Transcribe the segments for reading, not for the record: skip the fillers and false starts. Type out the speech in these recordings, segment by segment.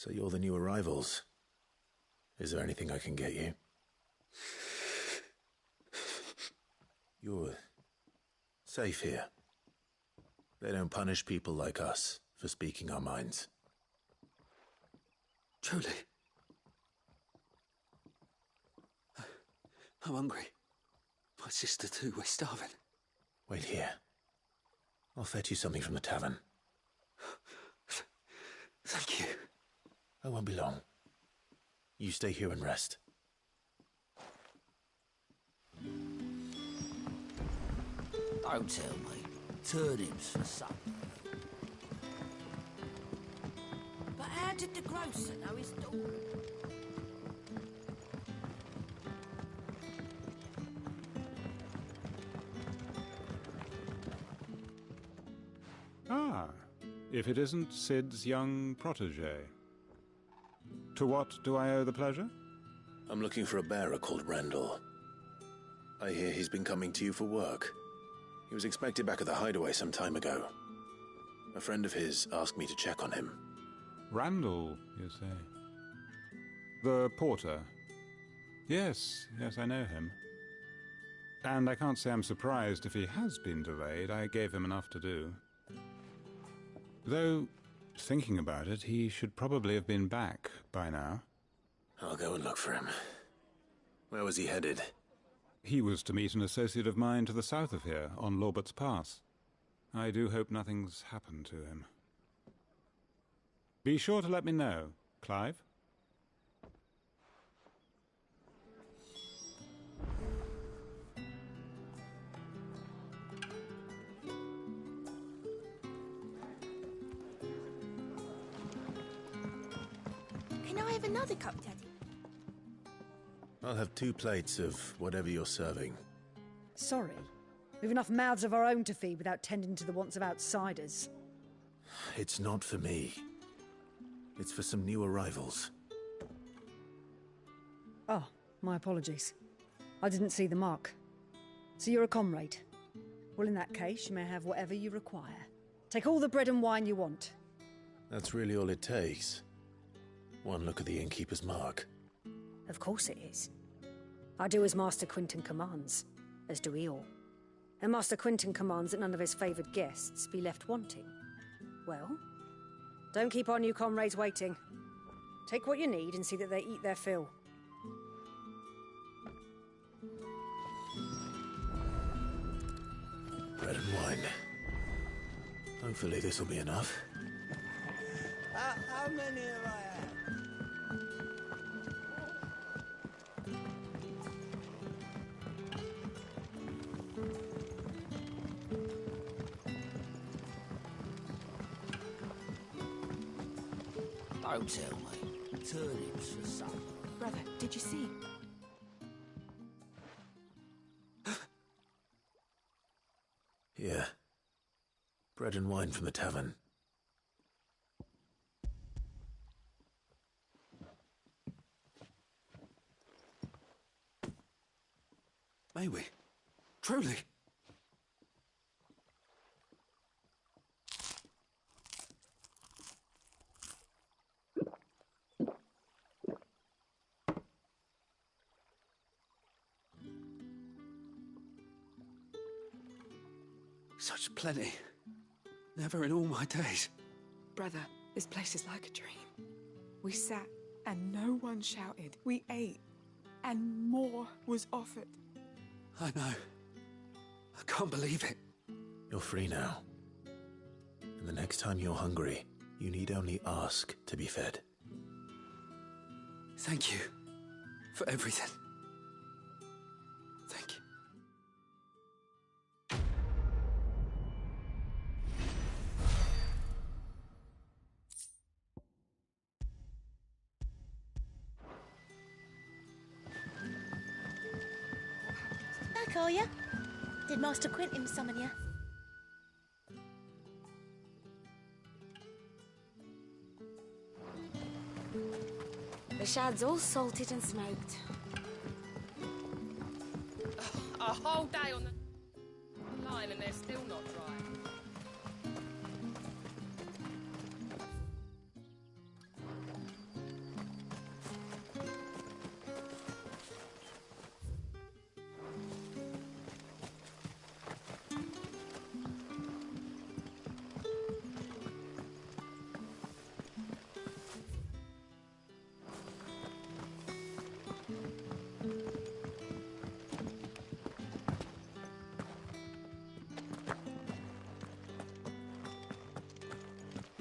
So you're the new arrivals. Is there anything I can get you? You're safe here. They don't punish people like us for speaking our minds. Truly. I'm hungry. My sister too, we're starving. Wait here. I'll fetch you something from the tavern. Thank you. I won't be long. You stay here and rest. Don't tell me. Turnips for supper. But how did the grocer know his daughter? Ah, if it isn't Sid's young protege. To what do I owe the pleasure? I'm looking for a bearer called Randall. I hear he's been coming to you for work. He was expected back at the hideaway some time ago. A friend of his asked me to check on him. Randall, you say? The porter? Yes, I know him. And I can't say I'm surprised if he has been delayed. I gave him enough to do. Though, thinking about it, he should probably have been back by now. I'll go and look for him. Where was he headed? He was to meet an associate of mine to the south of here, on Lorbert's Pass. I do hope nothing's happened to him. Be sure to let me know, Clive. Can I have another cup, Daddy? I'll have 2 plates of whatever you're serving. Sorry. We've enough mouths of our own to feed without tending to the wants of outsiders. It's not for me. It's for some new arrivals. Oh, my apologies. I didn't see the mark. So you're a comrade. Well, in that case, you may have whatever you require. Take all the bread and wine you want. That's really all it takes. One look at the innkeeper's mark. Of course it is. I do as Master Quinton commands, as do we all. And Master Quinton commands that none of his favoured guests be left wanting. Well, don't keep our new comrades waiting. Take what you need and see that they eat their fill. Bread and wine. Hopefully this will be enough. How many have I had? Don't tell me. Turnips for supper. Brother, did you see? Here. Bread and wine from the tavern. May we? Truly? Such plenty. Never in all my days. Brother, this place is like a dream. We sat and no one shouted. We ate and more was offered. I know. I can't believe it. You're free now. And the next time you're hungry, you need only ask to be fed. Thank you for everything. Thank you. Back, are ya? Did Master Quinton summon ya? The shad's all salted and smoked. A whole day on the line and they're still not dry.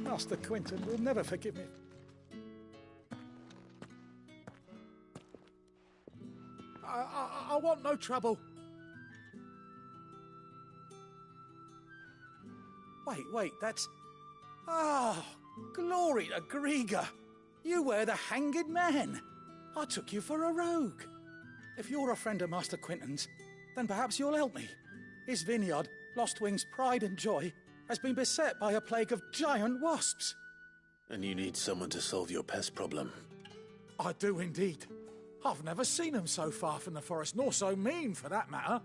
Master Quinton will never forgive me. I want no trouble. Wait, that's... Oh, glory to Grieger. You were the Hanged Man. I took you for a rogue. If you're a friend of Master Quinton's, then perhaps you'll help me. His vineyard, Lostwing's pride and joy, has been beset by a plague of giant wasps. And you need someone to solve your pest problem. I do indeed. I've never seen them so far from the forest, nor so mean, for that matter.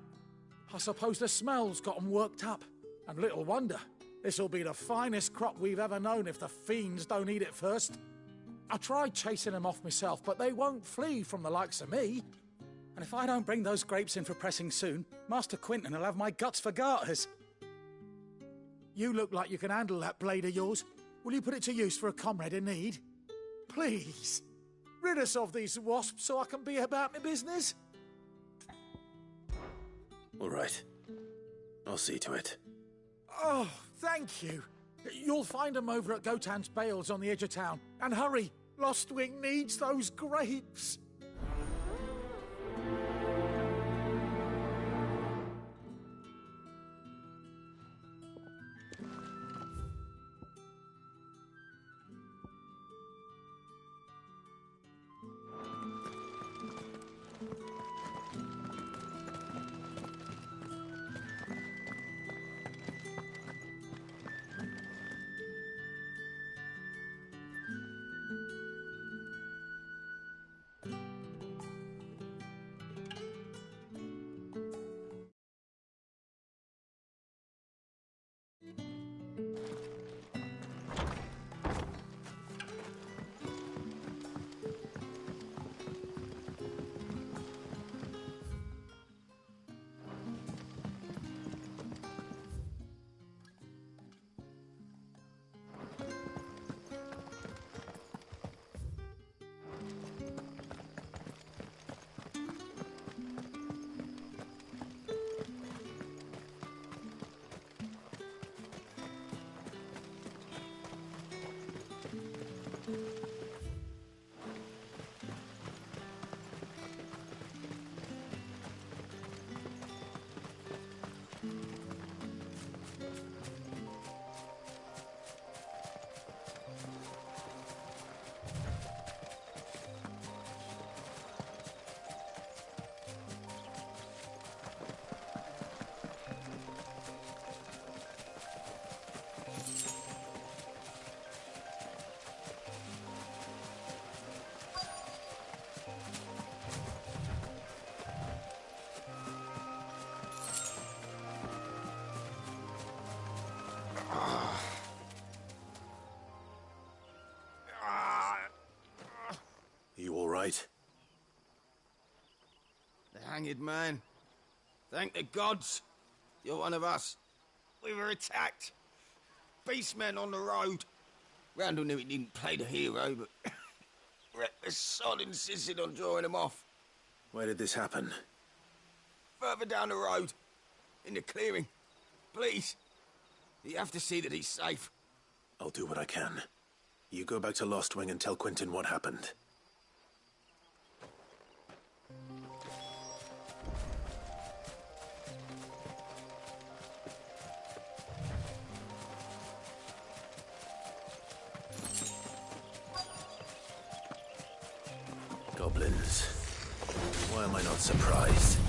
I suppose the smell's got them worked up. And little wonder. This'll be the finest crop we've ever known if the fiends don't eat it first. I tried chasing them off myself, but they won't flee from the likes of me. And if I don't bring those grapes in for pressing soon, Master Quinton will have my guts for garters. You look like you can handle that blade of yours. Will you put it to use for a comrade in need? Please, rid us of these wasps so I can be about my business. All right. I'll see to it. Oh, thank you. You'll find them over at Gotan's Bales on the edge of town. And hurry, Lostwing needs those grapes. Right. The Hanged Man. Thank the gods. You're one of us. We were attacked. Beastmen on the road. Randall knew he didn't play the hero, but reckless sod insisted on drawing him off. Where did this happen? Further down the road. In the clearing. Please. You have to see that he's safe. I'll do what I can. You go back to Lostwing and tell Quinton what happened. Goblins. Why am I not surprised?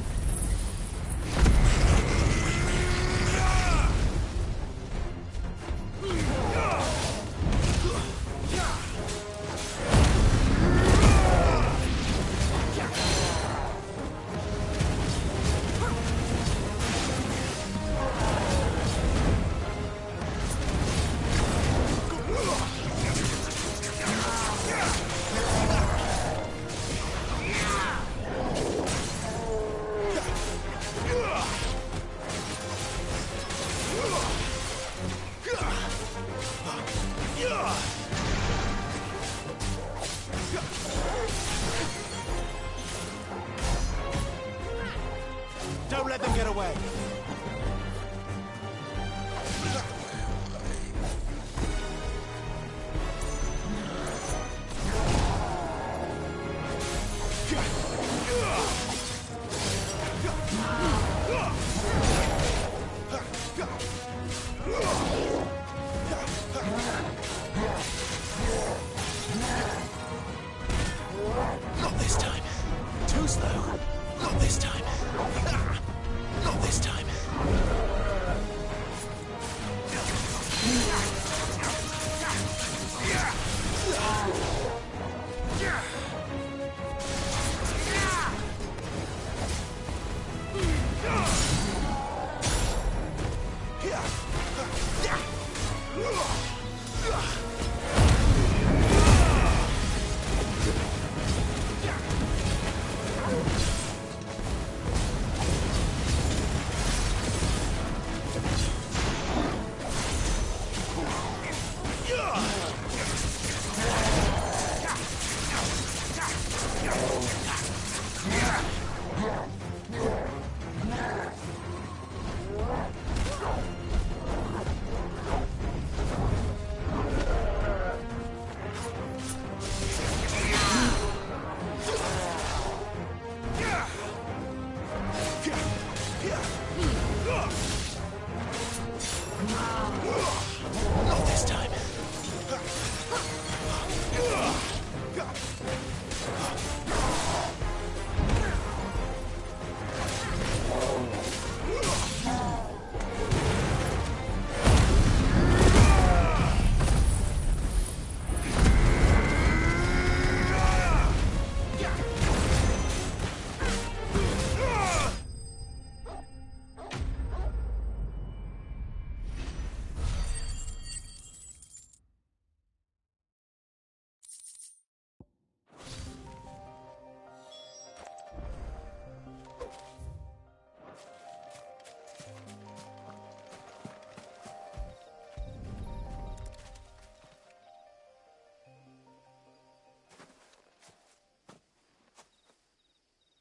Don't let them get away.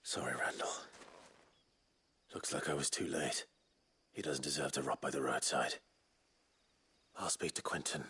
Sorry, Randall. Looks like I was too late. He doesn't deserve to rot by the roadside. I'll speak to Quentin.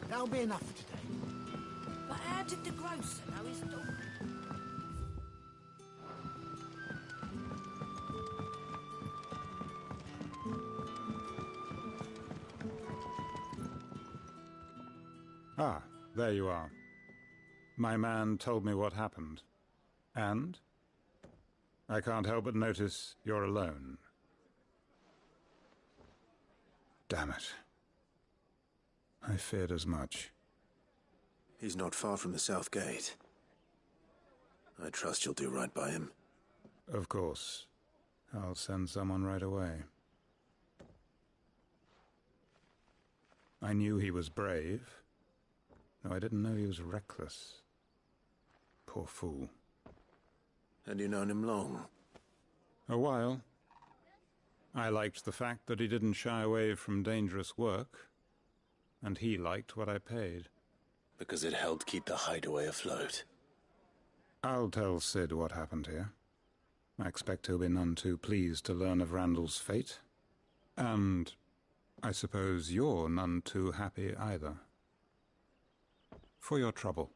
That'll be enough for today. But how did the grocer know his dog? Ah, there you are. My man told me what happened. And? I can't help but notice you're alone. Damn it. I feared as much. He's not far from the south gate. I trust you'll do right by him. Of course. I'll send someone right away. I knew he was brave, though I didn't know he was reckless. Poor fool. And you known him long? A while. I liked the fact that he didn't shy away from dangerous work, and he liked what I paid. Because it helped keep the hideaway afloat. I'll tell Sid what happened here. I expect he'll be none too pleased to learn of Randall's fate. And I suppose you're none too happy either. For your trouble.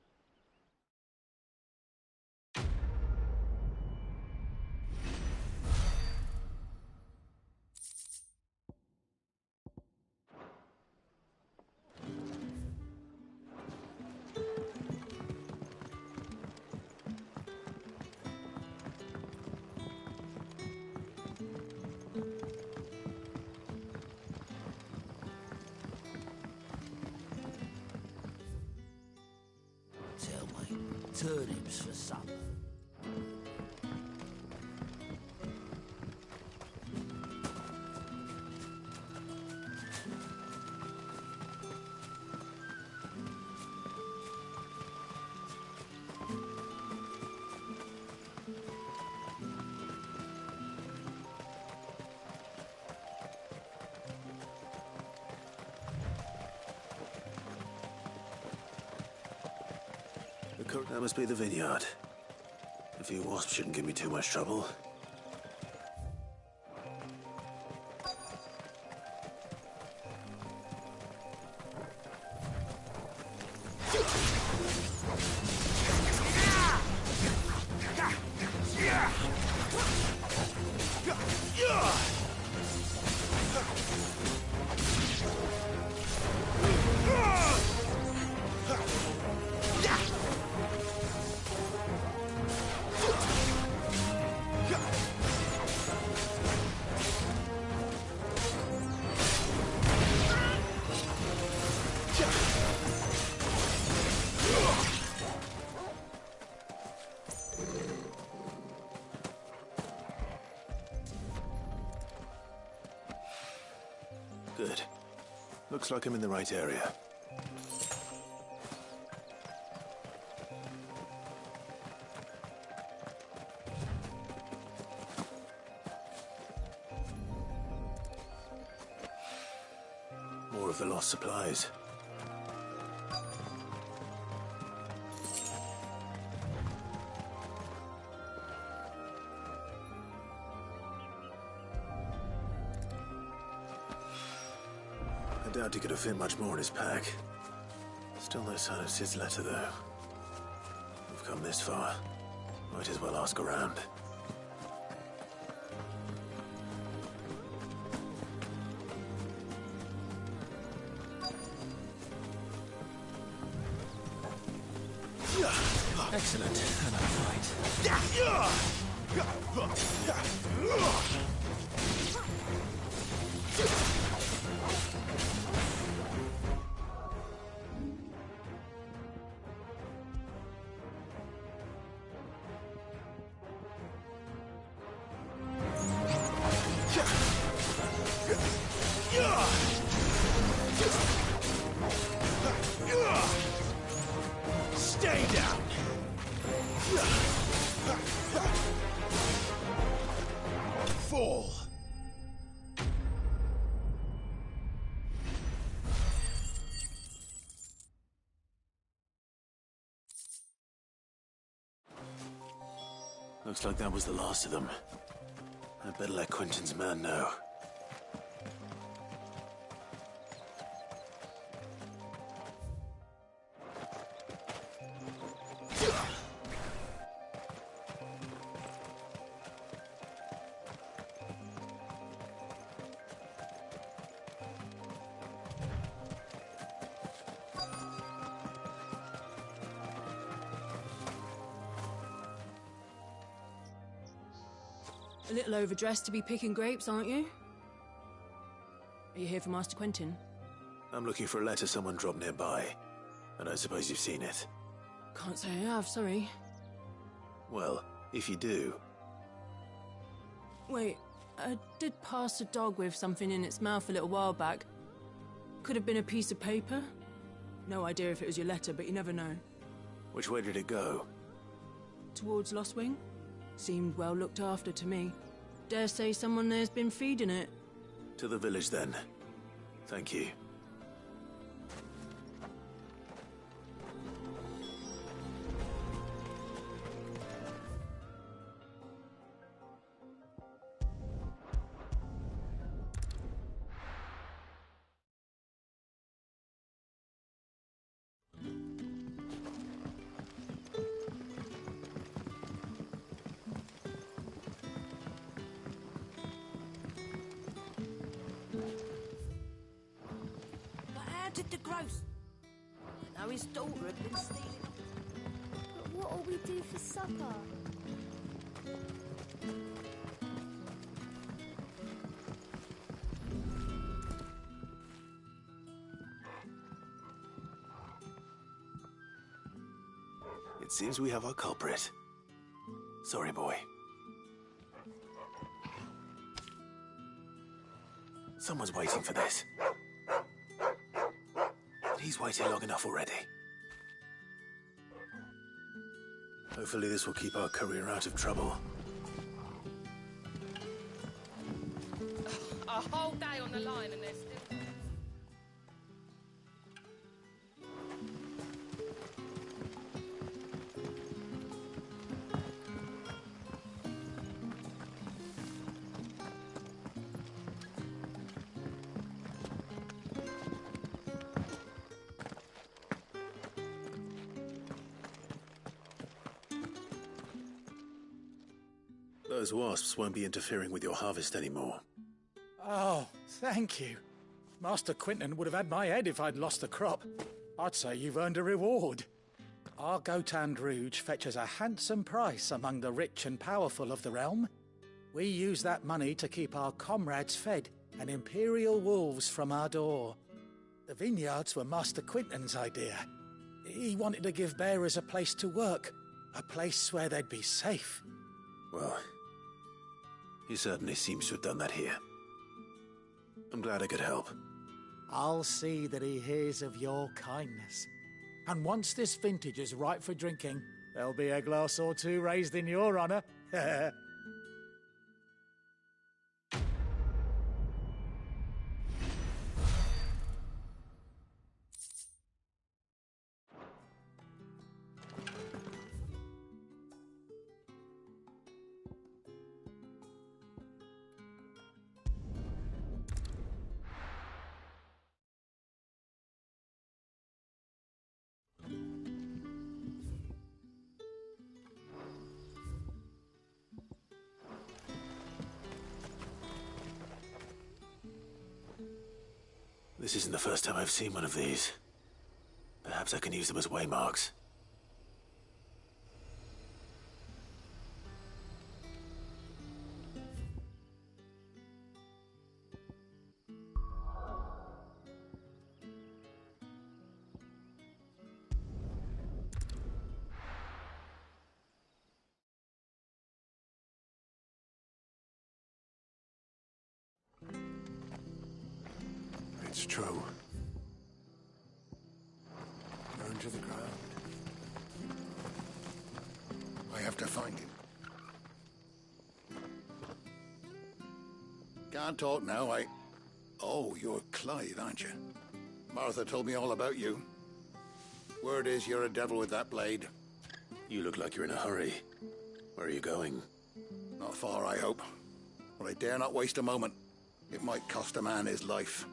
grouse for supper. That must be the vineyard. A few wasps shouldn't give me too much trouble. Good. Looks like I'm in the right area. More of the lost supplies. I doubt he could have fit much more in his pack. Still no sign of Sid's letter, though. We've come this far. Might as well ask around. Excellent. Enough fight. Stay down! Fall! Looks like that was the last of them. I'd better let Quentin's man know. A little overdressed to be picking grapes, aren't you? Are you here for Master Quentin? I'm looking for a letter someone dropped nearby. I don't suppose you've seen it. Can't say I have, sorry. Well, if you do... Wait, I did pass a dog with something in its mouth a little while back. Could have been a piece of paper. No idea if it was your letter, but you never know. Which way did it go? Towards Lost Wing? Seemed well looked after to me. Dare say someone there's been feeding it. To the village, then. Thank you. Did the grouse? Now his daughter had been stealing. But what'll we do for supper? It seems we have our culprit. Sorry, boy. Someone's waiting for this. But he's waited long enough already. Hopefully this will keep our career out of trouble. A whole day on the line and they're still... Those wasps won't be interfering with your harvest anymore. Oh, thank you. Master Quinton would have had my head if I'd lost the crop. I'd say you've earned a reward. Our Gotand Rouge fetches a handsome price among the rich and powerful of the realm. We use that money to keep our comrades fed and imperial wolves from our door. The vineyards were Master Quinton's idea. He wanted to give bearers a place to work, a place where they'd be safe. Well, he certainly seems to have done that here. I'm glad I could help. I'll see that he hears of your kindness. And once this vintage is ripe for drinking, there'll be a glass or two raised in your honor. This isn't the first time I've seen one of these. Perhaps I can use them as waymarks. It's true. Burn to the ground. I have to find him. Can't talk now, Oh, you're Clive, aren't you? Martha told me all about you. Word is you're a devil with that blade. You look like you're in a hurry. Where are you going? Not far, I hope. But I dare not waste a moment. It might cost a man his life.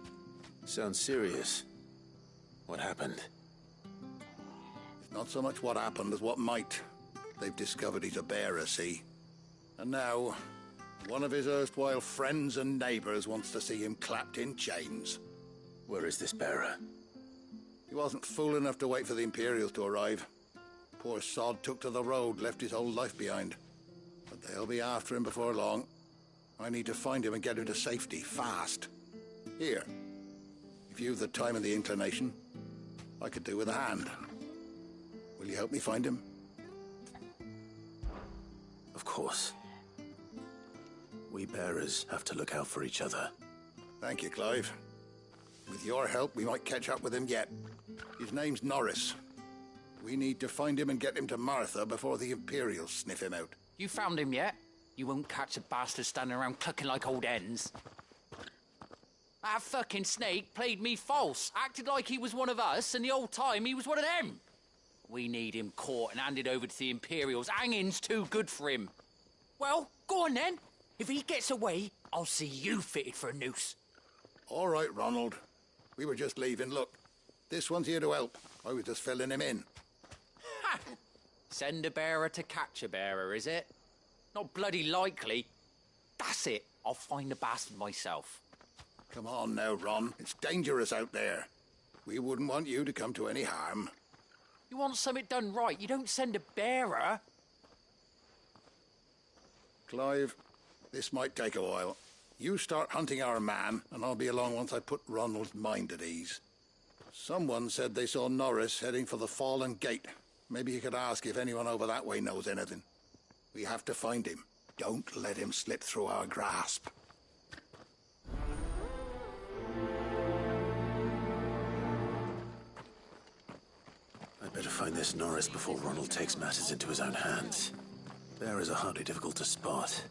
Sounds serious. What happened? It's not so much what happened as what might. They've discovered he's a bearer, see? And now, one of his erstwhile friends and neighbors wants to see him clapped in chains. Where is this bearer? He wasn't fool enough to wait for the Imperials to arrive. Poor sod took to the road, left his whole life behind. But they'll be after him before long. I need to find him and get him to safety, fast. Here. If you've the time and the inclination, I could do with a hand. Will you help me find him? Of course. We bearers have to look out for each other. Thank you, Clive. With your help, we might catch up with him yet. His name's Norris. We need to find him and get him to Martha before the Imperials sniff him out. You found him yet? You won't catch a bastard standing around clucking like old hens. That fucking snake played me false, acted like he was one of us, and the whole time he was one of them. We need him caught and handed over to the Imperials. Hanging's too good for him. Well, go on then. If he gets away, I'll see you fitted for a noose. All right, Ronald. We were just leaving. Look, this one's here to help. I was just filling him in. Ha! Send a bearer to catch a bearer, is it? Not bloody likely. That's it. I'll find the bastard myself. Come on now, Ron. It's dangerous out there. We wouldn't want you to come to any harm. You want something done right, you don't send a bearer. Clive, this might take a while. You start hunting our man, and I'll be along once I put Ronald's mind at ease. Someone said they saw Norris heading for the Fallen Gate. Maybe you could ask if anyone over that way knows anything. We have to find him. Don't let him slip through our grasp. I'd better find this Norris before Ronald takes matters into his own hands. Bearers are hardly difficult to spot.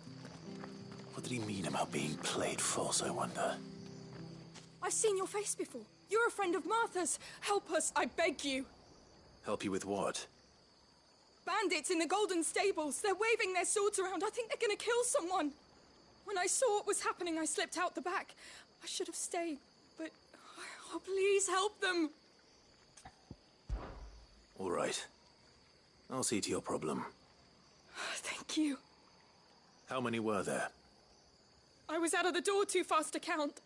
What did he mean about being played false, I wonder? I've seen your face before. You're a friend of Martha's. Help us, I beg you. Help you with what? Bandits in the Golden Stables. They're waving their swords around. I think they're gonna kill someone. When I saw what was happening, I slipped out the back. I should have stayed, but... Oh, please help them. All right. I'll see to your problem. Thank you. How many were there? I was out of the door too fast to count.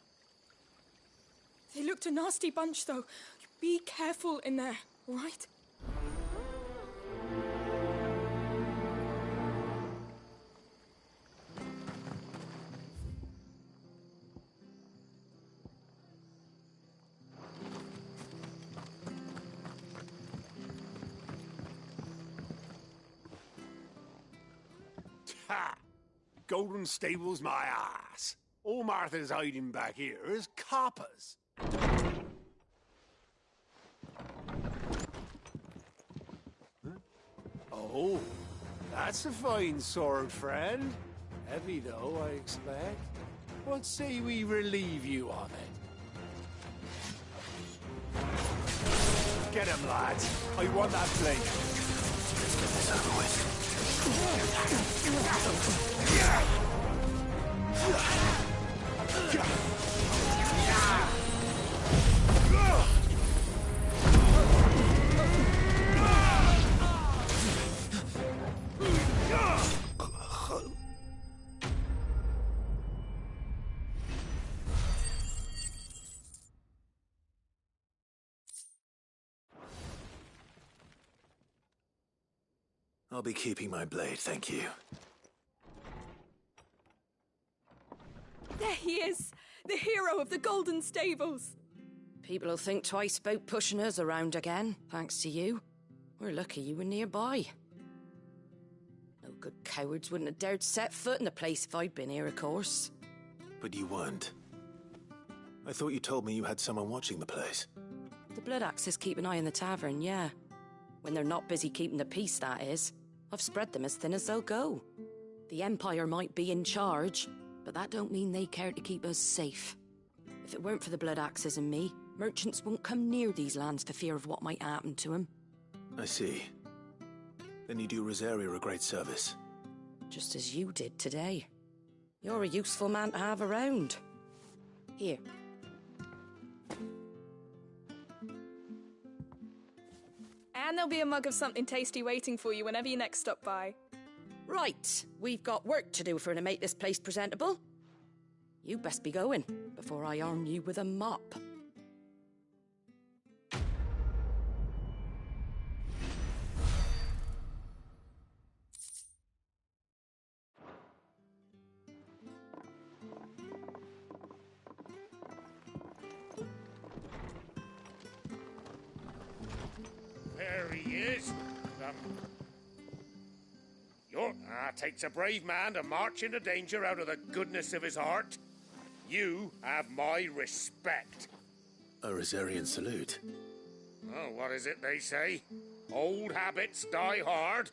They looked a nasty bunch, though. Be careful in there, all right? Ha! Golden Stables my ass. All Martha's hiding back here is coppers. Huh? Oh, that's a fine sword, friend. Heavy, though, I expect. What say we relieve you of it? Get him, lads. I want that blade. Let's get this over with. I'll be keeping my blade, thank you. There he is! The hero of the Golden Stables! People will think twice about pushing us around again, thanks to you. We're lucky you were nearby. No good cowards wouldn't have dared set foot in the place if I'd been here, of course. But you weren't. I thought you told me you had someone watching the place. The Blood Axes keep an eye on the tavern, yeah. When they're not busy keeping the peace, that is. I've spread them as thin as they'll go. The Empire might be in charge, but that don't mean they care to keep us safe. If it weren't for the Blood Axes and me, merchants won't come near these lands for fear of what might happen to them. I see. Then you do Rosaria a great service. Just as you did today. You're a useful man to have around. Here. And there'll be a mug of something tasty waiting for you whenever you next stop by. Right, we've got work to do for to make this place presentable. You best be going, before I arm you with a mop. There he is. Takes a brave man to march into danger out of the goodness of his heart. You have my respect. A Rosarian salute. Oh, what is it they say? Old habits die hard.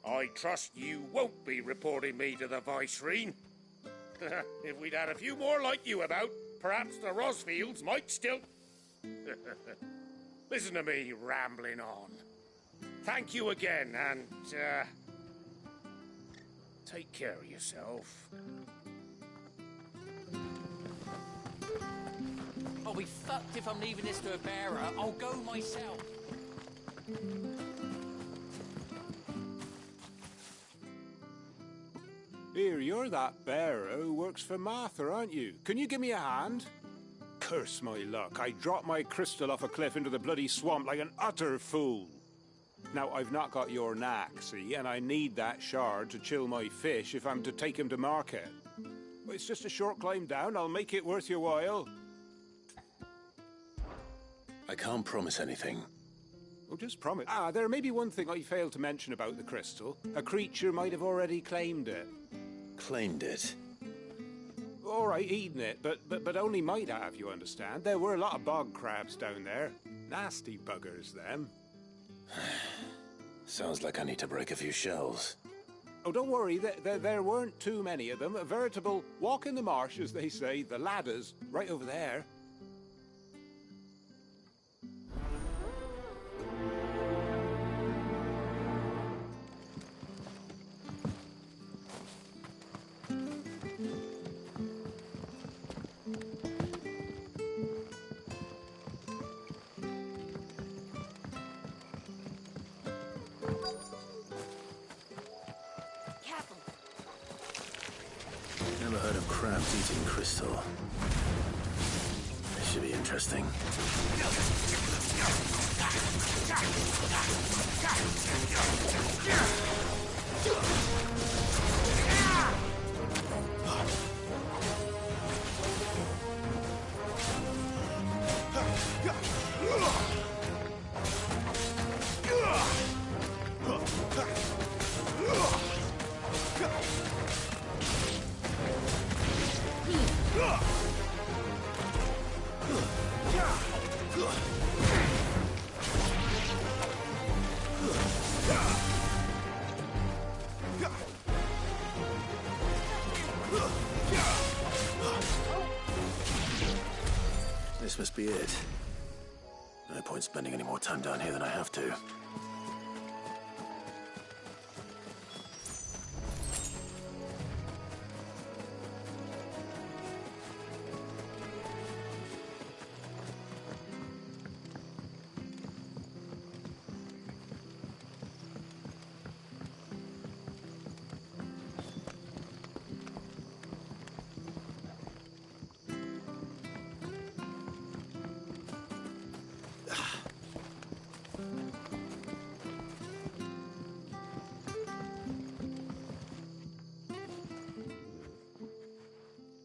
I trust you won't be reporting me to the Viceroy. If we'd had a few more like you about, perhaps the Rosfields might still... Listen to me rambling on. Thank you again, and, take care of yourself. I'll be fucked if I'm leaving this to a bearer. I'll go myself. Here, you're that bearer who works for Martha, aren't you? Can you give me a hand? Curse my luck. I dropped my crystal off a cliff into the bloody swamp like an utter fool. Now, I've not got your knack, see, and I need that shard to chill my fish if I'm to take him to market. But it's just a short climb down. I'll make it worth your while. I can't promise anything, Oh, just promise. Ah, there may be one thing I failed to mention about the crystal. A creature might have already claimed it. Claimed it? All right, eaten it, but only might have, you understand. There were a lot of bog crabs down there. Nasty buggers, them. Sounds like I need to break a few shells. Oh, don't worry, there weren't too many of them. A veritable walk in the marsh, as they say, the ladders, right over there. Never heard of crabs eating crystal. This should be interesting. This must be it. No point spending any more time down here than I have to.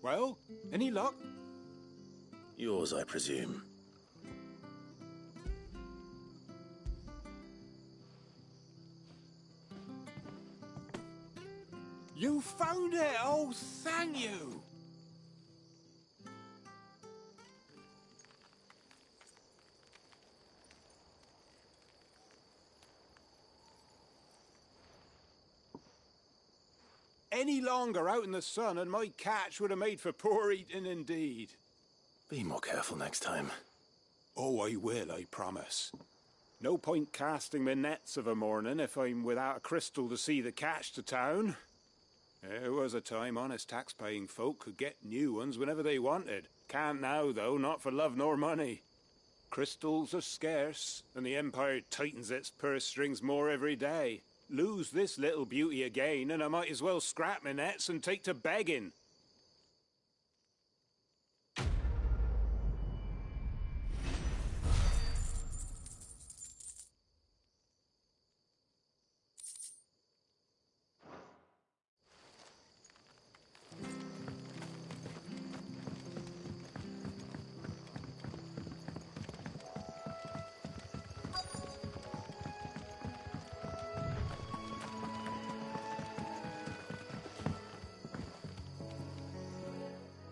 Well, any luck? Yours, I presume. You found it! Oh, thank you! Any longer out in the sun and my catch would have made for poor eating indeed. Be more careful next time. Oh, I will, I promise. No point casting my nets of a morning if I'm without a crystal to see the catch to town. There was a time honest tax-paying folk could get new ones whenever they wanted. Can't now, though, not for love nor money. Crystals are scarce, and the Empire tightens its purse strings more every day. Lose this little beauty again, and I might as well scrap my nets and take to begging.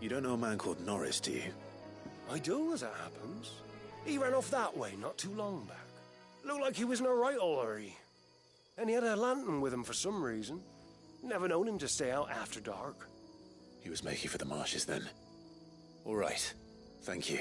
You don't know a man called Norris, do you? I do, as it happens. He ran off that way not too long back. Looked like he was in a right old hurry. And he had a lantern with him for some reason. Never known him to stay out after dark. He was making for the marshes then. All right. Thank you.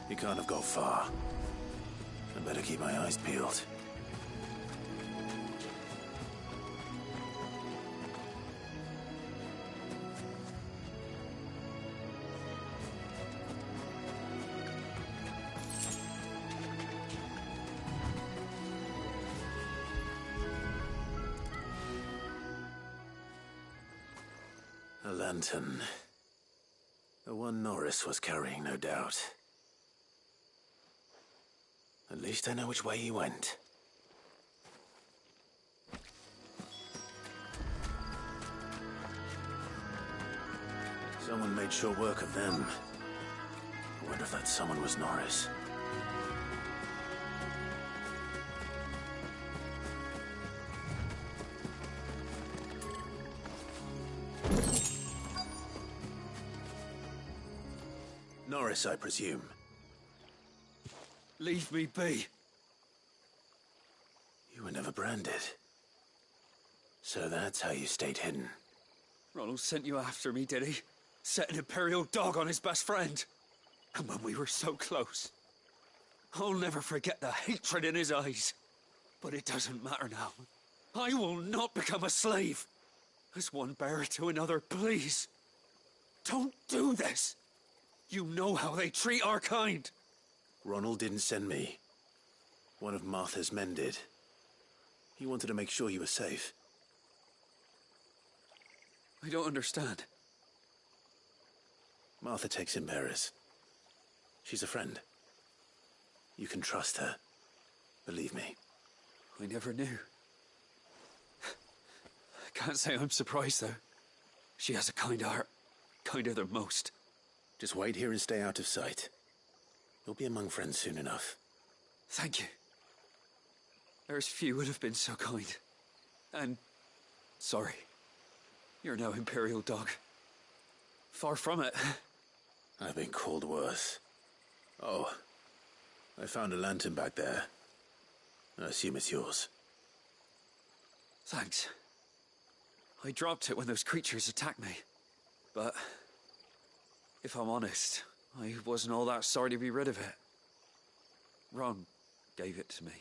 He can't have got far. I better keep my eyes peeled. lantern. The one Norris was carrying, no doubt. At least I know which way he went. Someone made short work of them. I wonder if that someone was Norris. Norris, I presume. Leave me be. You were never branded. So that's how you stayed hidden. Ronald sent you after me, did he? Set an Imperial dog on his best friend. And when we were so close. I'll never forget the hatred in his eyes. But it doesn't matter now. I will not become a slave. As one bearer to another, please. Don't do this. You know how they treat our kind. Ronald didn't send me. One of Martha's men did. He wanted to make sure you were safe. I don't understand. Martha takes in bearers. She's a friend. You can trust her. Believe me. I never knew. I can't say I'm surprised, though. She has a kind heart. Kinder than most. Just wait here and stay out of sight. You'll be among friends soon enough. Thank you. There's few would have been so kind. And sorry. You're no Imperial dog. Far from it. I've been called worse. Oh, I found a lantern back there. I assume it's yours. Thanks. I dropped it when those creatures attacked me. But if I'm honest, I wasn't all that sorry to be rid of it. Ron gave it to me.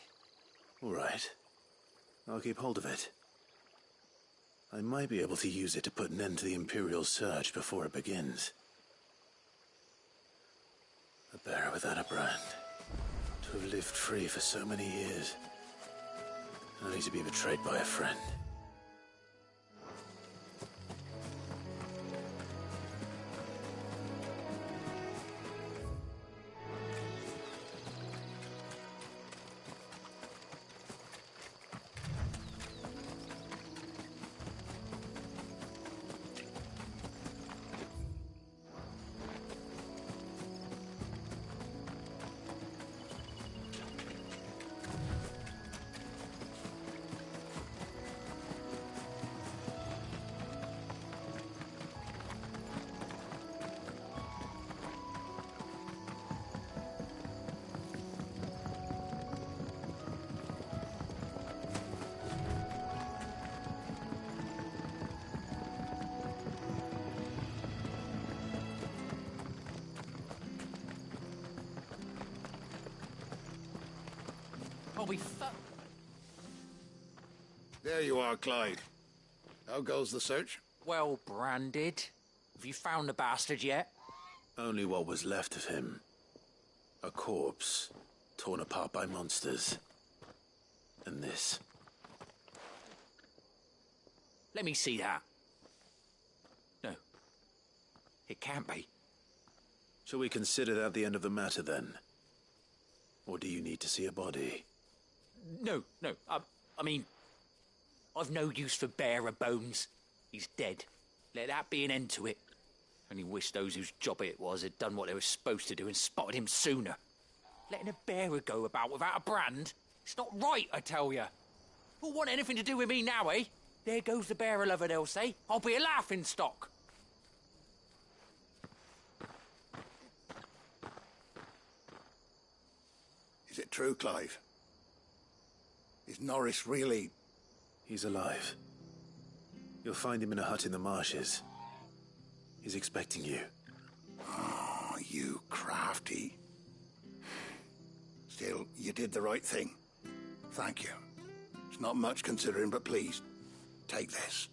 All right. I'll keep hold of it. I might be able to use it to put an end to the Imperial surge before it begins. A bearer without a brand. To have lived free for so many years. Only to be betrayed by a friend. There you are, Clyde. How goes the search? Well branded. Have you found the bastard yet? Only what was left of him. A corpse, torn apart by monsters. And this. Let me see that. No. It can't be. Shall we consider that the end of the matter, then? Or do you need to see a body? No. I mean, I've no use for bearer bones. He's dead. Let that be an end to it. Only wish those whose job it was had done what they were supposed to do and spotted him sooner. Letting a bearer go about without a brand? It's not right, I tell you. Who'll want anything to do with me now, eh? There goes the bearer lover, they'll say. I'll be a laughing stock. Is it true, Clive? Is Norris really... He's alive. You'll find him in a hut in the marshes. He's expecting you. Oh, you crafty. Still, you did the right thing. Thank you. It's not much considering, but please, take this.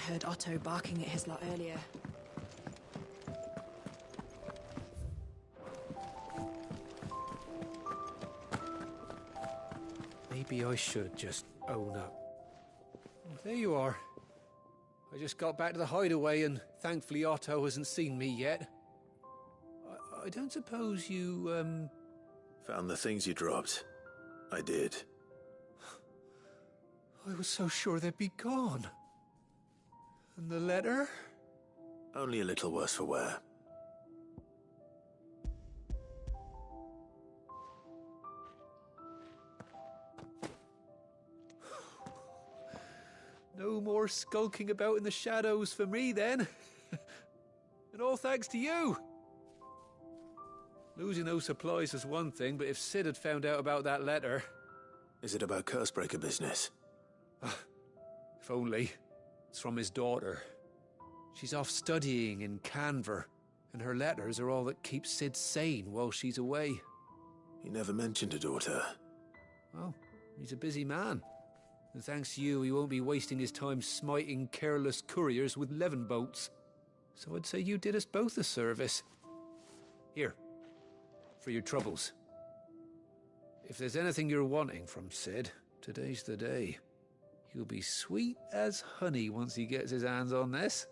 heard Otto barking at his lot earlier. Maybe I should just own up. There you are. I just got back to the hideaway and thankfully Otto hasn't seen me yet. I don't suppose you, Found the things you dropped. I did. I was so sure they'd be gone. And the letter? Only a little worse for wear. No more skulking about in the shadows for me, then. And all thanks to you. Losing those supplies is one thing, but if Sid had found out about that letter... Is it about Cursebreaker business? If only. It's from his daughter. She's off studying in Canver, and her letters are all that keeps Sid sane while she's away. He never mentioned a daughter. Well, he's a busy man. And thanks to you, he won't be wasting his time smiting careless couriers with levin boats. So I'd say you did us both a service. Here, for your troubles. If there's anything you're wanting from Sid, today's the day. He'll be sweet as honey once he gets his hands on this.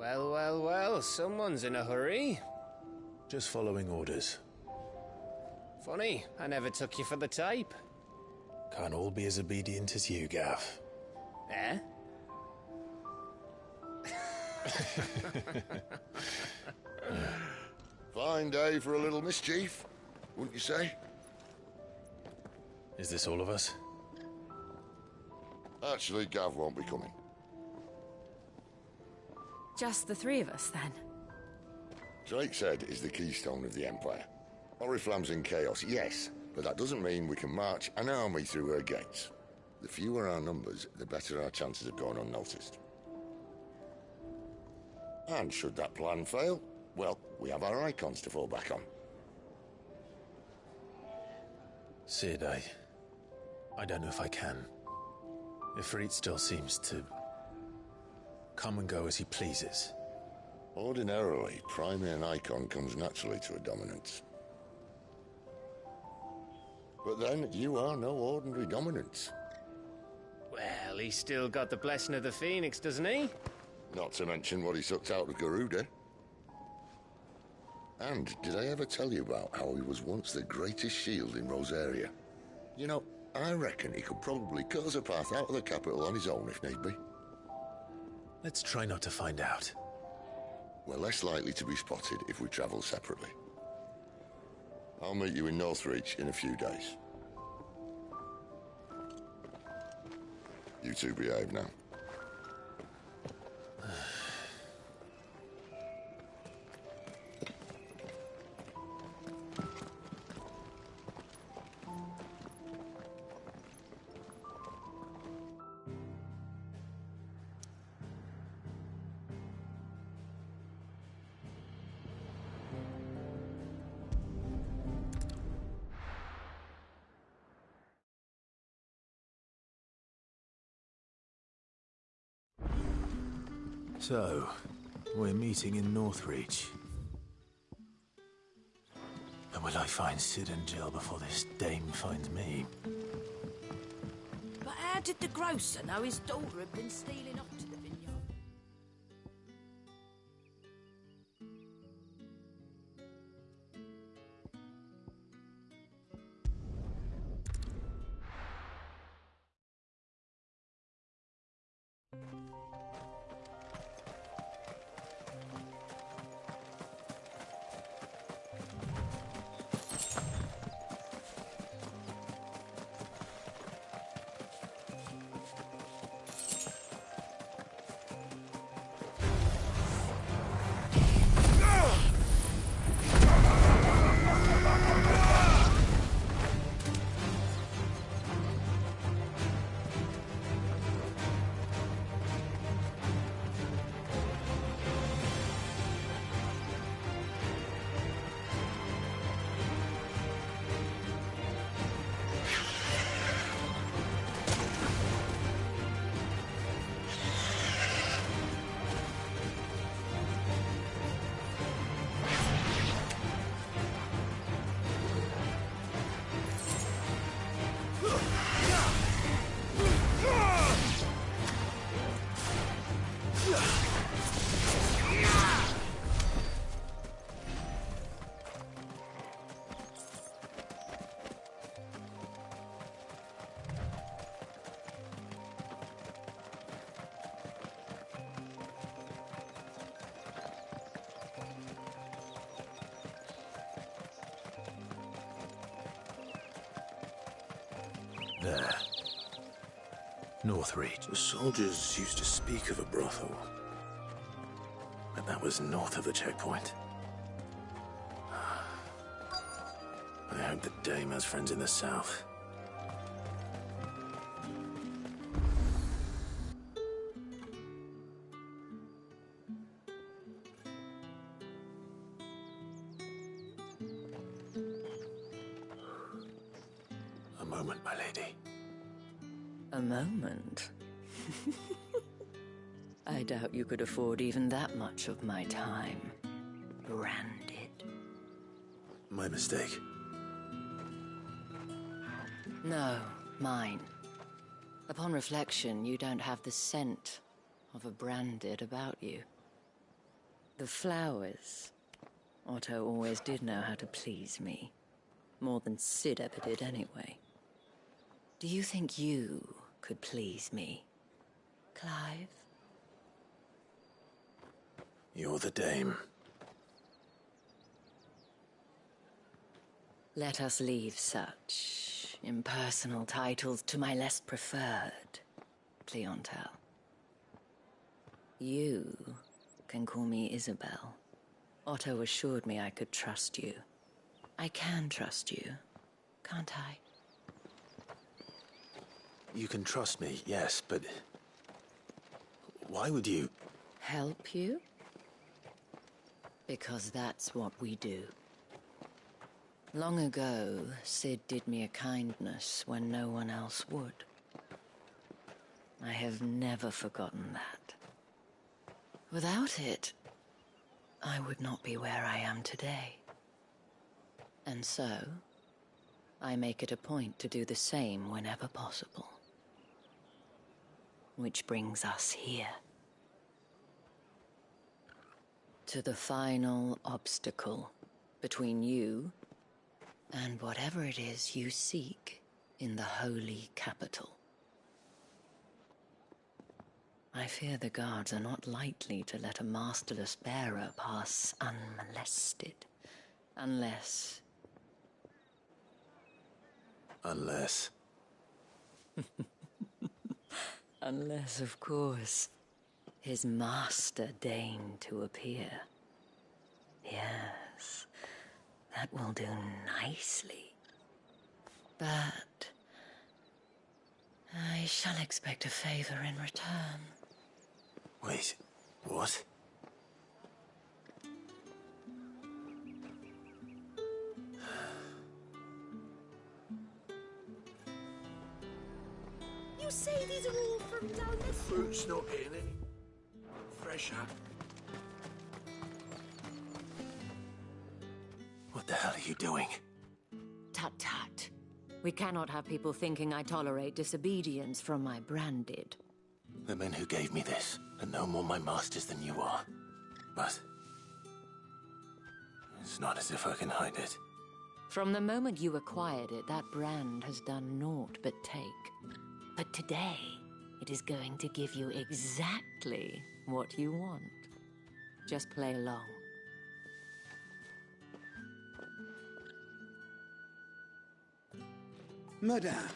Well, someone's in a hurry. Just following orders. Funny, I never took you for the type. Can't all be as obedient as you, Gav. Eh? Fine day for a little mischief, wouldn't you say? Is this all of us? Actually, Gav won't be coming. Just the three of us, then? Drake's Head is the keystone of the Empire. Oriflamme's in chaos, yes, but that doesn't mean we can march an army through her gates. The fewer our numbers, the better our chances of going unnoticed. And should that plan fail, well, we have our icons to fall back on. Sid, I don't know if I can. Ifrit still seems to come and go as he pleases. Ordinarily, priming an icon comes naturally to a dominance. But then, you are no ordinary dominance. Well, he's still got the blessing of the Phoenix, doesn't he? Not to mention what he sucked out of Garuda. And did I ever tell you about how he was once the greatest shield in Rosaria? You know, I reckon he could probably cut us a path out of the capital on his own if need be. Let's try not to find out. We're less likely to be spotted if we travel separately. I'll meet you in Northreach in a few days. You two behave now. So, we're meeting in Northreach. And will I find Sid and Jill before this dame finds me? But how did the grocer know his daughter had been stealing off to the vineyard? There. Northreach. The soldiers used to speak of a brothel. But that was north of the checkpoint. I hope the dame has friends in the south. A moment, my lady. A moment? I doubt you could afford even that much of my time. Branded. My mistake. No, mine. Upon reflection, you don't have the scent of a branded about you. The flowers. Otto always did know how to please me. More than Sid ever did anyway. Do you think you could please me, Clive? You're the dame. Let us leave such impersonal titles to my less preferred clientele. You can call me Isabel. Otto assured me I could trust you. I can trust you, can't I? You can trust me, yes, but... why would you... Help you? Because that's what we do. Long ago, Sid did me a kindness when no one else would. I have never forgotten that. Without it, I would not be where I am today. And so, I make it a point to do the same whenever possible. Which brings us here. To the final obstacle between you and whatever it is you seek in the holy capital. I fear the guards are not likely to let a masterless bearer pass unmolested. Unless... Unless... Unless, of course, his master deigned to appear. Yes, that will do nicely. But I shall expect a favor in return. Wait, what? You say these are all from down the... Fruit's not getting any fresher. What the hell are you doing? Tut-tut. We cannot have people thinking I tolerate disobedience from my branded. The men who gave me this are no more my masters than you are. But... it's not as if I can hide it. From the moment you acquired it, that brand has done naught but take. But today, it is going to give you exactly what you want. Just play along. Madame,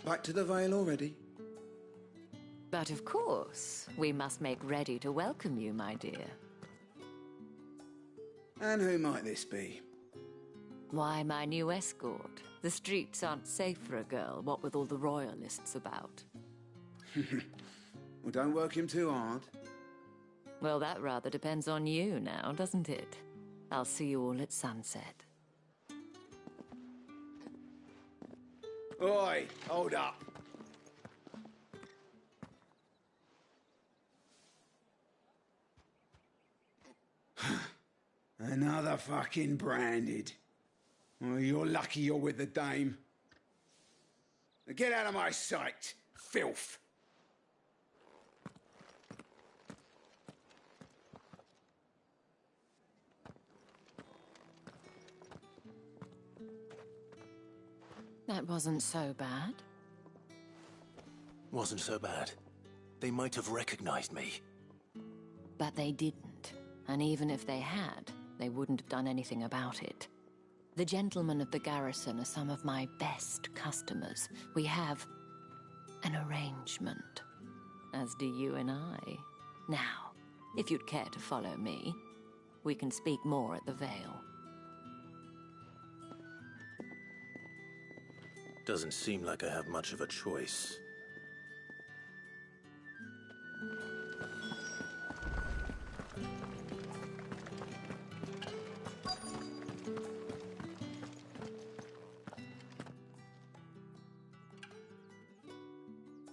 back to the Vale already? But of course, we must make ready to welcome you, my dear. And who might this be? Why, my new escort. The streets aren't safe for a girl, what with all the royalists about. Well, don't work him too hard. Well, that rather depends on you now, doesn't it? I'll see you all at sunset. Oi, hold up. Another fucking branded. Well, you're lucky you're with the dame. Now get out of my sight, filth. That wasn't so bad. Wasn't so bad. They might have recognized me. But they didn't. And even if they had, they wouldn't have done anything about it. The gentlemen of the garrison are some of my best customers. We have an arrangement, as do you and I. Now, if you'd care to follow me, we can speak more at the Vale. Doesn't seem like I have much of a choice.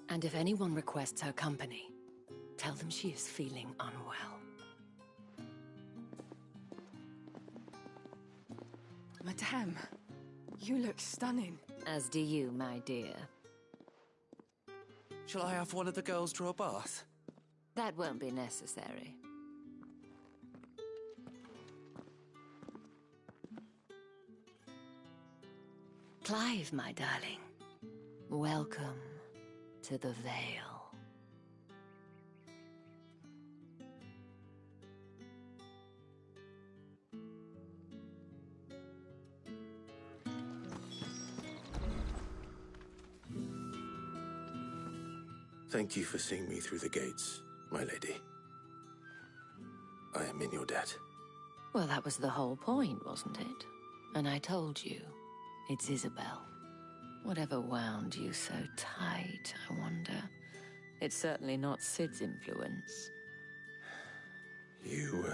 And if anyone requests her company, tell them she is feeling unwell. Madame, you look stunning. As do you, my dear. Shall I have one of the girls draw a bath? That won't be necessary. Clive, my darling. Welcome to the Vale. Thank you for seeing me through the gates, my lady. I am in your debt. Well, that was the whole point, wasn't it? And I told you, it's Isabel. Whatever wound you so tight, I wonder. It's certainly not Sid's influence. You,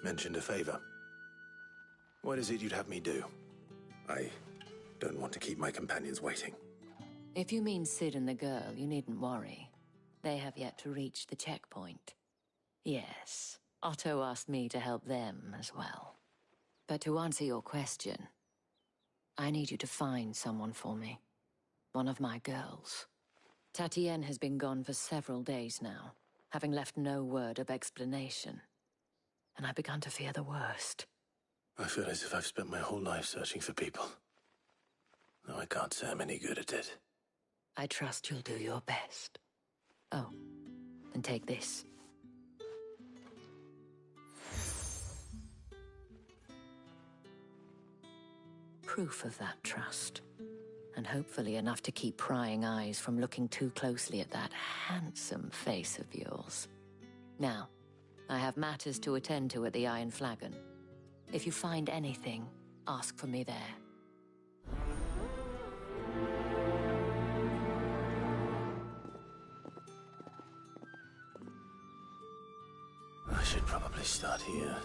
mentioned a favor. What is it you'd have me do? I don't want to keep my companions waiting. If you mean Sid and the girl, you needn't worry. They have yet to reach the checkpoint. Yes, Otto asked me to help them as well. But to answer your question, I need you to find someone for me. One of my girls. Tatienne has been gone for several days now, having left no word of explanation. And I've begun to fear the worst. I feel as if I've spent my whole life searching for people. Though I can't say I'm any good at it. I trust you'll do your best. Oh, and take this. Proof of that trust. And hopefully enough to keep prying eyes from looking too closely at that handsome face of yours. Now, I have matters to attend to at the Iron Flagon. If you find anything, ask for me there. I should probably start here.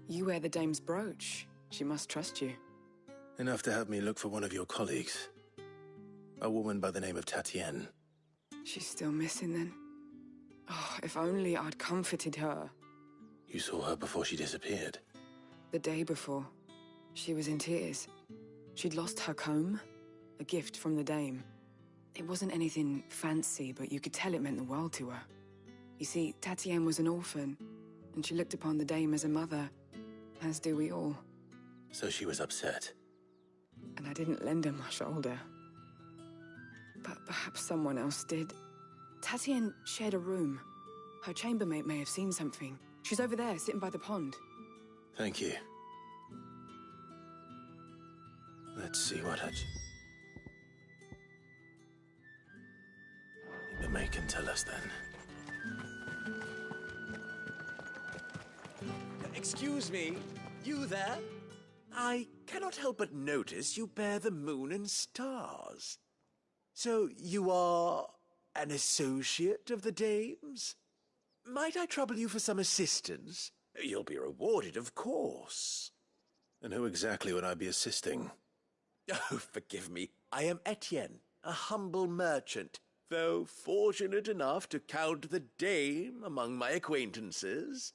You wear the dame's brooch. She must trust you. Enough to have me look for one of your colleagues. A woman by the name of Tatienne. She's still missing then. Oh, if only I'd comforted her. You saw her before she disappeared? The day before. She was in tears. She'd lost her comb, a gift from the dame. It wasn't anything fancy, but you could tell it meant the world to her. You see, Tatienne was an orphan, and she looked upon the dame as a mother, as do we all. So she was upset. And I didn't lend her my shoulder. But perhaps someone else did. Tatienne shared a room. Her chambermaid may have seen something. She's over there, sitting by the pond. Thank you. Let's see what the maid can tell us then. Excuse me, you there? I cannot help but notice you bear the moon and stars. So you are an associate of the dame's? Might I trouble you for some assistance? You'll be rewarded, of course. And who exactly would I be assisting? Oh, forgive me. I am Etienne, a humble merchant, though fortunate enough to count the dame among my acquaintances.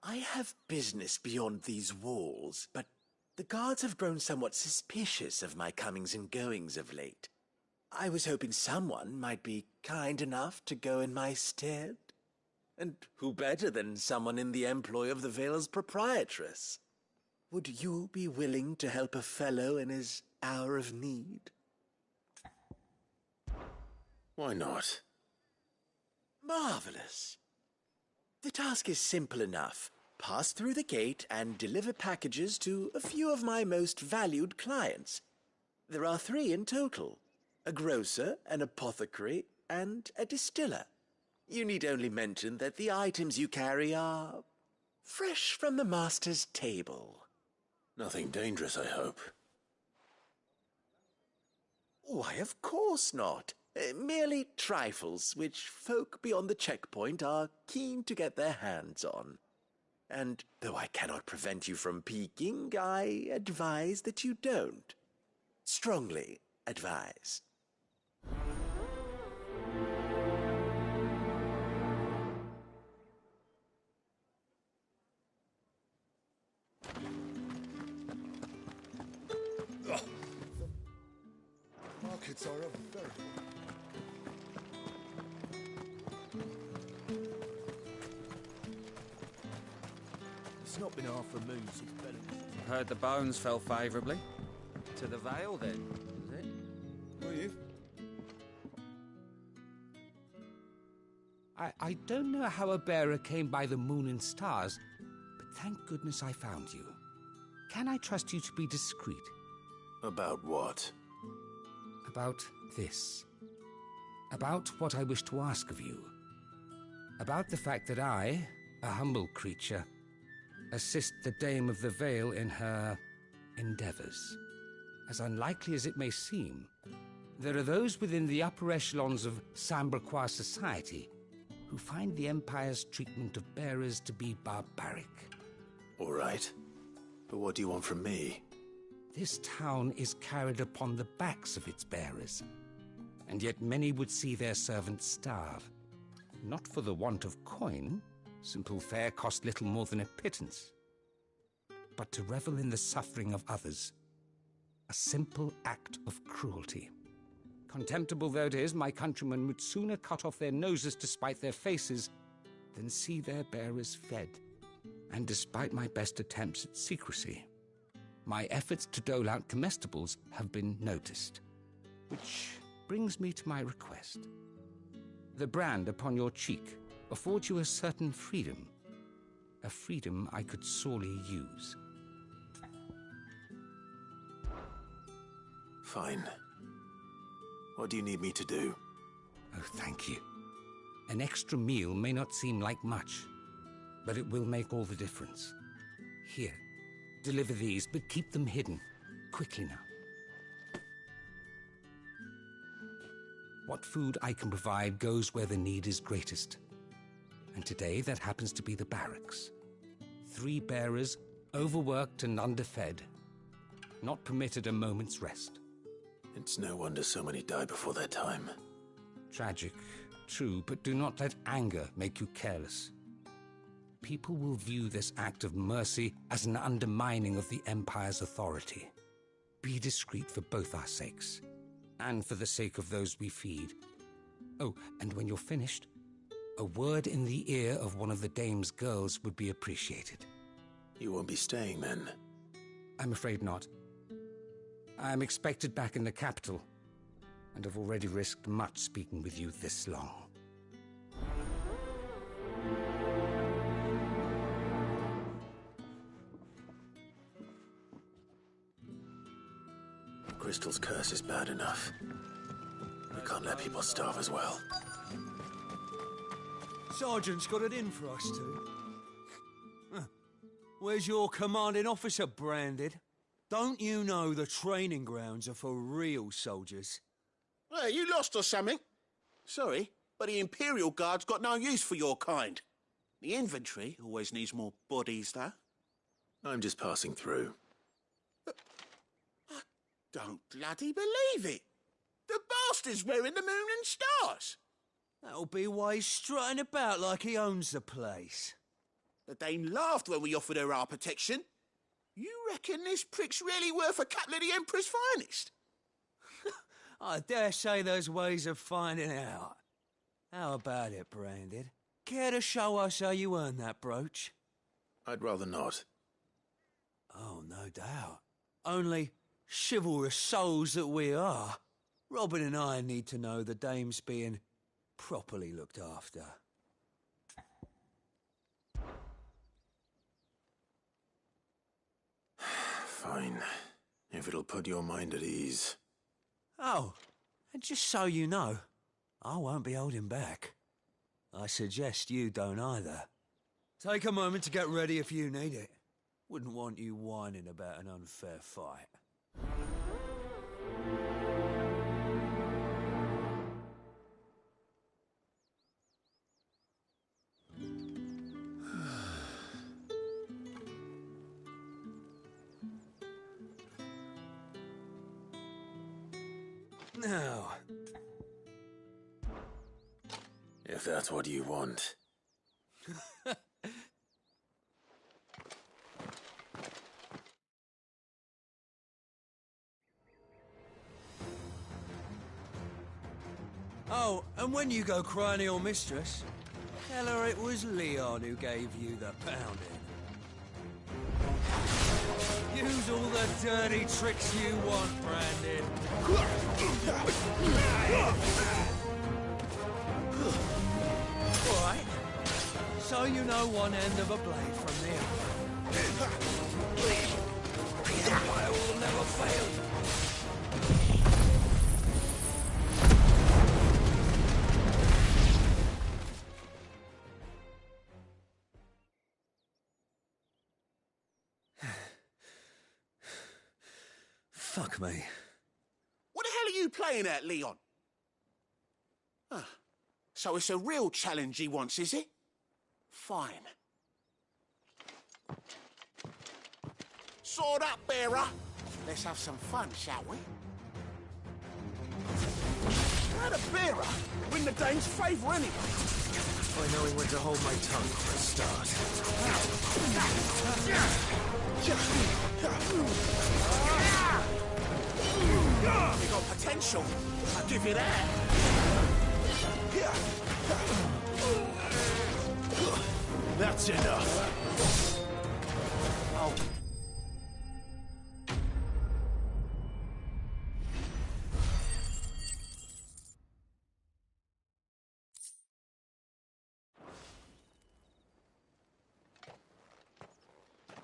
I have business beyond these walls, but the guards have grown somewhat suspicious of my comings and goings of late. I was hoping someone might be kind enough to go in my stead. And who better than someone in the employ of the Vale's proprietress? Would you be willing to help a fellow in his hour of need? Why not? Marvelous. The task is simple enough. Pass through the gate and deliver packages to a few of my most valued clients. There are 3 in total: a grocer, an apothecary, and a distiller. You need only mention that the items you carry are fresh from the master's table. Nothing dangerous, I hope. Why, of course not. Merely trifles which folk beyond the checkpoint are keen to get their hands on. And though I cannot prevent you from peeking, I advise that you don't. Strongly advise. nights are a very... It's not been half a moon since Bellington. Heard the bones fell favourably. To the Vale, then, is it? Were you? I don't know how a bearer came by the moon and stars, but thank goodness I found you. Can I trust you to be discreet? About what? About this. About what I wish to ask of you. About the fact that I, a humble creature, assist the Dame of the Vale in her endeavours. As unlikely as it may seem, there are those within the upper echelons of Samberquois society who find the Empire's treatment of bearers to be barbaric. All right. But what do you want from me? This town is carried upon the backs of its bearers, and yet many would see their servants starve. Not for the want of coin, simple fare cost little more than a pittance, but to revel in the suffering of others, a simple act of cruelty. Contemptible though it is, my countrymen would sooner cut off their noses to spite their faces than see their bearers fed. And despite my best attempts at secrecy, my efforts to dole out comestibles have been noticed. Which brings me to my request. The brand upon your cheek affords you a certain freedom. A freedom I could sorely use. Fine. What do you need me to do? Oh, thank you. An extra meal may not seem like much, but it will make all the difference. Here, deliver these, but keep them hidden. Quickly now. What food I can provide goes where the need is greatest. And today that happens to be the barracks. 3 bearers, overworked and underfed, not permitted a moment's rest. It's no wonder so many die before their time. Tragic, true, but do not let anger make you careless. People will view this act of mercy as an undermining of the Empire's authority. Be discreet for both our sakes, and for the sake of those we feed. Oh, and when you're finished, a word in the ear of one of the Dame's girls would be appreciated. You won't be staying then? I'm afraid not. I am expected back in the capital, and have already risked much speaking with you this long. Crystal's curse is bad enough. We can't let people starve as well. Sergeant's got it in for us two. Where's your commanding officer branded? Don't you know the training grounds are for real soldiers? Hey, you lost or something? Sorry, but the Imperial Guard's got no use for your kind. The infantry always needs more bodies, though. I'm just passing through. I don't bloody believe it. The bastard's wearing the moon and stars. That'll be why he's strutting about like he owns the place. The Dane laughed when we offered her our protection. You reckon this prick's really worth a couple of the Emperor's finest? I dare say there's ways of finding out. How about it, Branded? Care to show us how you earned that brooch? I'd rather not. Oh, no doubt. Only chivalrous souls that we are, Robin and I need to know the dame's being properly looked after. Fine. If it'll put your mind at ease. Oh, and just so you know, I won't be holding back. I suggest you don't either. Take a moment to get ready if you need it. Wouldn't want you whining about an unfair fight. Now, if that's what you want. Oh, and when you go crying to your mistress, tell her it was Leon who gave you the pounding. Use all the dirty tricks you want, Brandon. All right. So you know one end of a blade from the other. The Empire will never fail. Fuck me. What the hell are you playing at, Leon? Ah, so it's a real challenge he wants, is it? Fine. Sword up, bearer. Let's have some fun, shall we? How the bearer win the dame's favour anyway? By knowing when to hold my tongue for a start. You got potential. I'll give you that. That's enough. Oh.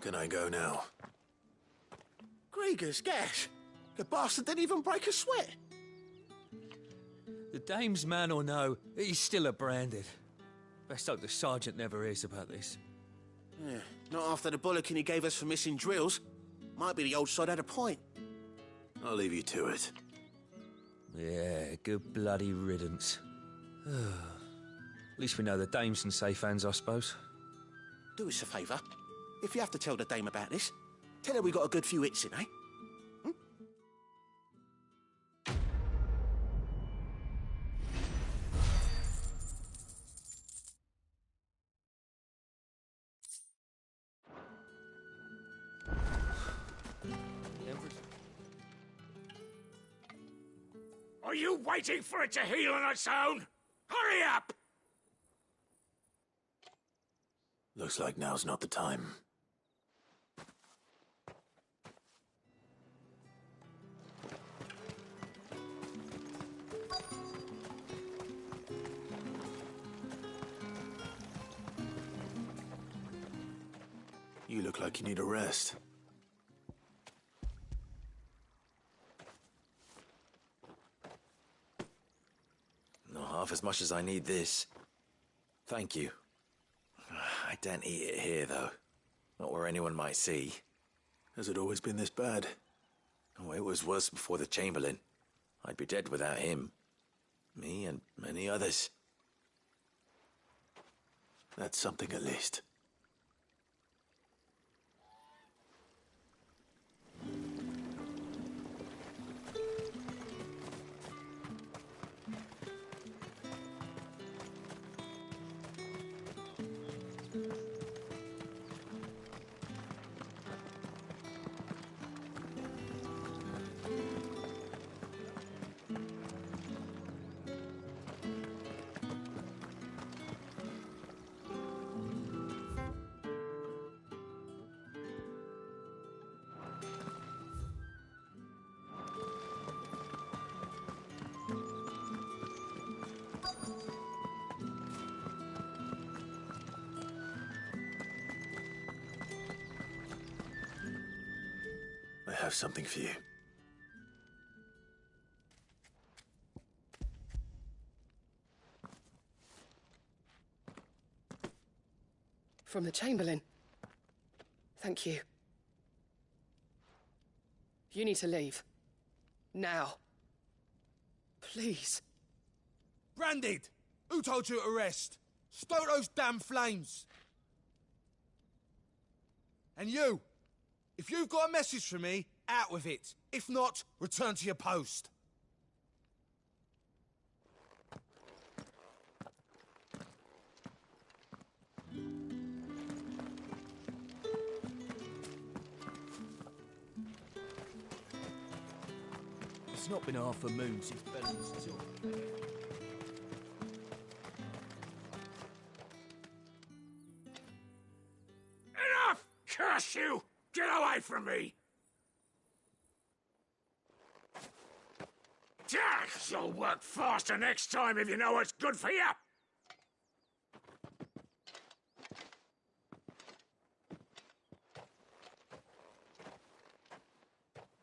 Can I go now? Grieger's gas. The bastard didn't even break a sweat. The dame's man or no, he's still a branded. Best hope the sergeant never hears about this. Yeah, not after the bullocking he gave us for missing drills. Might be the old sod had a point. I'll leave you to it. Yeah, good bloody riddance. At least we know the dame's in safe hands, I suppose. Do us a favour. If you have to tell the dame about this, tell her we got a good few hits in, eh? Are you waiting for it to heal on its own? Hurry up! Looks like now's not the time. You look like you need a rest. Not half as much as I need this. Thank you. I daren't eat it here, though. Not where anyone might see. Has it always been this bad? Oh, it was worse before the Chamberlain. I'd be dead without him. Me and many others. That's something at least. I have something for you. From the Chamberlain. Thank you. You need to leave. Now. Please. Branded! Who told you to rest? Stoke those damn flames! And you! If you've got a message for me, out with it. If not, return to your post. It's not been half a moon since Bellen's took. me! You'll work faster next time if you know what's good for you!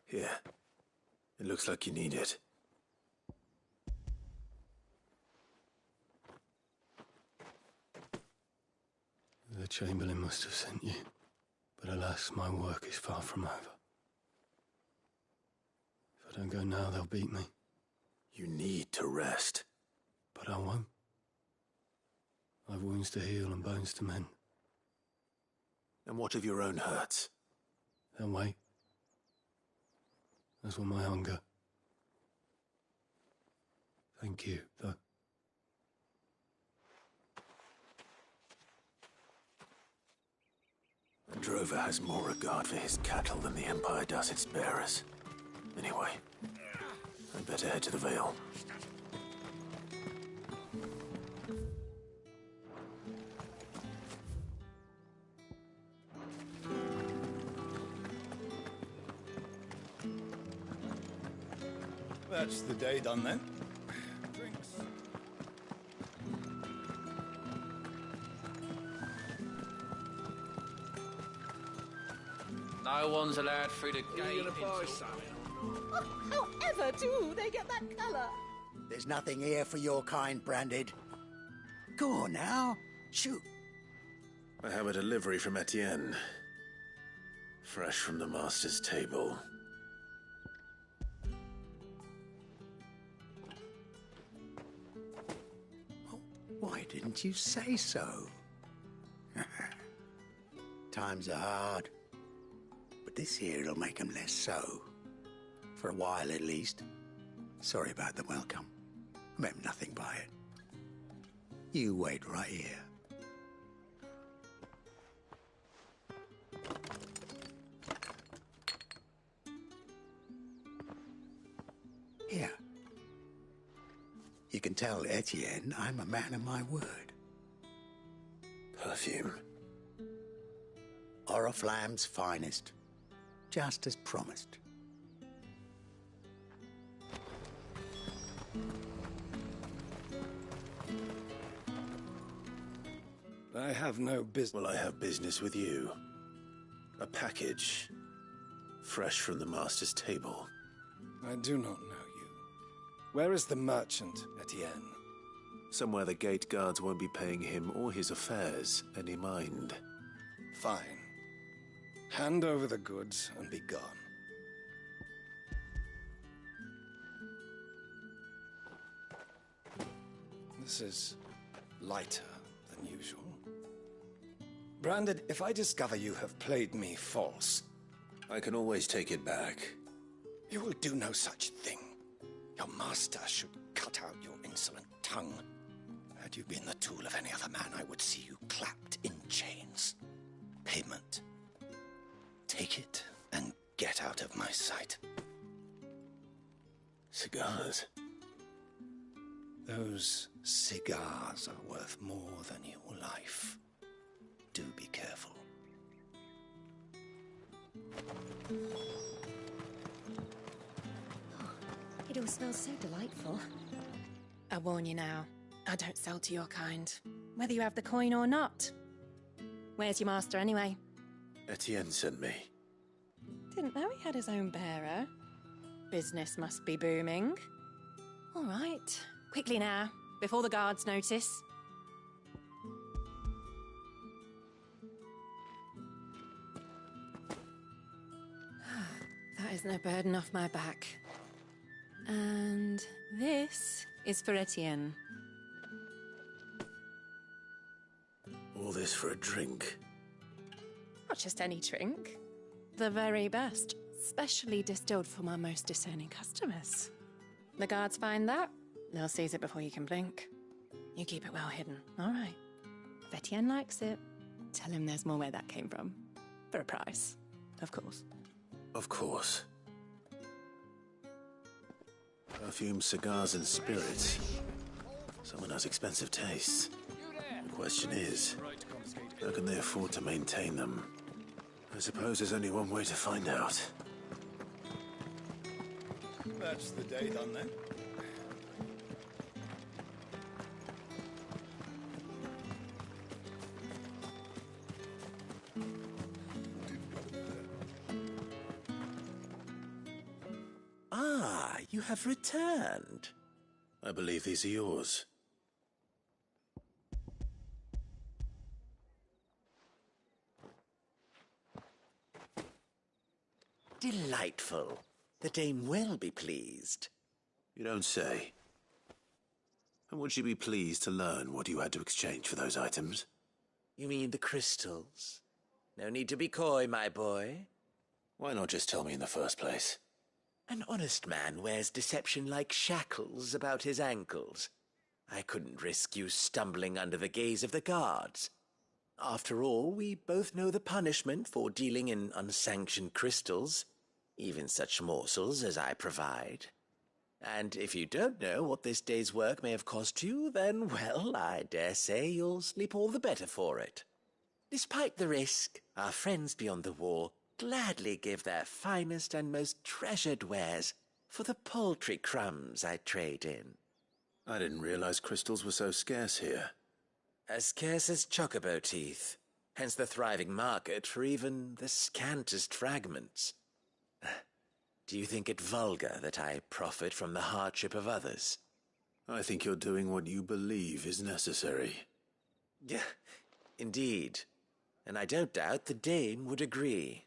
Here. It looks like you need it. The Chamberlain must have sent you, but alas, my work is far from over. If I don't go now, they'll beat me. You need to rest. But I won't. I've wounds to heal and bones to mend. And what of your own hurts? They'll wait. As will my hunger. Thank you, though. A drover has more regard for his cattle than the Empire does its bearers. Anyway, I'd better head to the Vale. That's the day done then. Drinks. No one's allowed through the gate. However do they get that colour? There's nothing here for your kind, Branded. Go on now. Shoot. I have a delivery from Etienne. Fresh from the Master's table. Why didn't you say so? Times are hard. But this here'll make 'em less so. For a while, at least. Sorry about the welcome. Meant nothing by it. You wait right here. Here. You can tell Etienne I'm a man of my word. Perfume. Oriflamme's finest. Just as promised. I have no business. Well, I have business with you. A package. Fresh from the Master's table. I do not know you. Where is the merchant, Etienne? Somewhere the gate guards won't be paying him or his affairs any mind. Fine. Hand over the goods and be gone. This is lighter than usual. Branded, if I discover you have played me false... I can always take it back. You will do no such thing. Your master should cut out your insolent tongue. Had you been the tool of any other man, I would see you clapped in chains. Payment. Take it and get out of my sight. Cigars. Those cigars are worth more than your life. Do be careful. It all smells so delightful. I warn you now, I don't sell to your kind, whether you have the coin or not. Where's your master anyway? Etienne sent me. Didn't know he had his own bearer. Business must be booming. All right, quickly now, before the guards notice. That is no burden off my back. And this is for Etienne. All this for a drink. Not just any drink. The very best. Specially distilled for my most discerning customers. The guards find that, they'll seize it before you can blink. You keep it well hidden, all right? If Etienne likes it, tell him there's more where that came from. For a price, of course. Of course. Perfume, cigars, and spirits. Someone has expensive tastes. The question is, how can they afford to maintain them? I suppose there's only one way to find out. That's the day done then. Ah, you have returned. I believe these are yours. Delightful. The dame will be pleased. You don't say. And would she be pleased to learn what you had to exchange for those items? You mean the crystals? No need to be coy, my boy. Why not just tell me in the first place? An honest man wears deception like shackles about his ankles. I couldn't risk you stumbling under the gaze of the guards. After all, we both know the punishment for dealing in unsanctioned crystals, even such morsels as I provide. And if you don't know what this day's work may have cost you, then, well, I dare say you'll sleep all the better for it. Despite the risk, our friends beyond the wall gladly give their finest and most treasured wares for the paltry crumbs I trade in. I didn't realize crystals were so scarce here. As scarce as chocobo teeth, hence the thriving market for even the scantest fragments. Do you think it vulgar that I profit from the hardship of others? I think you're doing what you believe is necessary. Yeah, indeed. And I don't doubt the dame would agree.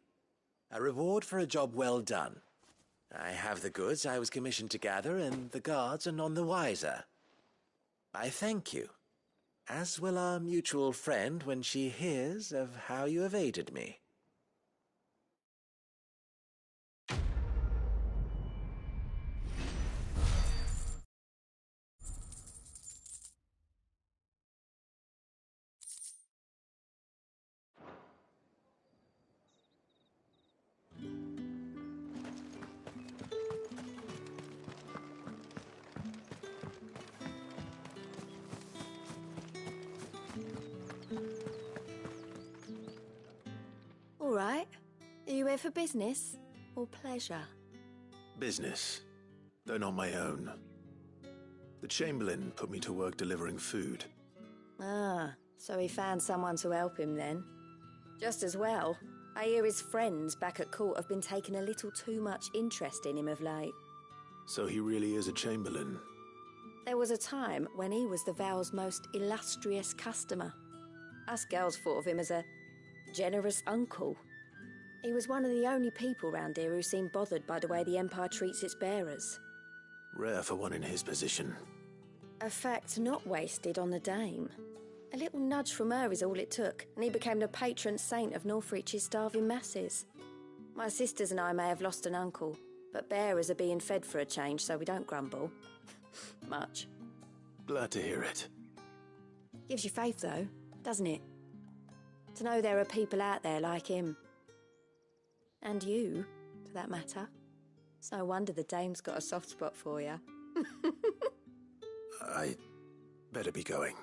A reward for a job well done. I have the goods I was commissioned to gather, and the guards are none the wiser. I thank you, as will our mutual friend when she hears of how you have aided me. All right. Are you here for business or pleasure? Business, though not my own. The Chamberlain put me to work delivering food. Ah, so he found someone to help him then. Just as well. I hear his friends back at court have been taking a little too much interest in him of late. So he really is a Chamberlain. There was a time when he was the Vale's most illustrious customer. Us girls thought of him as a generous uncle. He was one of the only people round here who seemed bothered by the way the Empire treats its bearers. Rare for one in his position. A fact not wasted on the dame. A little nudge from her is all it took, and he became the patron saint of Northreach's starving masses. My sisters and I may have lost an uncle, but bearers are being fed for a change, so we don't grumble. Much. Glad to hear it. Gives you faith, though, doesn't it? To know there are people out there like him. And you, for that matter. It's no wonder the dame's got a soft spot for you. I better be going.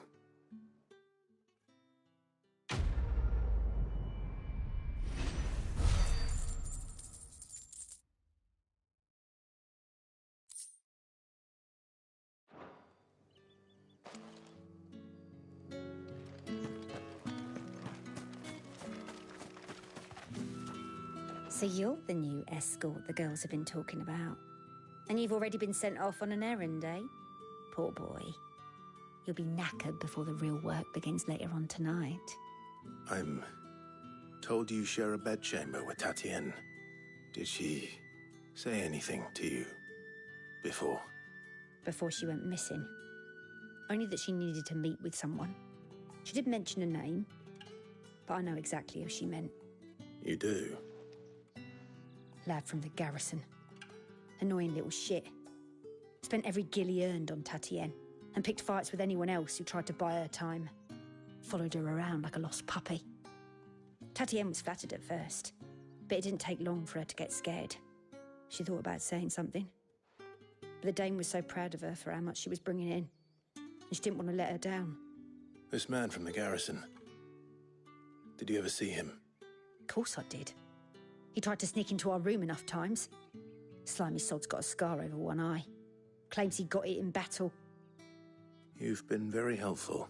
So you're the new escort the girls have been talking about. And you've already been sent off on an errand, eh? Poor boy. You'll be knackered before the real work begins later on tonight. I'm told you share a bedchamber with Tatienne. Did she say anything to you before? Before she went missing. Only that she needed to meet with someone. She did mention a name, but I know exactly who she meant. You do? Lad from the garrison. Annoying little shit. Spent every guil he earned on Tatienne, and picked fights with anyone else who tried to buy her time. Followed her around like a lost puppy. Tatienne was flattered at first, but it didn't take long for her to get scared. She thought about saying something. But the dame was so proud of her for how much she was bringing in, and she didn't want to let her down. This man from the garrison. Did you ever see him? Of course I did. He tried to sneak into our room enough times. Slimy sod's got a scar over one eye. Claims he got it in battle. You've been very helpful.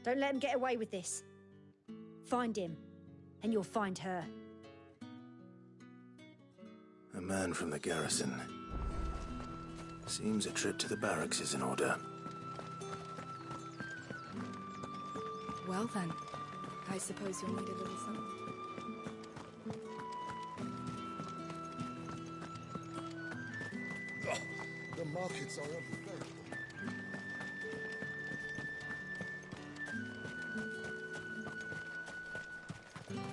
Don't let him get away with this. Find him, and you'll find her. A man from the garrison. Seems a trip to the barracks is in order. Well then, I suppose you'll need a little something. The markets are everywhere.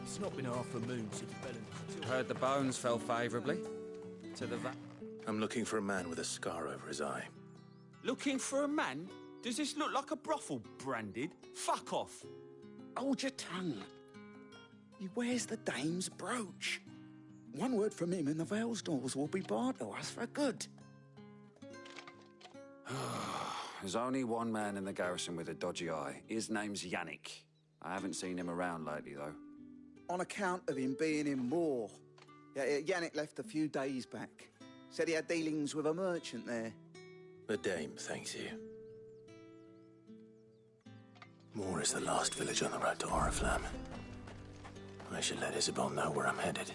It's not been half a moon since Bellin. Heard the bones fell favourably to the I'm looking for a man with a scar over his eye. Looking for a man? Does this look like a brothel, Branded? Fuck off. Hold your tongue. He wears the dame's brooch. One word from him and the Vale's doors will be barred to us for good. There's only one man in the garrison with a dodgy eye. His name's Yannick. I haven't seen him around lately, though. On account of him being in Moor. Yannick left a few days back. Said he had dealings with a merchant there. The dame thanks you. Moor is the last village on the road to Oriflamme. I should let Isabel know where I'm headed.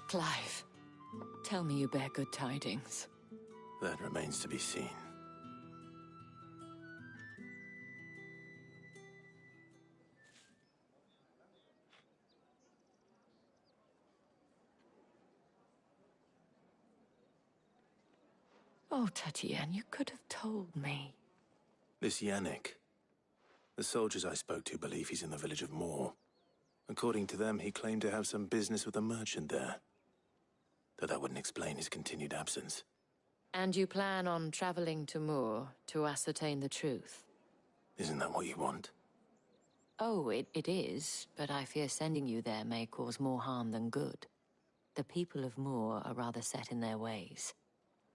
Clive, tell me you bear good tidings. That remains to be seen. Oh, Tatienne, you could have told me. This Yannick. The soldiers I spoke to believe he's in the village of Moor. According to them, he claimed to have some business with a merchant there. Though that wouldn't explain his continued absence. And you plan on traveling to Moor to ascertain the truth? Isn't that what you want? Oh, it is, but I fear sending you there may cause more harm than good. The people of Moor are rather set in their ways.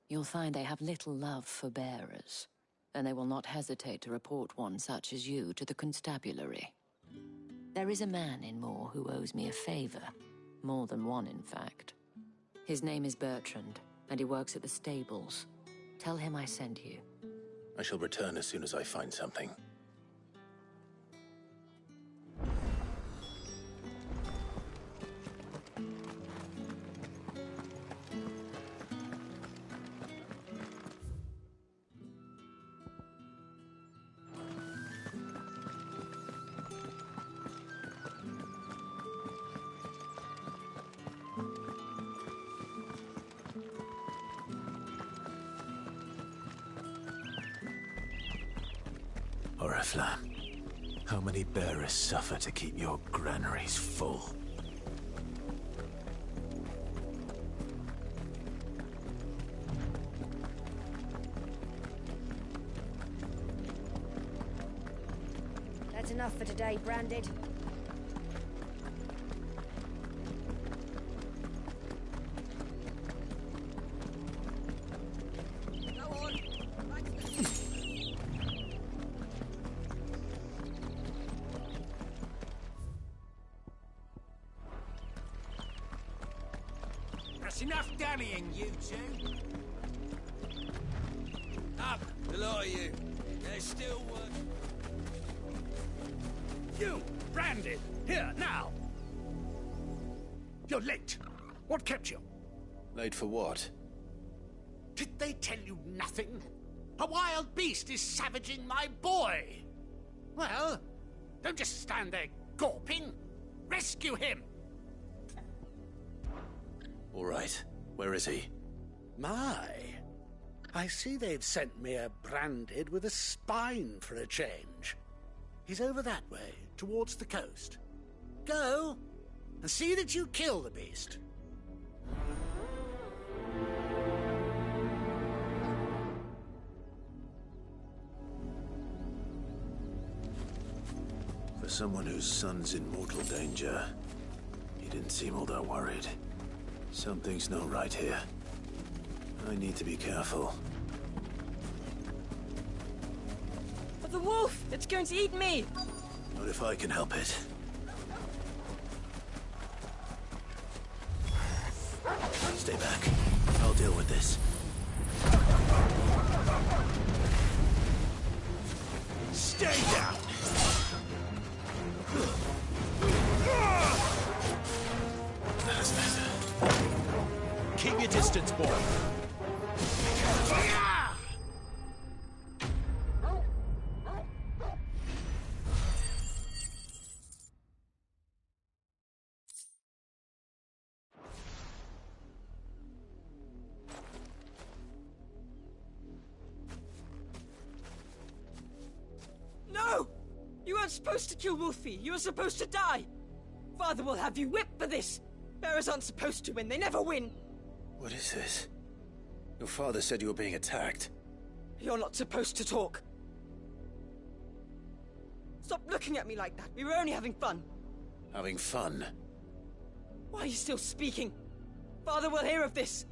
You'll find they have little love for bearers, and they will not hesitate to report one such as you to the constabulary. There is a man in Moor who owes me a favor. More than one, in fact. His name is Bertrand, and he works at the stables. Tell him I sent you. I shall return as soon as I find something. Oriflamme, how many bearers suffer to keep your granaries full? That's enough for today, Branded. That's enough dallying, you two. Up, the lot of you. There's still work. You, Branded, here, now. You're late. What kept you? Late for what? Did they tell you nothing? A wild beast is savaging my boy. Well, don't just stand there gawping. Rescue him. All right. Where is he? My. I see they've sent me a Branded with a spine for a change. He's over that way, towards the coast. Go, and see that you kill the beast. For someone whose son's in mortal danger, he'd didn't seem all that worried. Something's not right here. I need to be careful. But the wolf! It's going to eat me! Not if I can help it. Stay back. I'll deal with this. Stay down! That's better. Keep your distance, boy. No! You weren't supposed to kill Wolfie. You were supposed to die. Father will have you whipped for this. Bearers aren't supposed to win. They never win. What is this? Your father said you were being attacked. You're not supposed to talk. Stop looking at me like that. We were only having fun. Having fun? Why are you still speaking? Father will hear of this.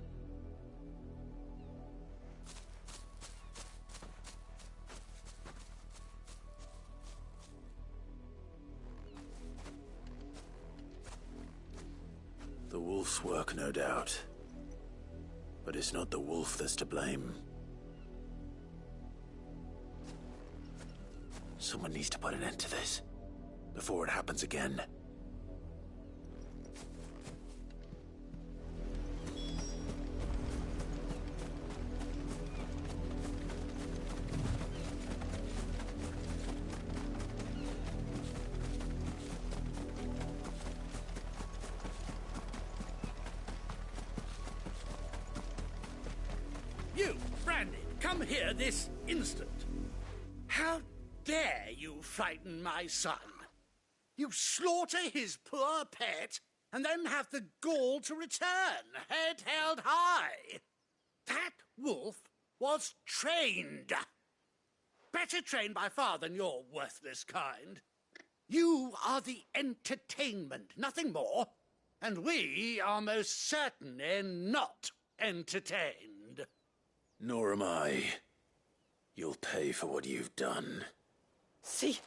The wolf's work, no doubt. But it's not the wolf that's to blame. Someone needs to put an end to this, before it happens again. You, Brandy, come here this instant. How dare you frighten my son? You slaughter his poor pet and then have the gall to return, head held high. That wolf was trained. Better trained by far than your worthless kind. You are the entertainment, nothing more. And we are most certainly not entertained. Nor am I. You'll pay for what you've done. See?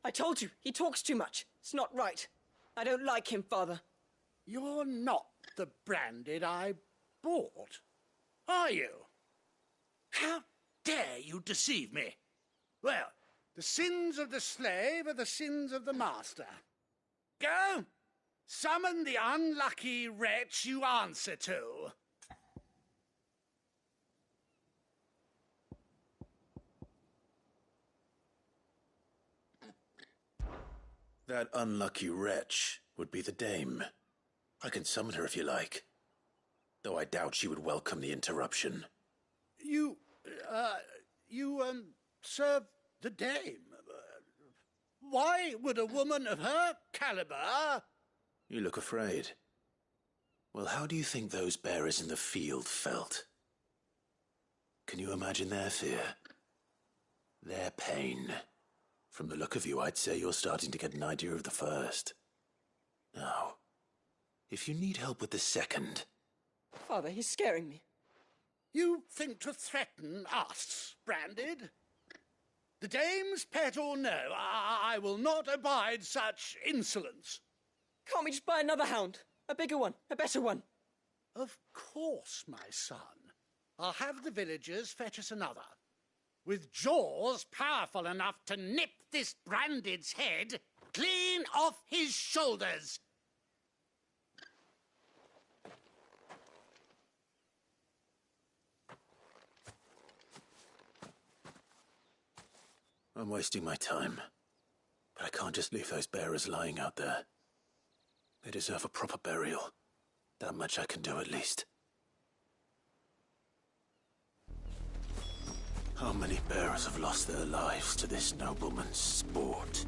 I told you, he talks too much. It's not right. I don't like him, Father. You're not the Branded I bought, are you? How dare you deceive me? Well, the sins of the slave are the sins of the master. Go! Summon the unlucky wretch you answer to. That unlucky wretch would be the dame. I can summon her if you like. Though I doubt she would welcome the interruption. You serve the dame. Why would a woman of her caliber... You look afraid. Well, how do you think those bearers in the field felt? Can you imagine their fear? Their pain? From the look of you, I'd say you're starting to get an idea of the first. Now, if you need help with the second... Father, he's scaring me. You think to threaten us, Branded? The dame's pet or no, I will not abide such insolence. Can't we just buy another hound? A bigger one, a better one. Of course, my son. I'll have the villagers fetch us another. With jaws powerful enough to nip this Branded's head clean off his shoulders. I'm wasting my time. But I can't just leave those bearers lying out there. They deserve a proper burial. That much I can do at least. How many bearers have lost their lives to this nobleman's sport?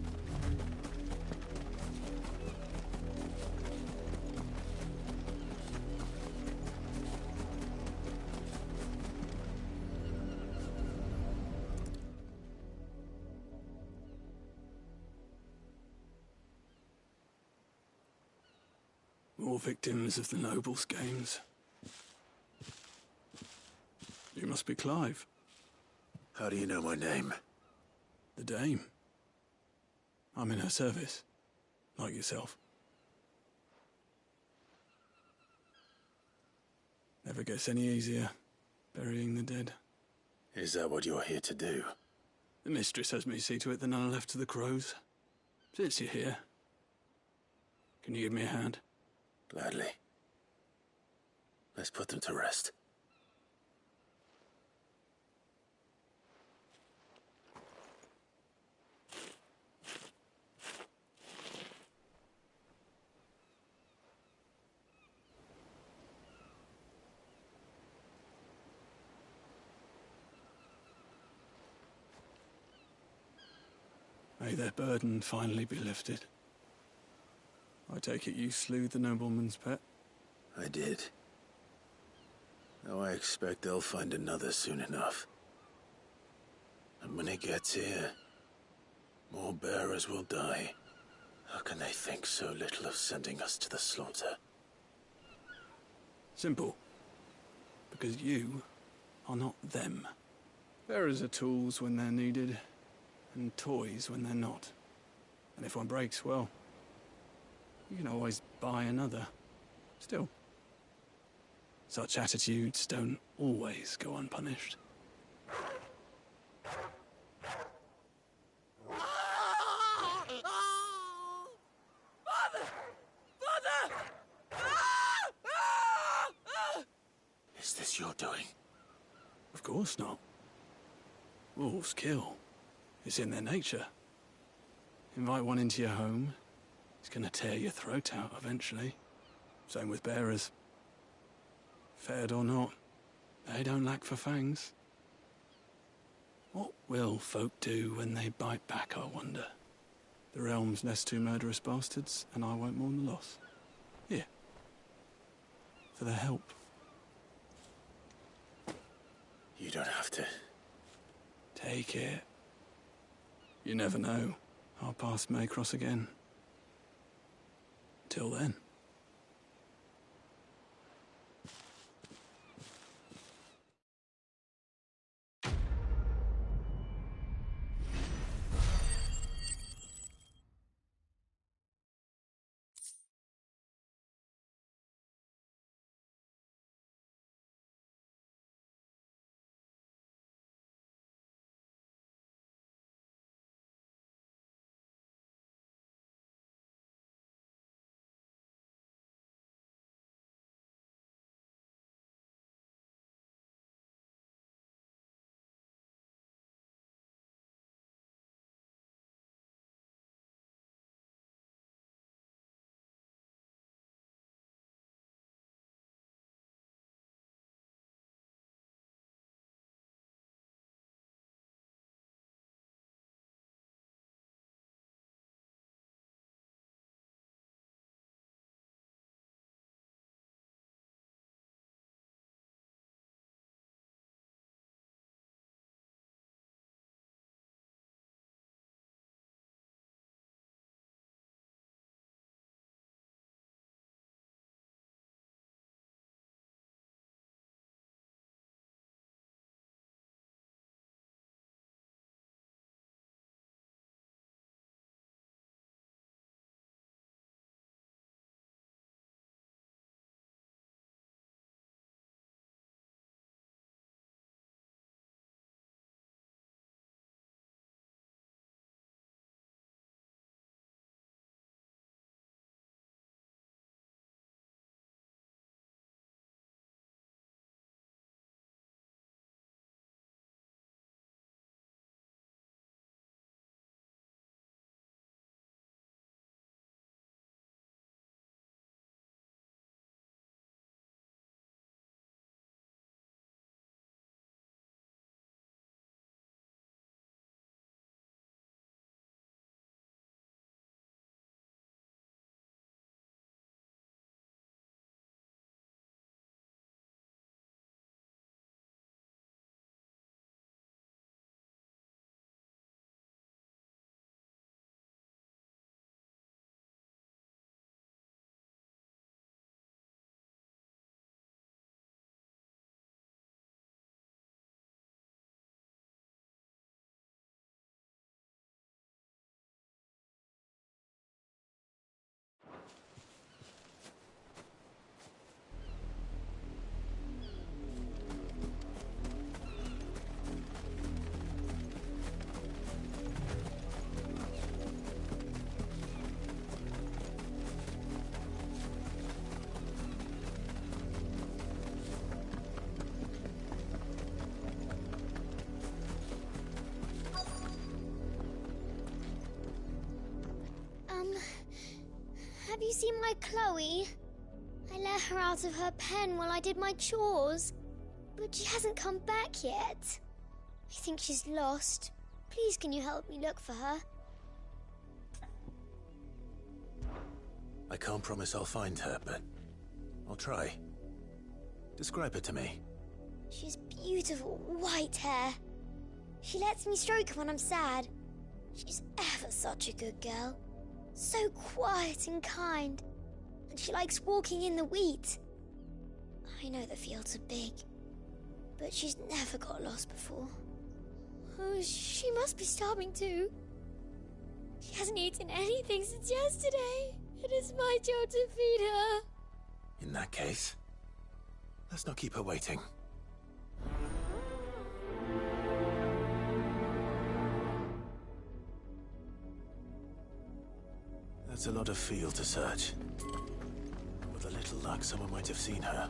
More victims of the nobles' games. You must be Clive. How do you know my name? The Dame. I'm in her service, like yourself. Never gets any easier, burying the dead. Is that what you're here to do? The mistress has me see to it that none are left to the crows. Since you're here, can you give me a hand? Gladly. Let's put them to rest. May their burden finally be lifted. I take it you slew the nobleman's pet? I did. Now I expect they'll find another soon enough. And when it gets here, more bearers will die. How can they think so little of sending us to the slaughter? Simple. Because you are not them. Bearers are tools when they're needed, and toys when they're not. And if one breaks, well, you can always buy another. Still, such attitudes don't always go unpunished. Father! Father! Is this your doing? Of course not. Wolves kill. It's in their nature. Invite one into your home, he's gonna tear your throat out eventually. Same with bearers. Fed or not, they don't lack for fangs. What will folk do when they bite back, I wonder? The realm's nest two murderous bastards, and I won't mourn the loss. Here. For their help. You don't have to. Take it. You never know. Our paths may cross again. Till then. Have you seen my Chloe? I let her out of her pen while I did my chores, but she hasn't come back yet. I think she's lost. Please, can you help me look for her? I can't promise I'll find her, but I'll try. Describe her to me. She's beautiful white hair. She lets me stroke her when I'm sad. She's ever such a good girl. So quiet and kind. And she likes walking in the wheat. I know the fields are big, but she's never got lost before. Oh, she must be starving too. She hasn't eaten anything since yesterday. It is my job to feed her. In that case, let's not keep her waiting. That's a lot of field to search. With a little luck, someone might have seen her.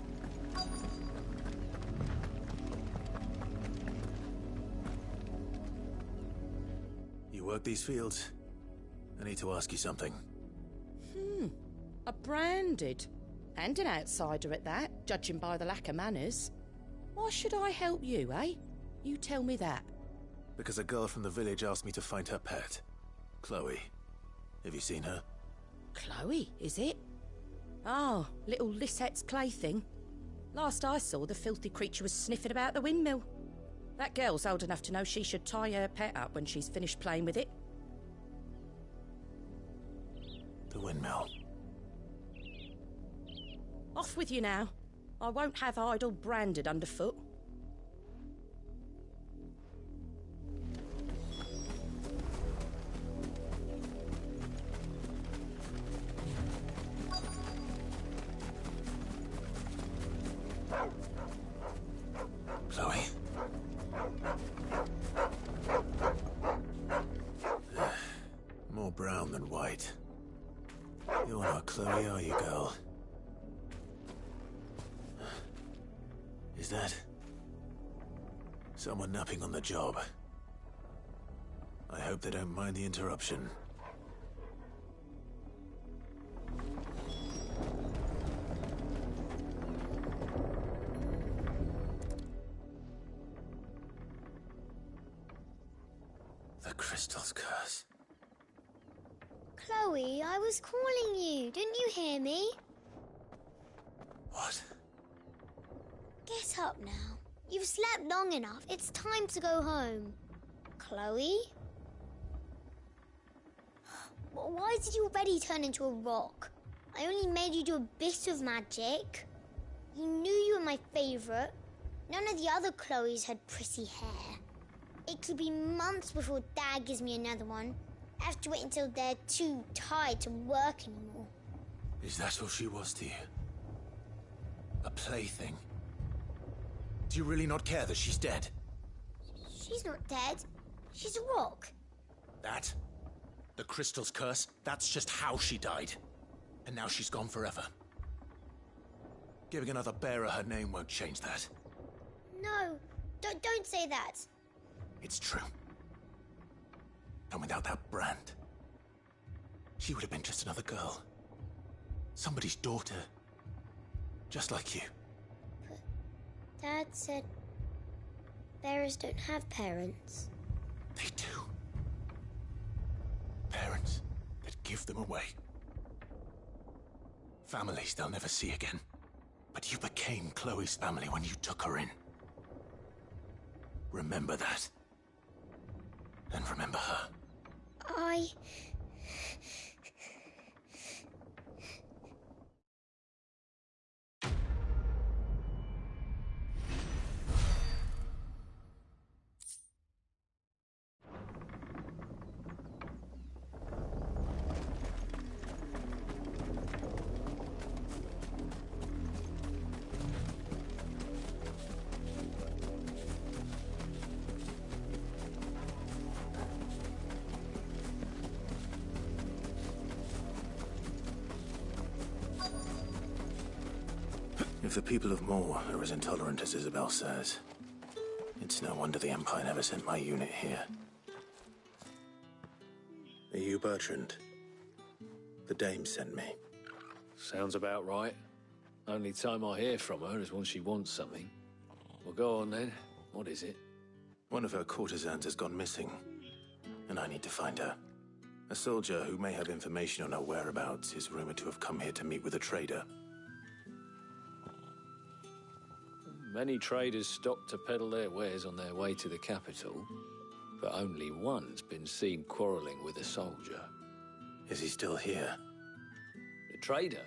You work these fields? I need to ask you something. A branded. And an outsider at that, judging by the lack of manners. Why should I help you, eh? You tell me that. Because a girl from the village asked me to find her pet, Chloe. Have you seen her? Chloe, is it? Oh, little Lisette's plaything. Last I saw, the filthy creature was sniffing about the windmill. That girl's old enough to know she should tie her pet up when she's finished playing with it. The windmill. Off with you now. I won't have idle branded underfoot. Chloe? More brown than white. You're not Chloe, are you, girl? Is that someone napping on the job? I hope they don't mind the interruption. The crystal's curse. Chloe, I was calling you. Didn't you hear me? What? Get up now. You've slept long enough. It's time to go home. Chloe? Why did you already turn into a rock? I only made you do a bit of magic. You knew you were my favourite. None of the other Chloes had pretty hair. It could be months before Dad gives me another one. I have to wait until they're too tired to work anymore. Is that all she was to you? A plaything? Do you really not care that she's dead? She's not dead. She's a rock. That? The crystal's curse? That's just how she died. And now she's gone forever. Giving another bearer her name won't change that. No, don't say that. It's true. And without that brand, she would have been just another girl. Somebody's daughter. Just like you. Dad said bearers don't have parents. They do. Parents that give them away. Families they'll never see again. But you became Chloe's family when you took her in. Remember that. And remember her. If the people of Moor are as intolerant as Isabel says, it's no wonder the Empire never sent my unit here. Are you Bertrand? The Dame sent me. Sounds about right. Only time I hear from her is when she wants something. Well, go on then. What is it? One of her courtesans has gone missing, and I need to find her. A soldier who may have information on her whereabouts is rumored to have come here to meet with a trader. Many traders stop to peddle their wares on their way to the capital, but only one's been seen quarrelling with a soldier. Is he still here? The trader?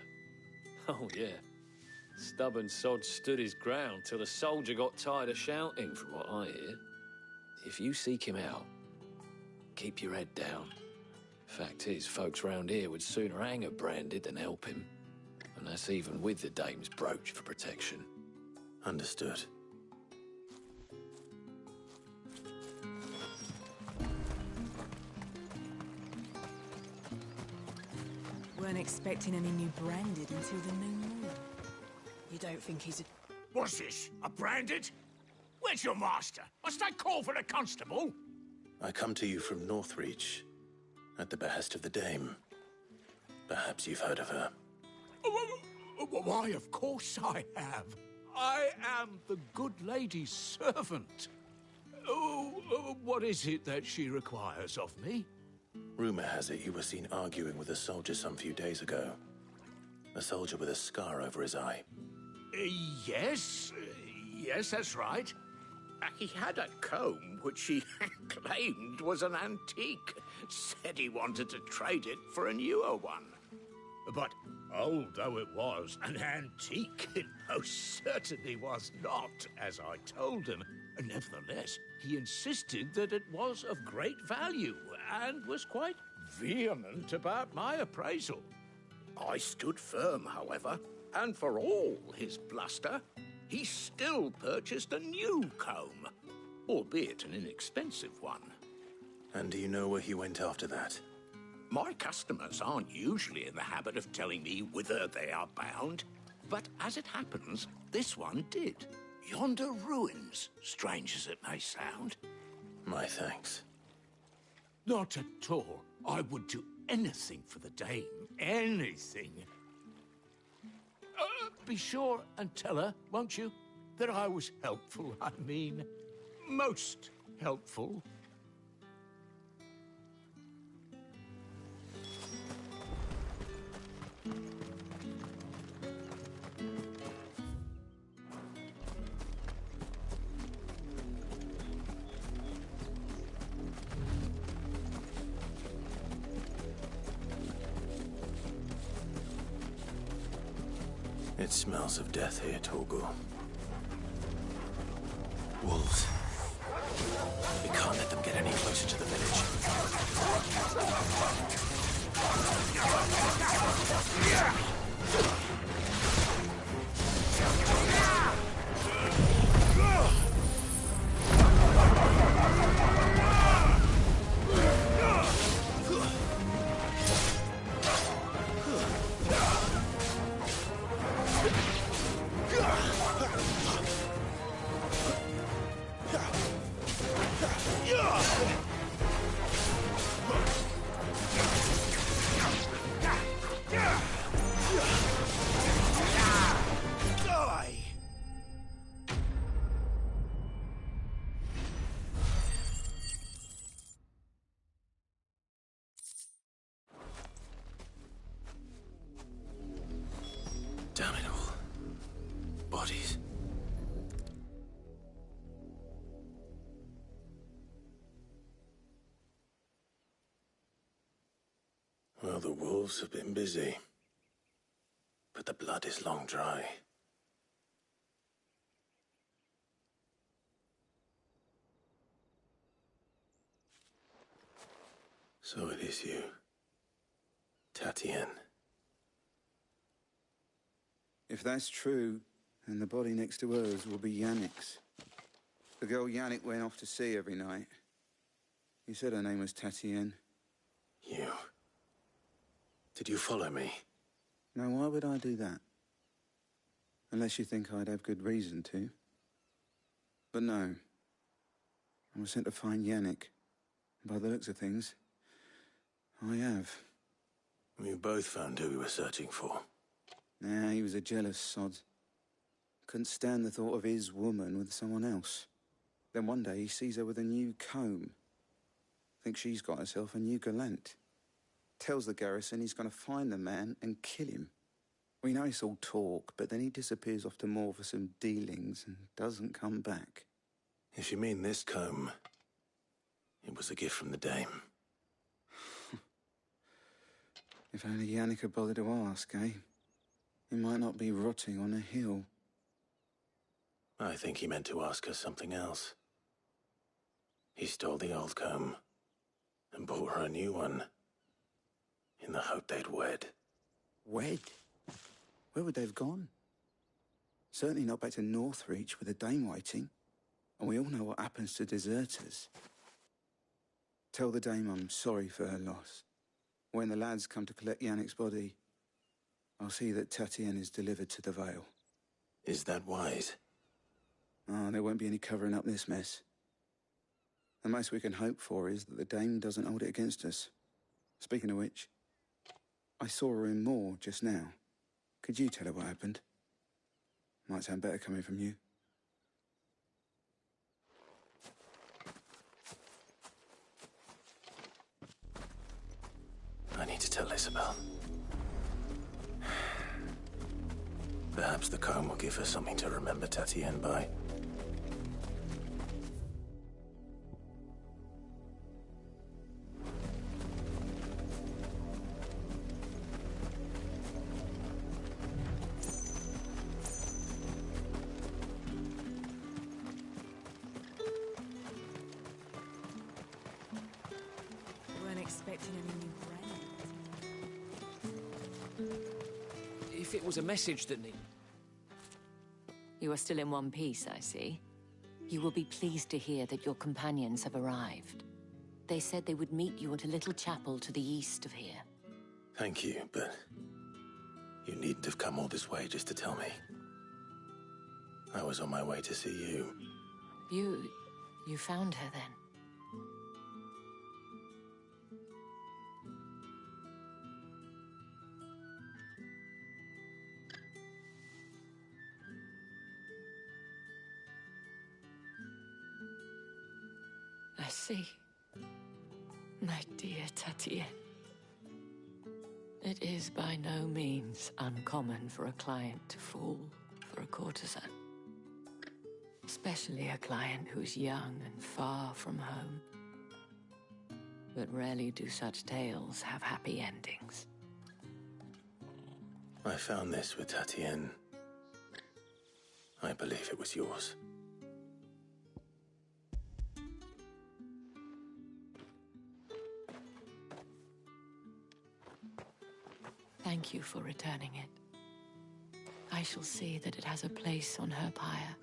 Oh, yeah. Stubborn sod stood his ground till the soldier got tired of shouting, from what I hear. If you seek him out, keep your head down. Fact is, folks round here would sooner hang a branded than help him. And that's even with the dame's brooch for protection. Understood. Weren't expecting any new branded until the new moon. You don't think he's a... What's this? A branded? Where's your master? Must I call for the constable? I come to you from Northreach, at the behest of the dame. Perhaps you've heard of her. Why, of course I have. I am the good lady's servant. What is it that she requires of me? Rumor has it you were seen arguing with a soldier some few days ago. A soldier with a scar over his eye. Yes, that's right. He had a comb which he claimed was an antique. Said he wanted to trade it for a newer one. But old though it was, an antique it most certainly was not, as I told him. Nevertheless, he insisted that it was of great value and was quite vehement about my appraisal. I stood firm, however, and for all his bluster, he still purchased a new comb, albeit an inexpensive one. And do you know where he went after that? My customers aren't usually in the habit of telling me whither they are bound, but as it happens, this one did. Yonder ruins, strange as it may sound. My thanks. Not at all. I would do anything for the dame. Anything. Be sure and tell her, won't you, that I was helpful. I mean, most helpful. It smells of death here, Torgul. Wolves. We can't let them get any closer to the village. Damn it all. Bodies. Well, the wolves have been busy. But the blood is long dry. So it is you, Tatienne. If that's true, then the body next to hers will be Yannick's. The girl Yannick went off to see every night. You said her name was Tatienne. You... Did you follow me? Now, why would I do that? Unless you think I'd have good reason to. But no. I was sent to find Yannick. By the looks of things, I have. We both found who we were searching for. Nah, he was a jealous sod. Couldn't stand the thought of his woman with someone else. Then one day he sees her with a new comb. Thinks she's got herself a new gallant. Tells the garrison he's going to find the man and kill him. We know it's all talk, but then he disappears off to Moor for some dealings and doesn't come back. If you mean this comb, it was a gift from the dame. If only Yannick had bothered to ask, eh? He might not be rotting on a hill. I think he meant to ask her something else. He stole the old comb and bought her a new one in the hope they'd wed. Wed? Where would they have gone? Certainly not back to Northreach with a dame waiting. And we all know what happens to deserters. Tell the dame I'm sorry for her loss. When the lads come to collect Yannick's body, I'll see that Tatienne is delivered to the Vale. Is that wise? Oh, there won't be any covering up this mess. The most we can hope for is that the dame doesn't hold it against us. Speaking of which, I saw her in Moor just now. Could you tell her what happened? Might sound better coming from you. I need to tell Isabel. Perhaps the comb will give her something to remember Tatienne by. Weren't expecting any new brand. If it was a message that needed... You are still in one piece, I see. You will be pleased to hear that your companions have arrived. They said they would meet you at a little chapel to the east of here. Thank you, but you needn't have come all this way just to tell me. I was on my way to see you. You found her then? I see. My dear Tatienne. It is by no means uncommon for a client to fall for a courtesan. Especially a client who's young and far from home. But rarely do such tales have happy endings. I found this with Tatienne. I believe it was yours. Thank you for returning it. I shall see that it has a place on her pyre.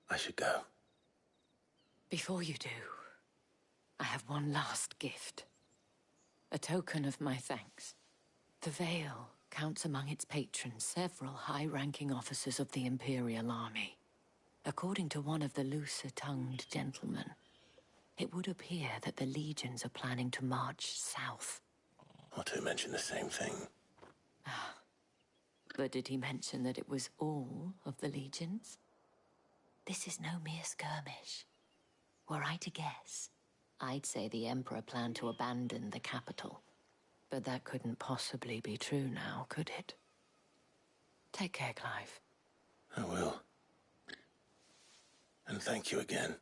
I should go. Before you do, I have one last gift. A token of my thanks. The Vale counts among its patrons several high-ranking officers of the Imperial Army. According to one of the looser-tongued gentlemen, it would appear that the legions are planning to march south. Or to mention the same thing. But did he mention that it was all of the legions? This is no mere skirmish. Were I to guess, I'd say the Emperor planned to abandon the capital. But that couldn't possibly be true now, could it? Take care, Clive. I will. And thank you again.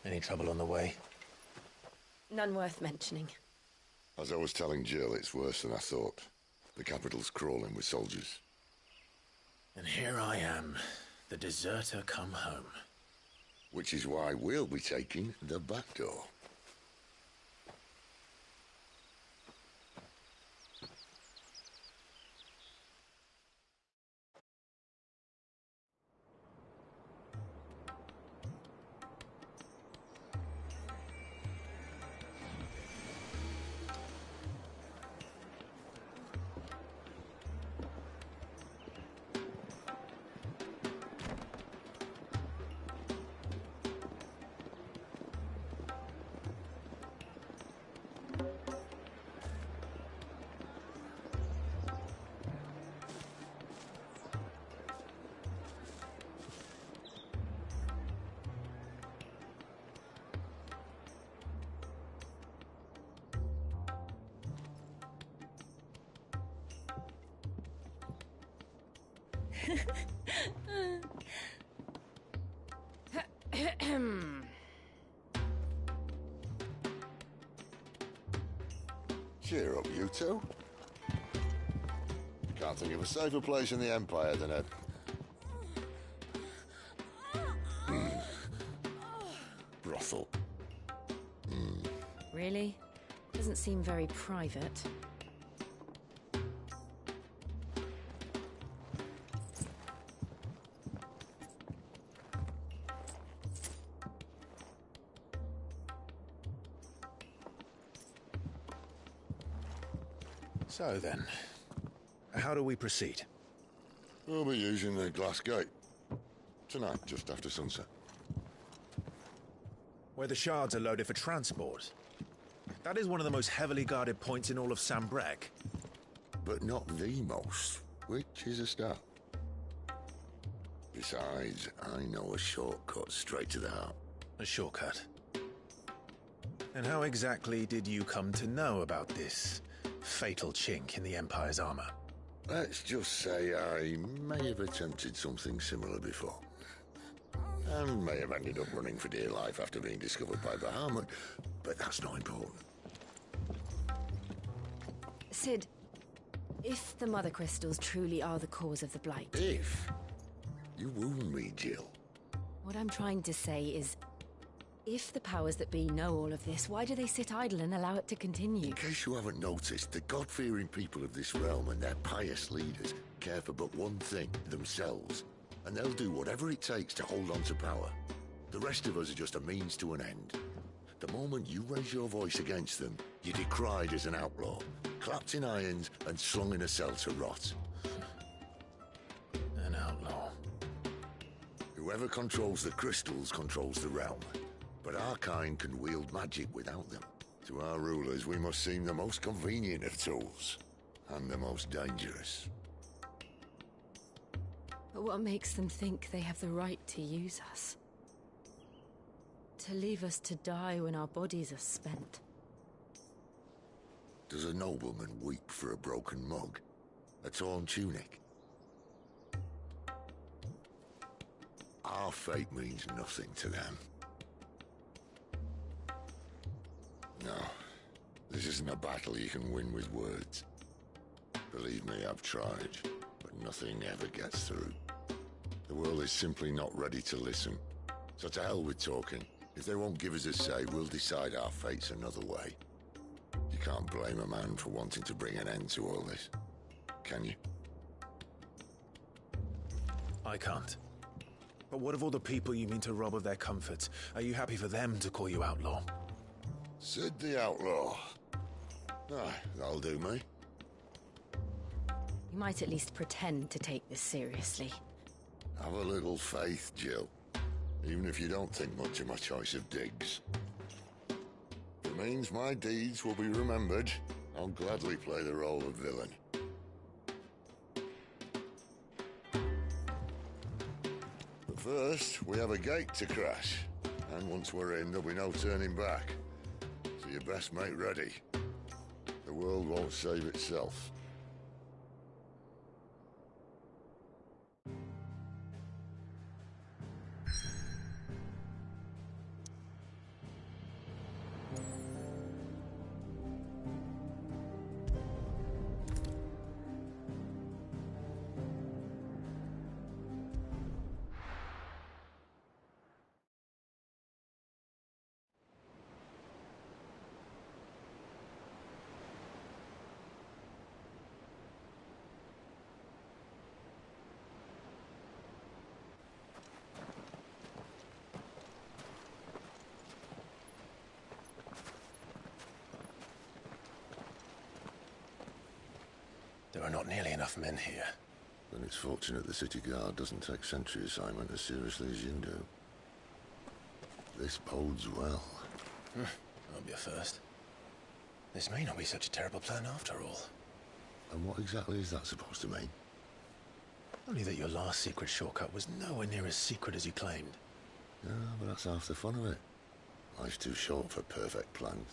Any trouble on the way? None worth mentioning. As I was telling Jill, it's worse than I thought. The capital's crawling with soldiers. And here I am, the deserter come home. Which is why we'll be taking the back door. Cheer up, you two. Can't think of a safer place in the Empire than a... brothel. Really? Doesn't seem very private. So then, how do we proceed? We'll be using the glass gate. Tonight, just after sunset. Where the shards are loaded for transport. That is one of the most heavily guarded points in all of Sambrek. But not the most, which is a start. Besides, I know a shortcut straight to the heart. A shortcut? And how exactly did you come to know about this fatal chink in the Empire's armor? Let's just say I may have attempted something similar before. And may have ended up running for dear life after being discovered by Bahamut, but that's not important. Sid, if the Mother Crystals truly are the cause of the Blight... If? You wound me, Jill. What I'm trying to say is, if the powers that be know all of this, why do they sit idle and allow it to continue? In case you haven't noticed, the God-fearing people of this realm and their pious leaders care for but one thing, themselves. And they'll do whatever it takes to hold on to power. The rest of us are just a means to an end. The moment you raise your voice against them, you're decried as an outlaw, clapped in irons and slung in a cell to rot. An outlaw. Whoever controls the crystals controls the realm. But our kind can wield magic without them. To our rulers, we must seem the most convenient of tools. And the most dangerous. But what makes them think they have the right to use us? To leave us to die when our bodies are spent? Does a nobleman weep for a broken mug? A torn tunic? Our fate means nothing to them. No, this isn't a battle you can win with words. Believe me, I've tried, but nothing ever gets through. The world is simply not ready to listen. So to hell with talking. If they won't give us a say, we'll decide our fates another way. You can't blame a man for wanting to bring an end to all this, can you? I can't. But what of all the people you mean to rob of their comforts? Are you happy for them to call you outlaw? Sid the Outlaw. Aye, that'll do me. You might at least pretend to take this seriously. Have a little faith, Jill. Even if you don't think much of my choice of digs. If it means my deeds will be remembered, I'll gladly play the role of villain. But first, we have a gate to crash. And once we're in, there'll be no turning back. So you best make ready. The world won't save itself. are not nearly enough men here. Then it's fortunate the city guard doesn't take sentry assignment as seriously as you do. This bodes well. That'll be a first. This may not be such a terrible plan after all. And what exactly is that supposed to mean? Only that your last secret shortcut was nowhere near as secret as you claimed. Yeah, but that's half the fun of it. Life's too short for perfect plans.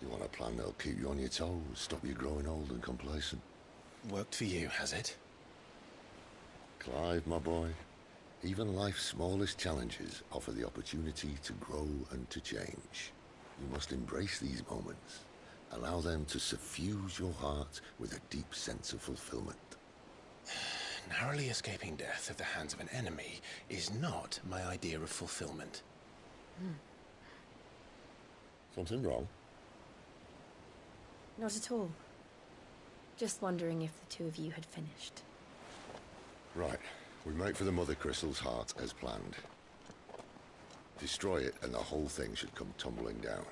You want a plan that'll keep you on your toes, stop you growing old and complacent. Worked for you, has it? Clive, my boy, even life's smallest challenges offer the opportunity to grow and to change. You must embrace these moments. Allow them to suffuse your heart with a deep sense of fulfillment. Narrowly escaping death at the hands of an enemy is not my idea of fulfillment. Something wrong? Not at all. Just wondering if the two of you had finished. Right. We make for the Mother Crystal's heart as planned. Destroy it and the whole thing should come tumbling down.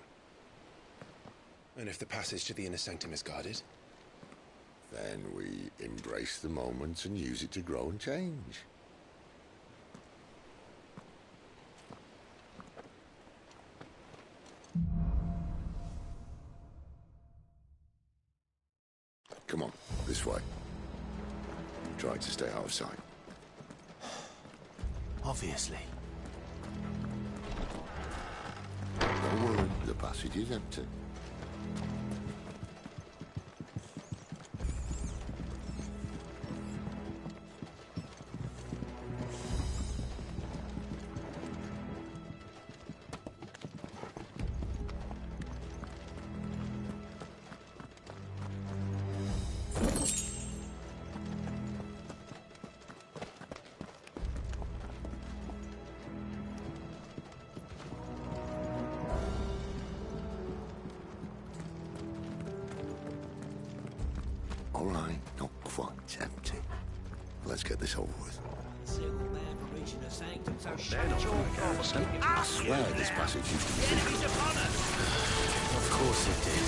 And if the passage to the inner sanctum is guarded? Then we embrace the moment and use it to grow and change. Come on, this way. Try to stay out of sight. Obviously. Don't worry, the passage is empty. All right, not quite empty. Let's get this over with. I swear this passage used to be secret. Of course it did.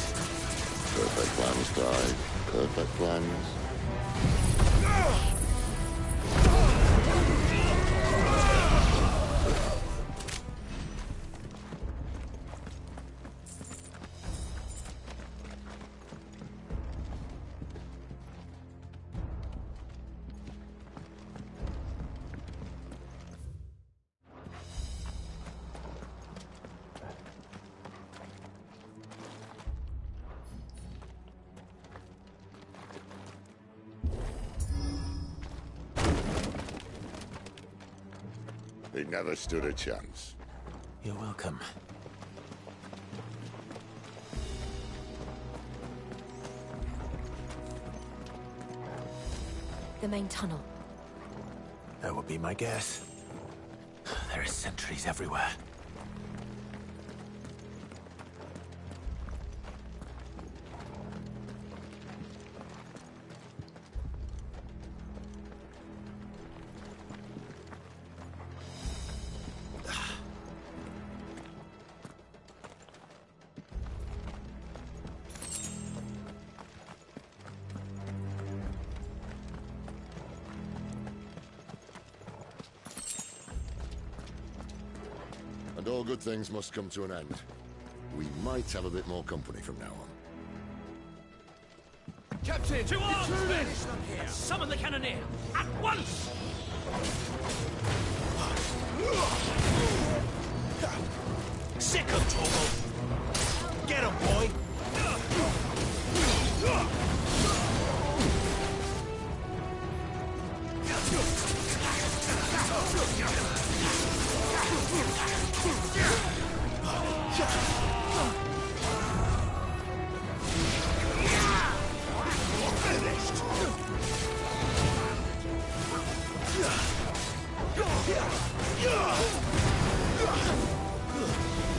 Perfect plans, Clive. Perfect plans. He never stood a chance. You're welcome. The main tunnel. That would be my guess. There are sentries everywhere. And all good things must come to an end. We might have a bit more company from now on. Captain, to arms, men! And summon the cannoneer at once! Sick of trouble! Get him, boy!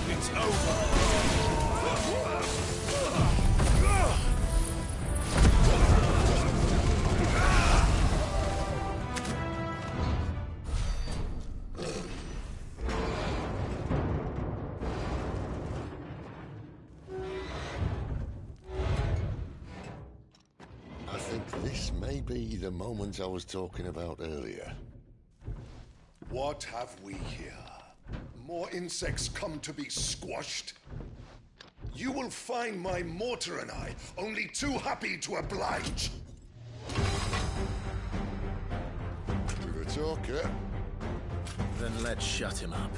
It's over! be the moment I was talking about earlier. What have we here? More insects come to be squashed? You will find my mortar and I only too happy to oblige. To the talker. Then let's shut him up.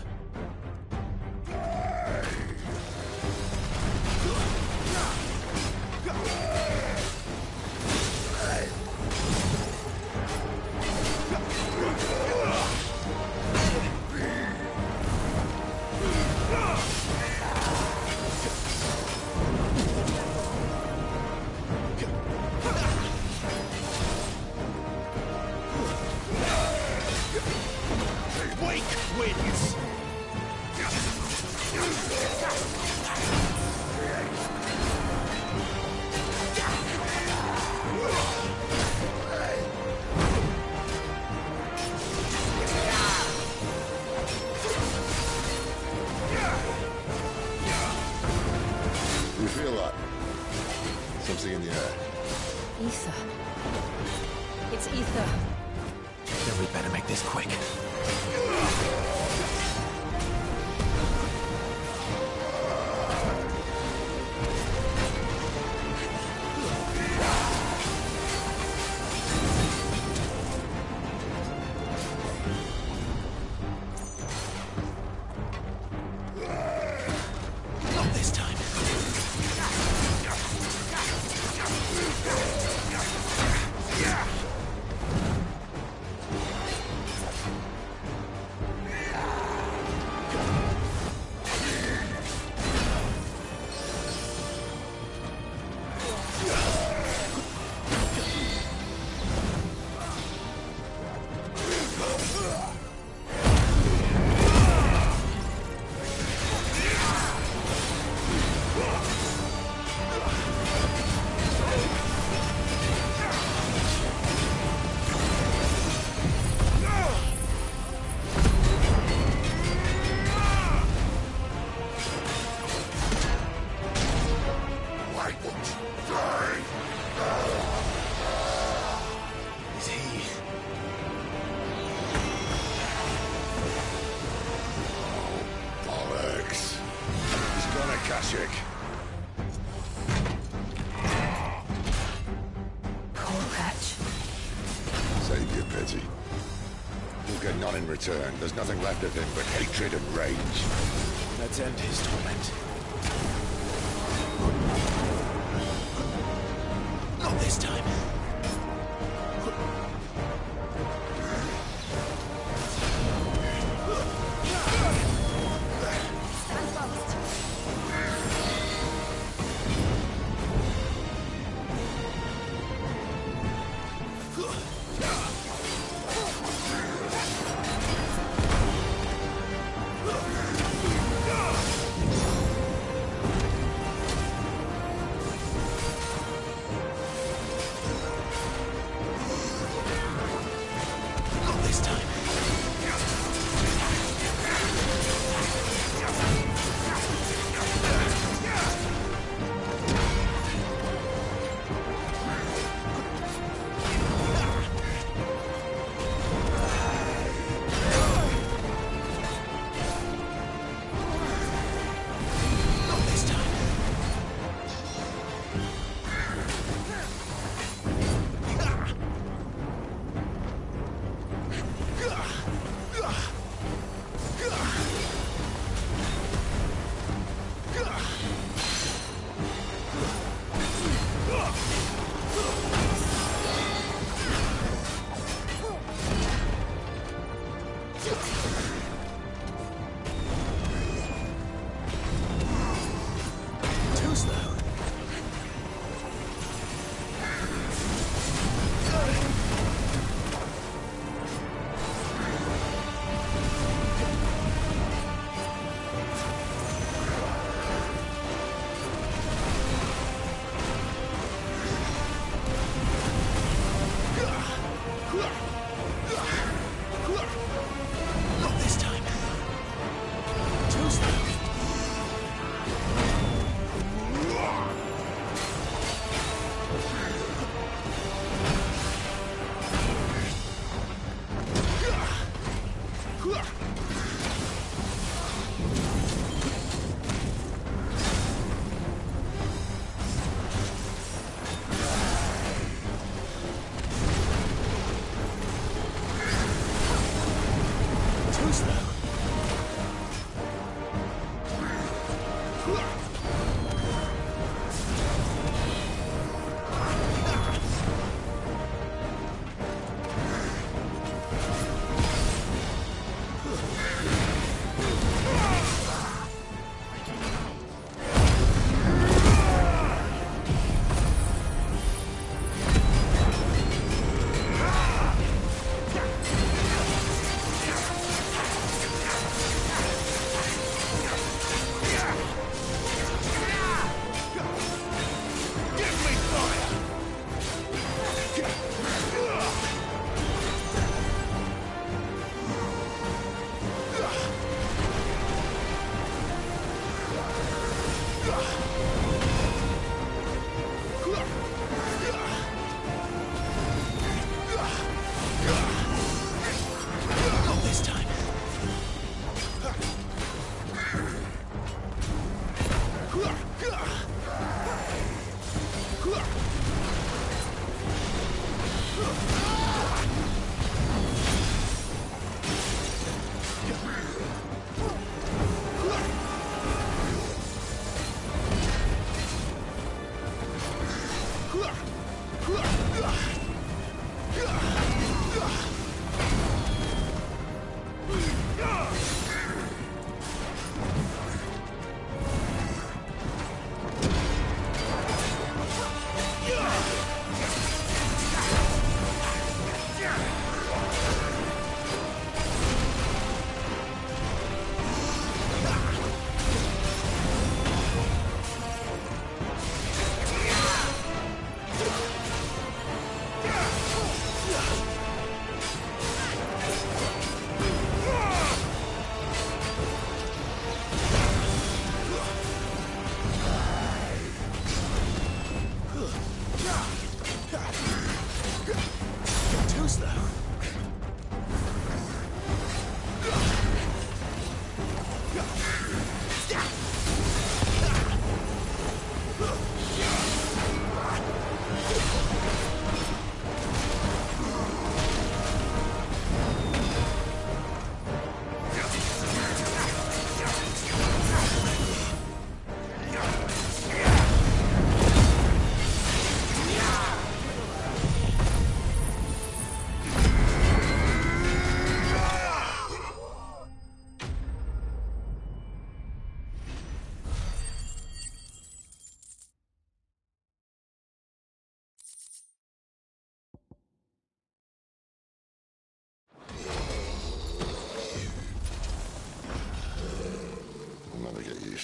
You feel that? Something in the air. Ether. It's ether. Then we better make this quick. Not this time. Is he? Bollocks. He's gone Akashic. Poor wretch. Save your pity. He'll get none in return. There's nothing left of him but hatred and rage. Let's end his torment. Not this time.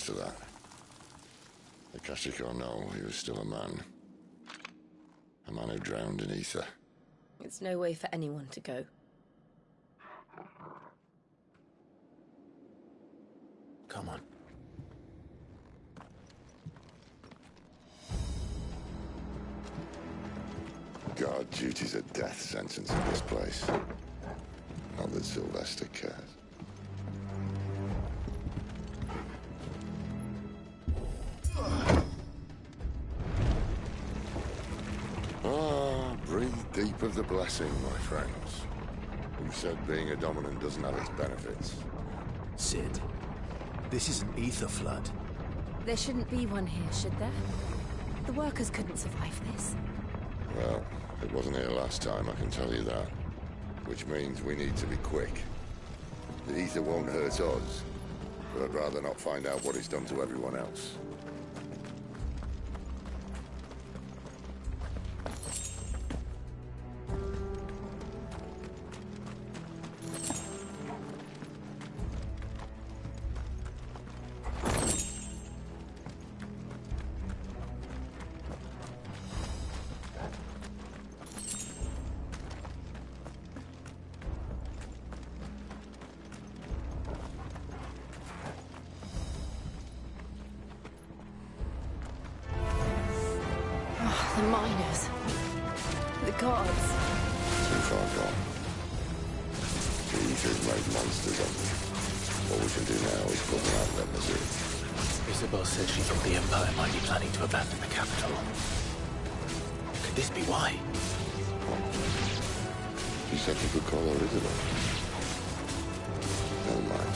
To that. Akashic or no, he was still a man. A man who drowned in ether. It's no way for anyone to go. Come on. Guard duty's a death sentence in this place. Not that Sylvester cares. Breathe deep of the blessing, my friends. Who said being a dominant doesn't have its benefits? Sid, this is an ether flood. There shouldn't be one here, should there? The workers couldn't survive this. Well, it wasn't here last time, I can tell you that. Which means we need to be quick. The ether won't hurt us, but I'd rather not find out what it's done to everyone else. The miners. The gods. Too far gone. Too Aether's made monsters of them. What we can do now is put them out and let them in. Isabel said she thought the Empire might be planning to abandon the capital. Could this be why? She said you could call her Isabel. Never mind.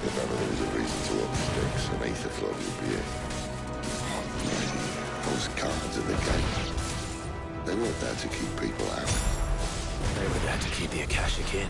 If ever there was a reason to up sticks, an Aether flood would be it. Those guards at the gate. They weren't there to keep people out. They were there to keep the Akashic in.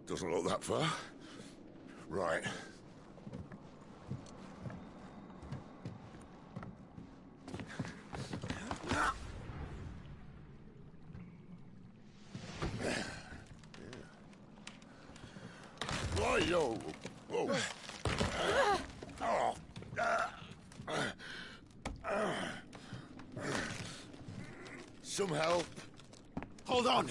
Doesn't look that far. Right. Whoa, whoa. Oh. Some help. Hold on!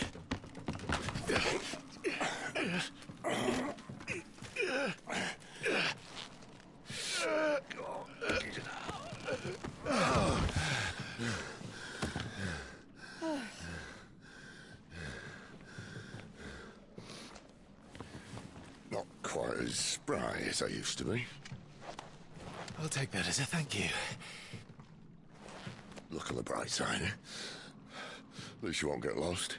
Not quite as spry as I used to be. I'll take that as a thank you. Look on the bright side, eh? At least you won't get lost.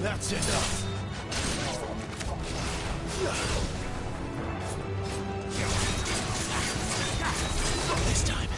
That's enough. Not this time.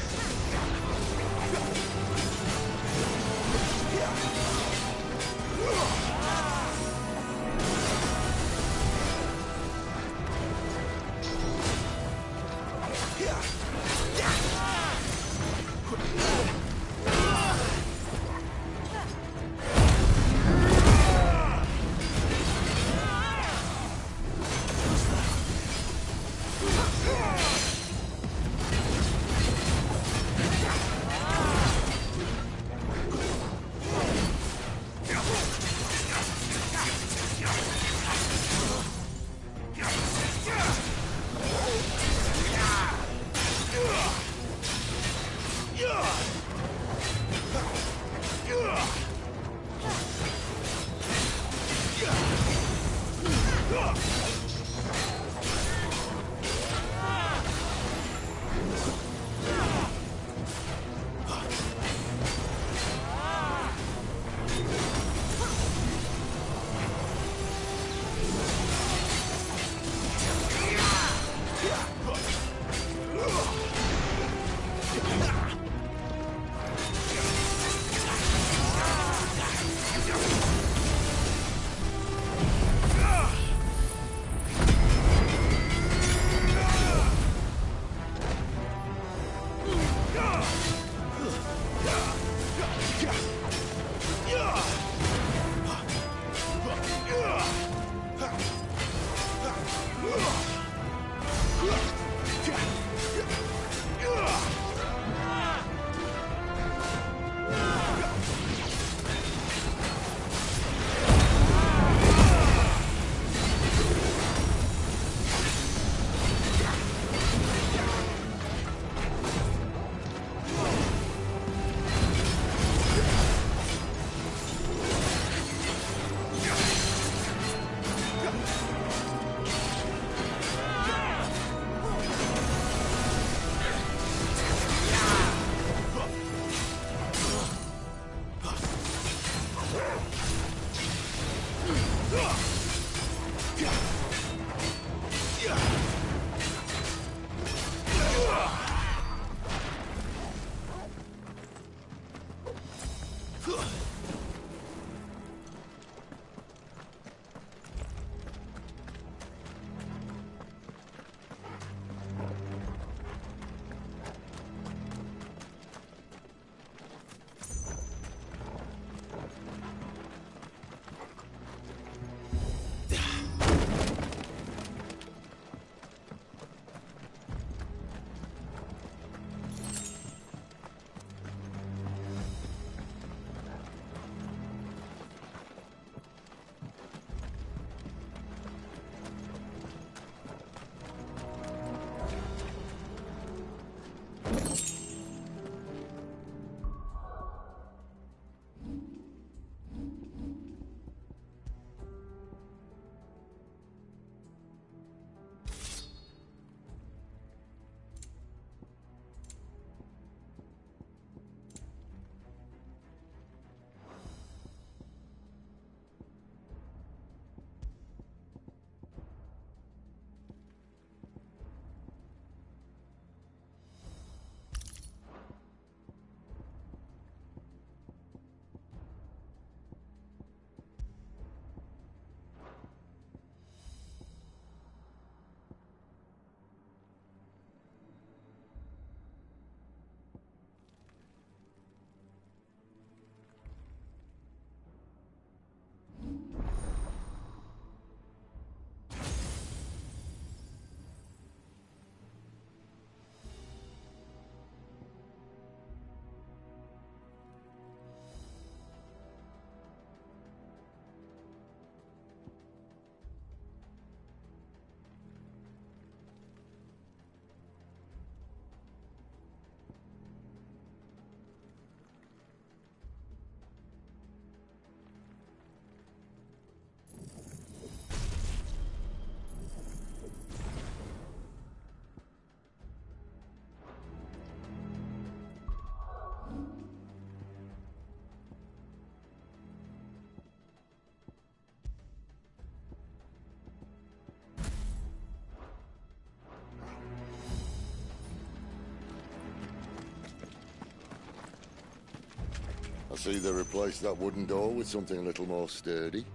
I see they replaced that wooden door with something a little more sturdy.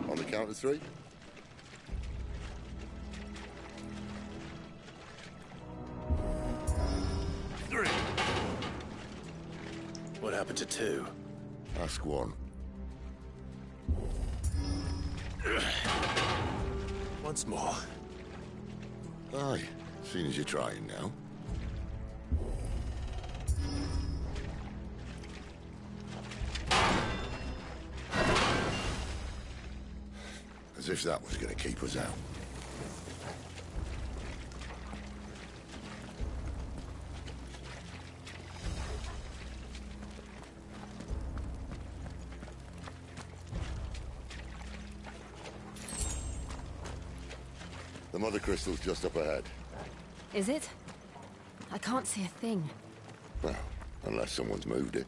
On the count of 3. What happened to 2? Ask 1. Once more. Aye, seeing as you're trying now. As if that was going to keep us out. The mother crystal's just up ahead. Is it? I can't see a thing. Well, unless someone's moved it.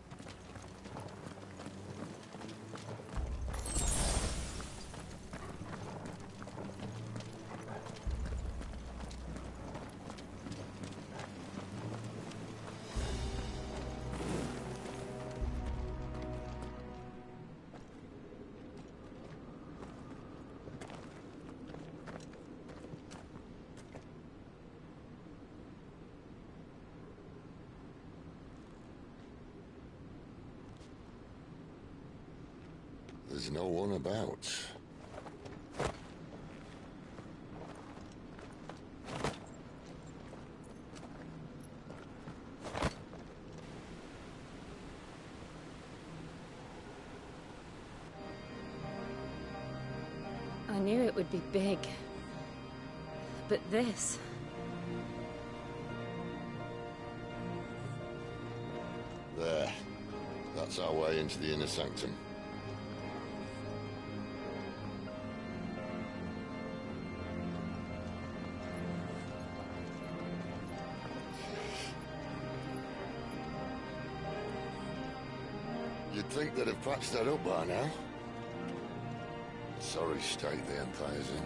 There's no one about. I knew it would be big. But this... There. That's our way into the inner sanctum. You'd think they'd have patched that up by now. Sorry state the Empire's in.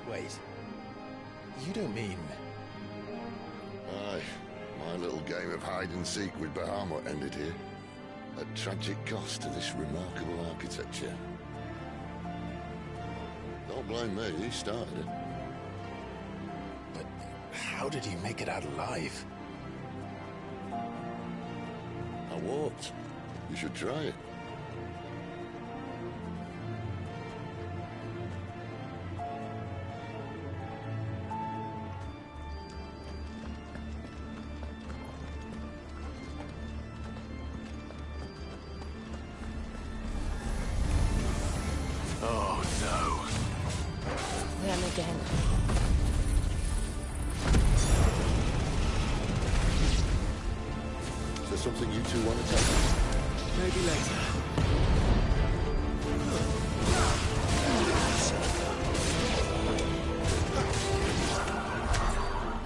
Wait. You don't mean... Aye. My little game of hide-and-seek with Bahamut ended here. At tragic cost to this remarkable architecture. Don't blame me, he started it. But how did he make it out alive? I walked. You should try it. Oh, no. Them again. Is there something you two want to take? Maybe later.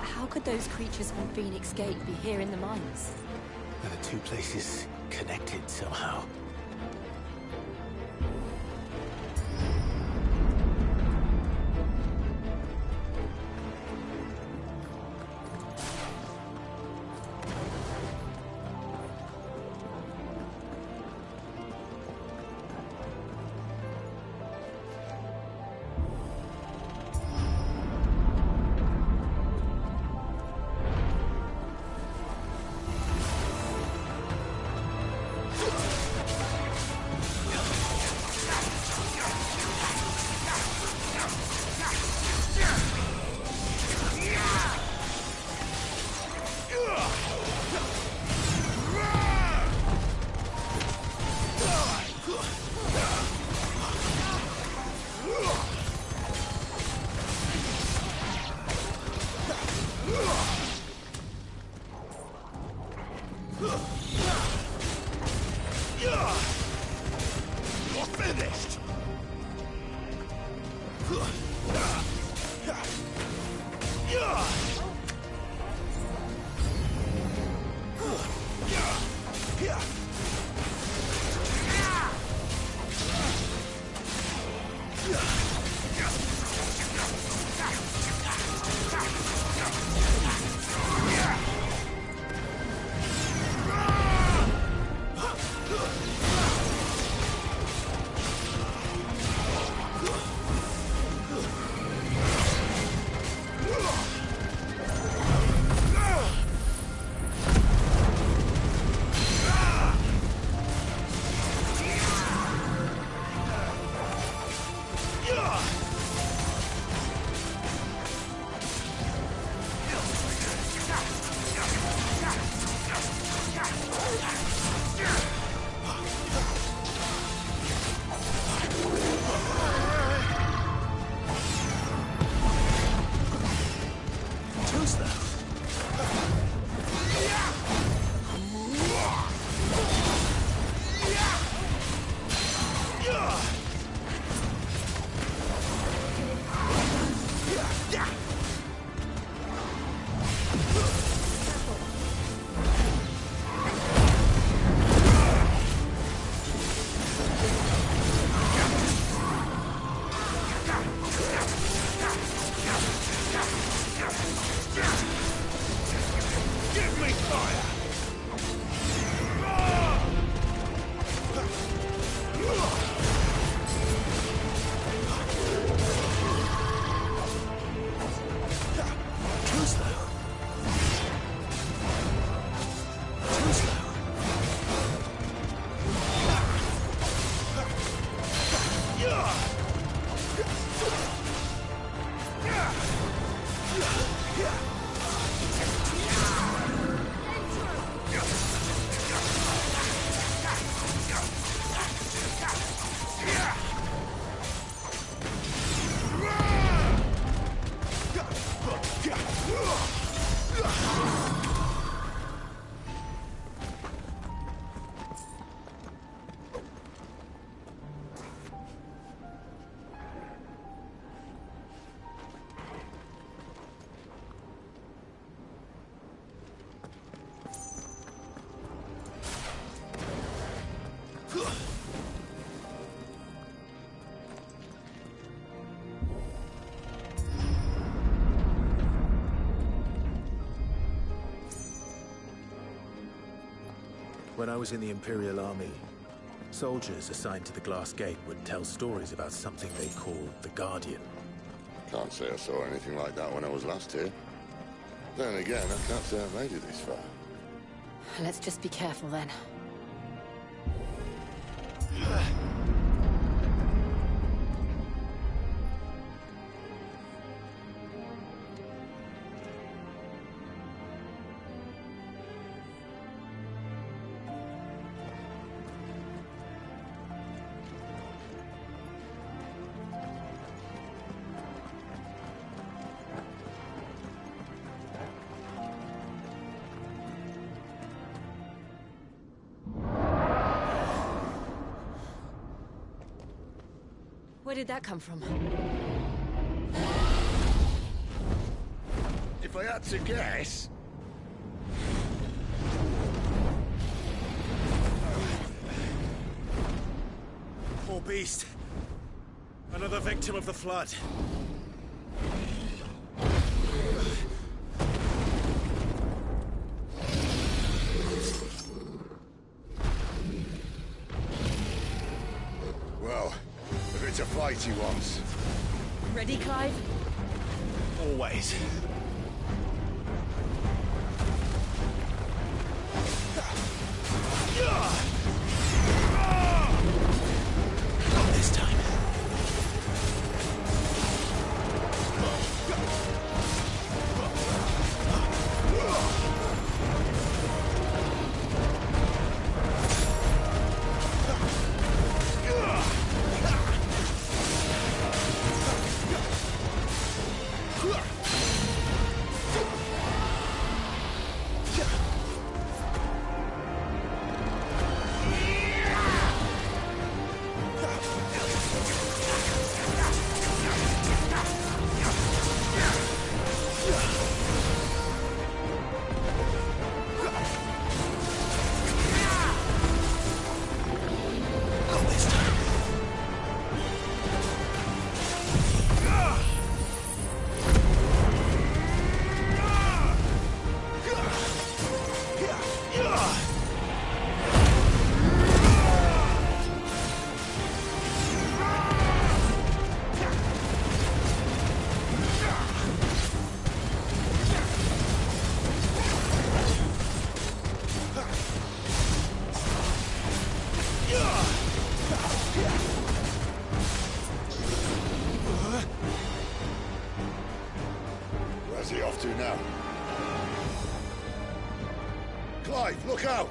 How could those creatures from Phoenix Gate be here in the mines? Are the two places connected somehow? Give me fire! Too slow. Too slow. When I was in the Imperial Army, soldiers assigned to the Glass Gate would tell stories about something they called the Guardian. Can't say I saw anything like that when I was last here. Then again, I can't say I made it this far. Let's just be careful then. Where did that come from? If I had to guess... Poor beast. Another victim of the flood. Well, if it's a fight he wants. Ready, Clive? Always. Not this time. Where's he off to now? Clive, look out!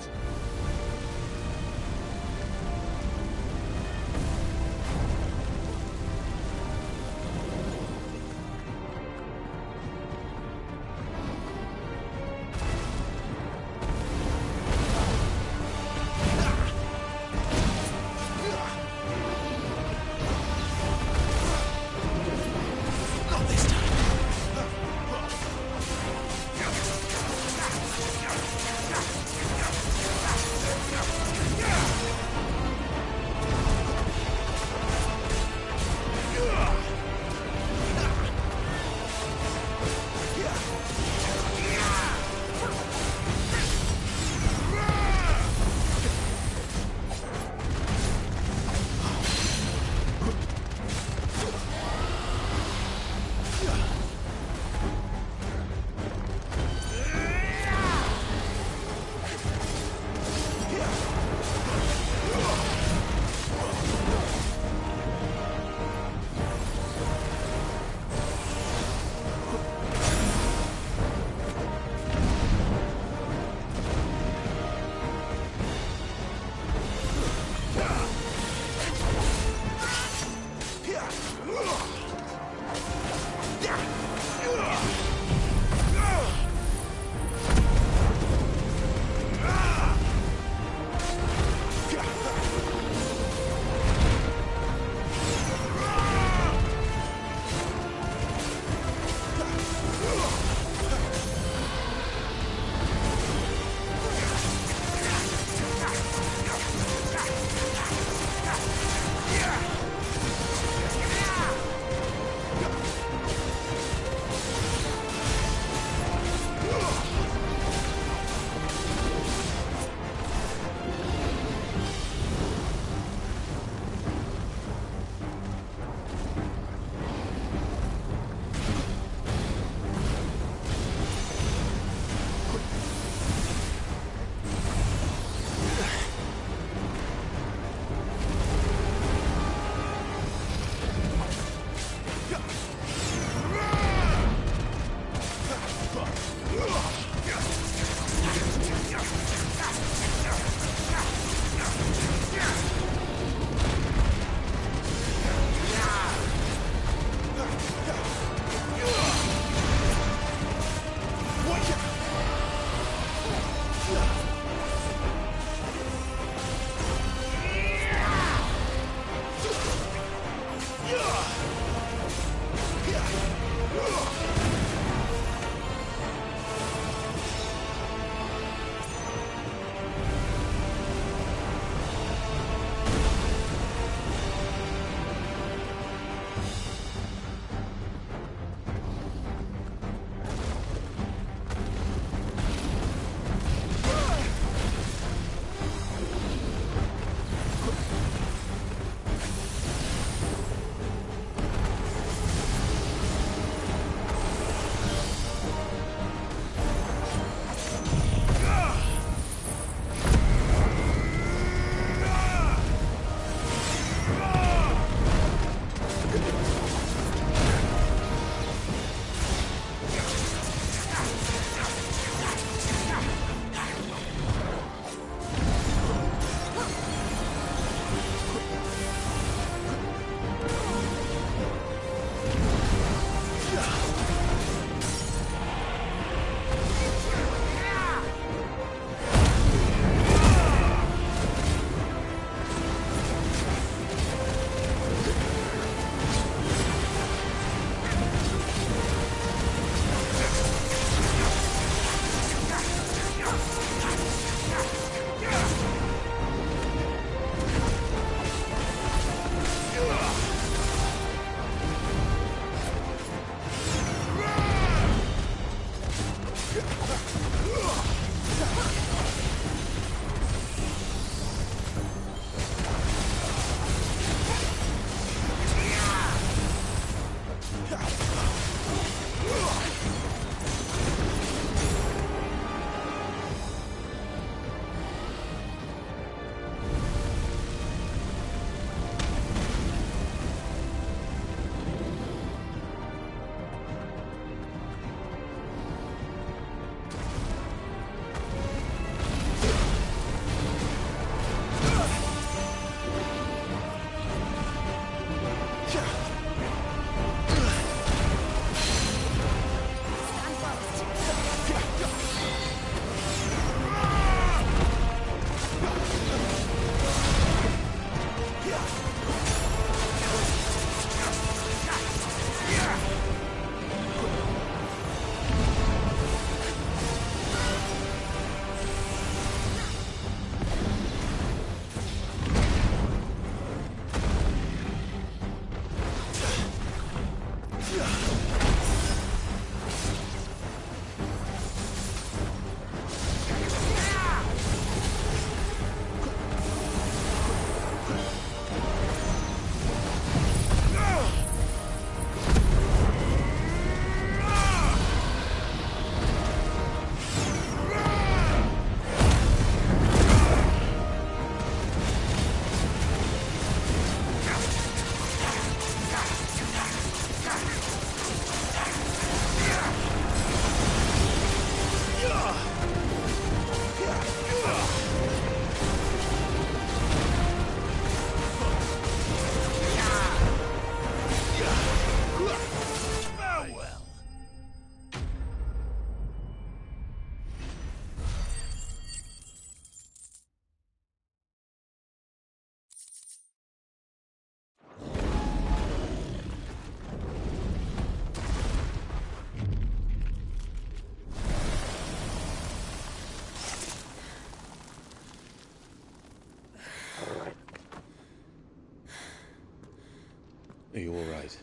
you all right?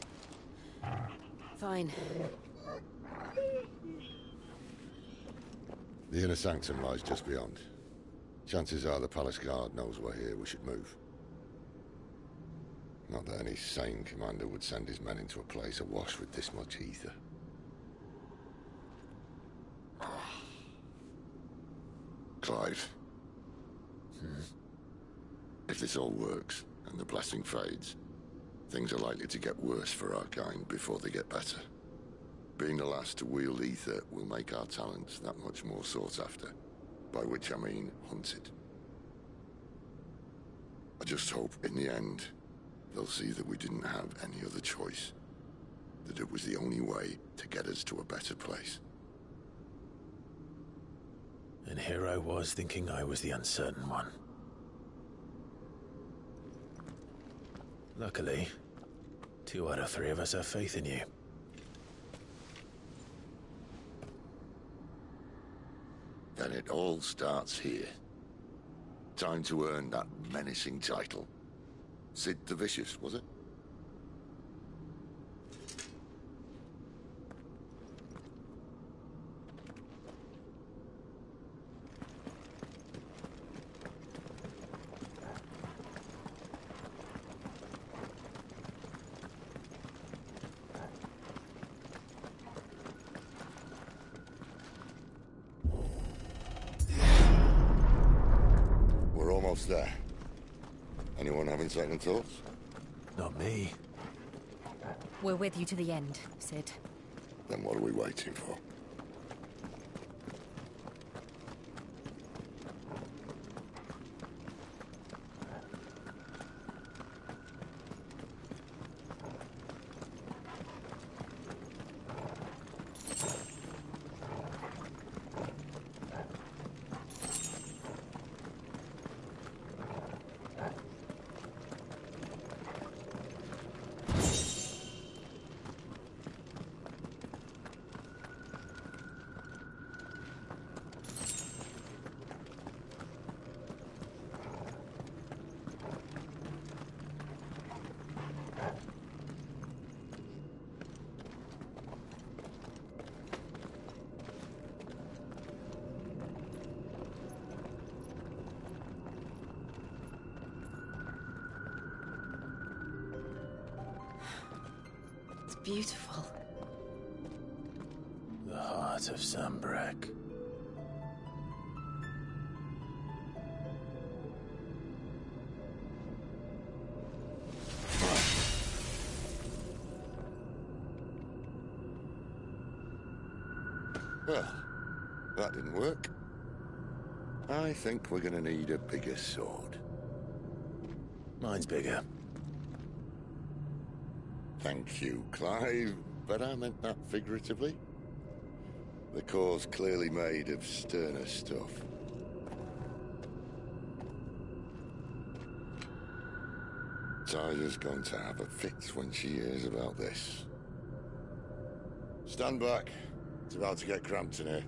Fine. The inner sanctum lies just beyond. Chances are the palace guard knows we're here. We should move. Not that any sane commander would send his men into a place awash with this much ether. Clive. If this all works, and the blessing fades, things are likely to get worse for our kind before they get better. Being the last to wield ether will make our talents that much more sought after, by which I mean hunted. I just hope, in the end, they'll see that we didn't have any other choice, that it was the only way to get us to a better place. And here I was thinking I was the uncertain one. Luckily, 2 out of 3 of us have faith in you. Then it all starts here. Time to earn that menacing title. Sid the Vicious, was it? We're almost there. Anyone having second thoughts? Not me. We're with you to the end, Sid. Then what are we waiting for? Beautiful. The heart of Sambrek. Well, that didn't work. I think we're gonna need a bigger sword. Mine's bigger. Thank you, Clive, but I meant that figuratively. The core's clearly made of sterner stuff. Tyler's going to have a fit when she hears about this. Stand back. It's about to get cramped in here.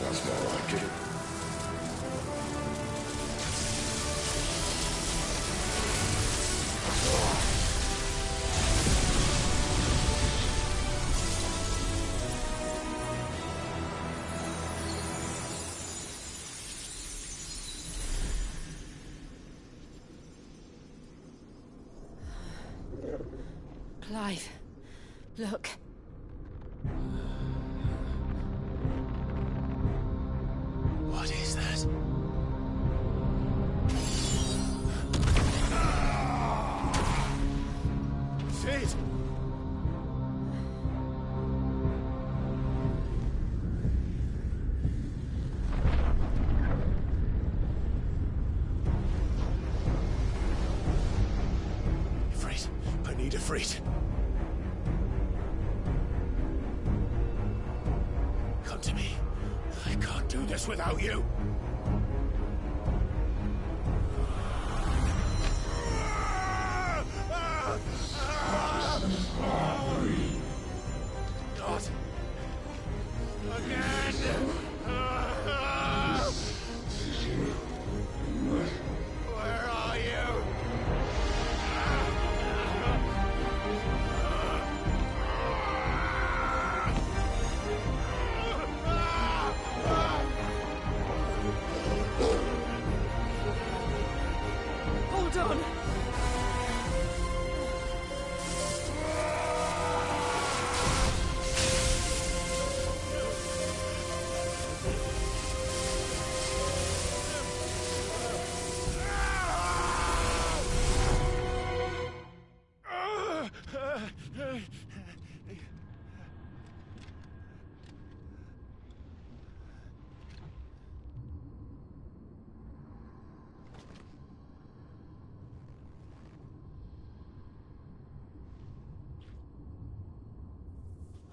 That's more like it. Clive, look. What is that? Sid! need Ifrit. Come to me. I can't do this without you. Not again! Where are you? Hold on!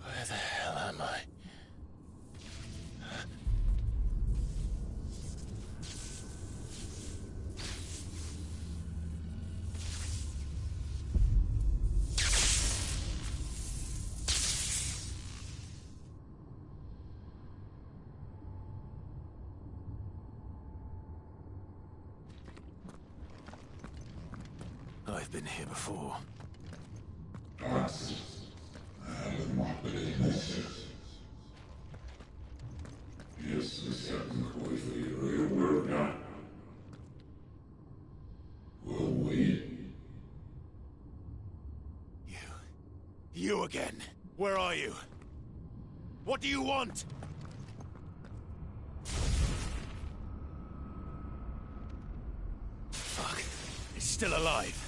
Where the hell am I? I've been here before. You again. Where are you? What do you want? Fuck. It's still alive.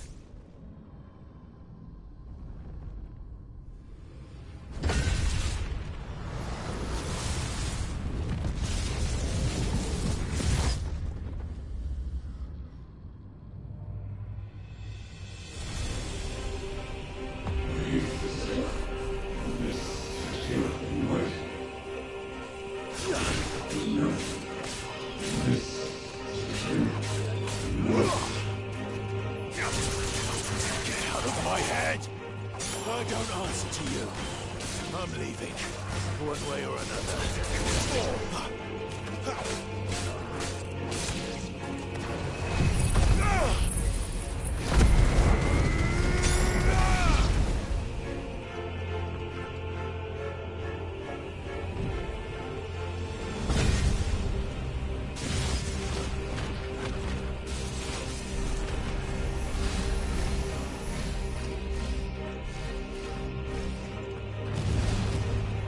I don't answer to you. I'm leaving, one way or another.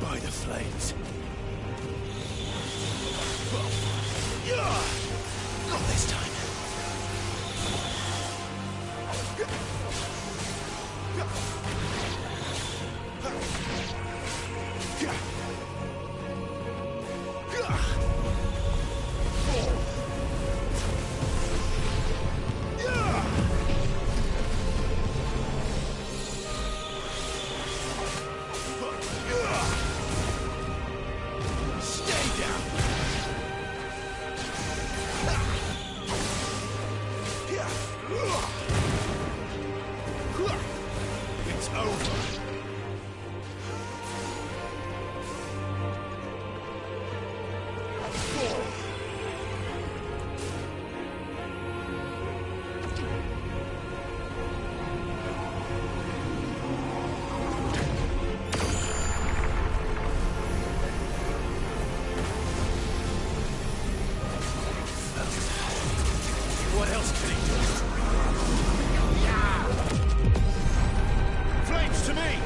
By the flames. Not this time. It's over. What else can he do? Flames to me!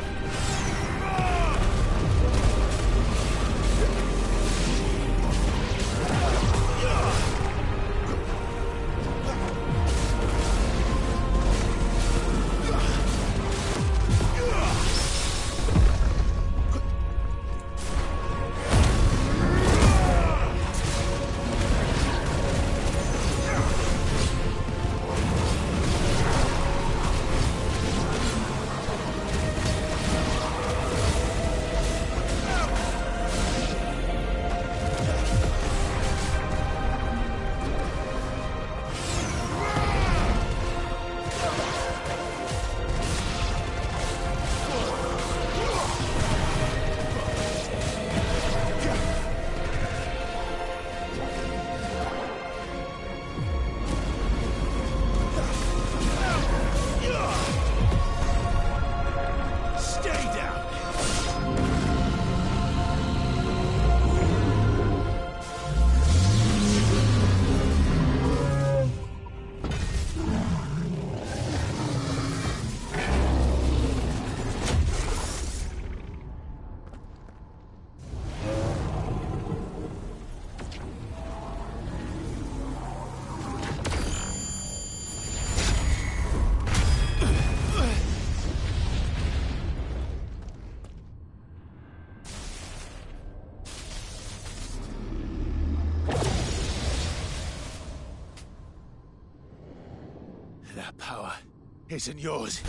isn't yours.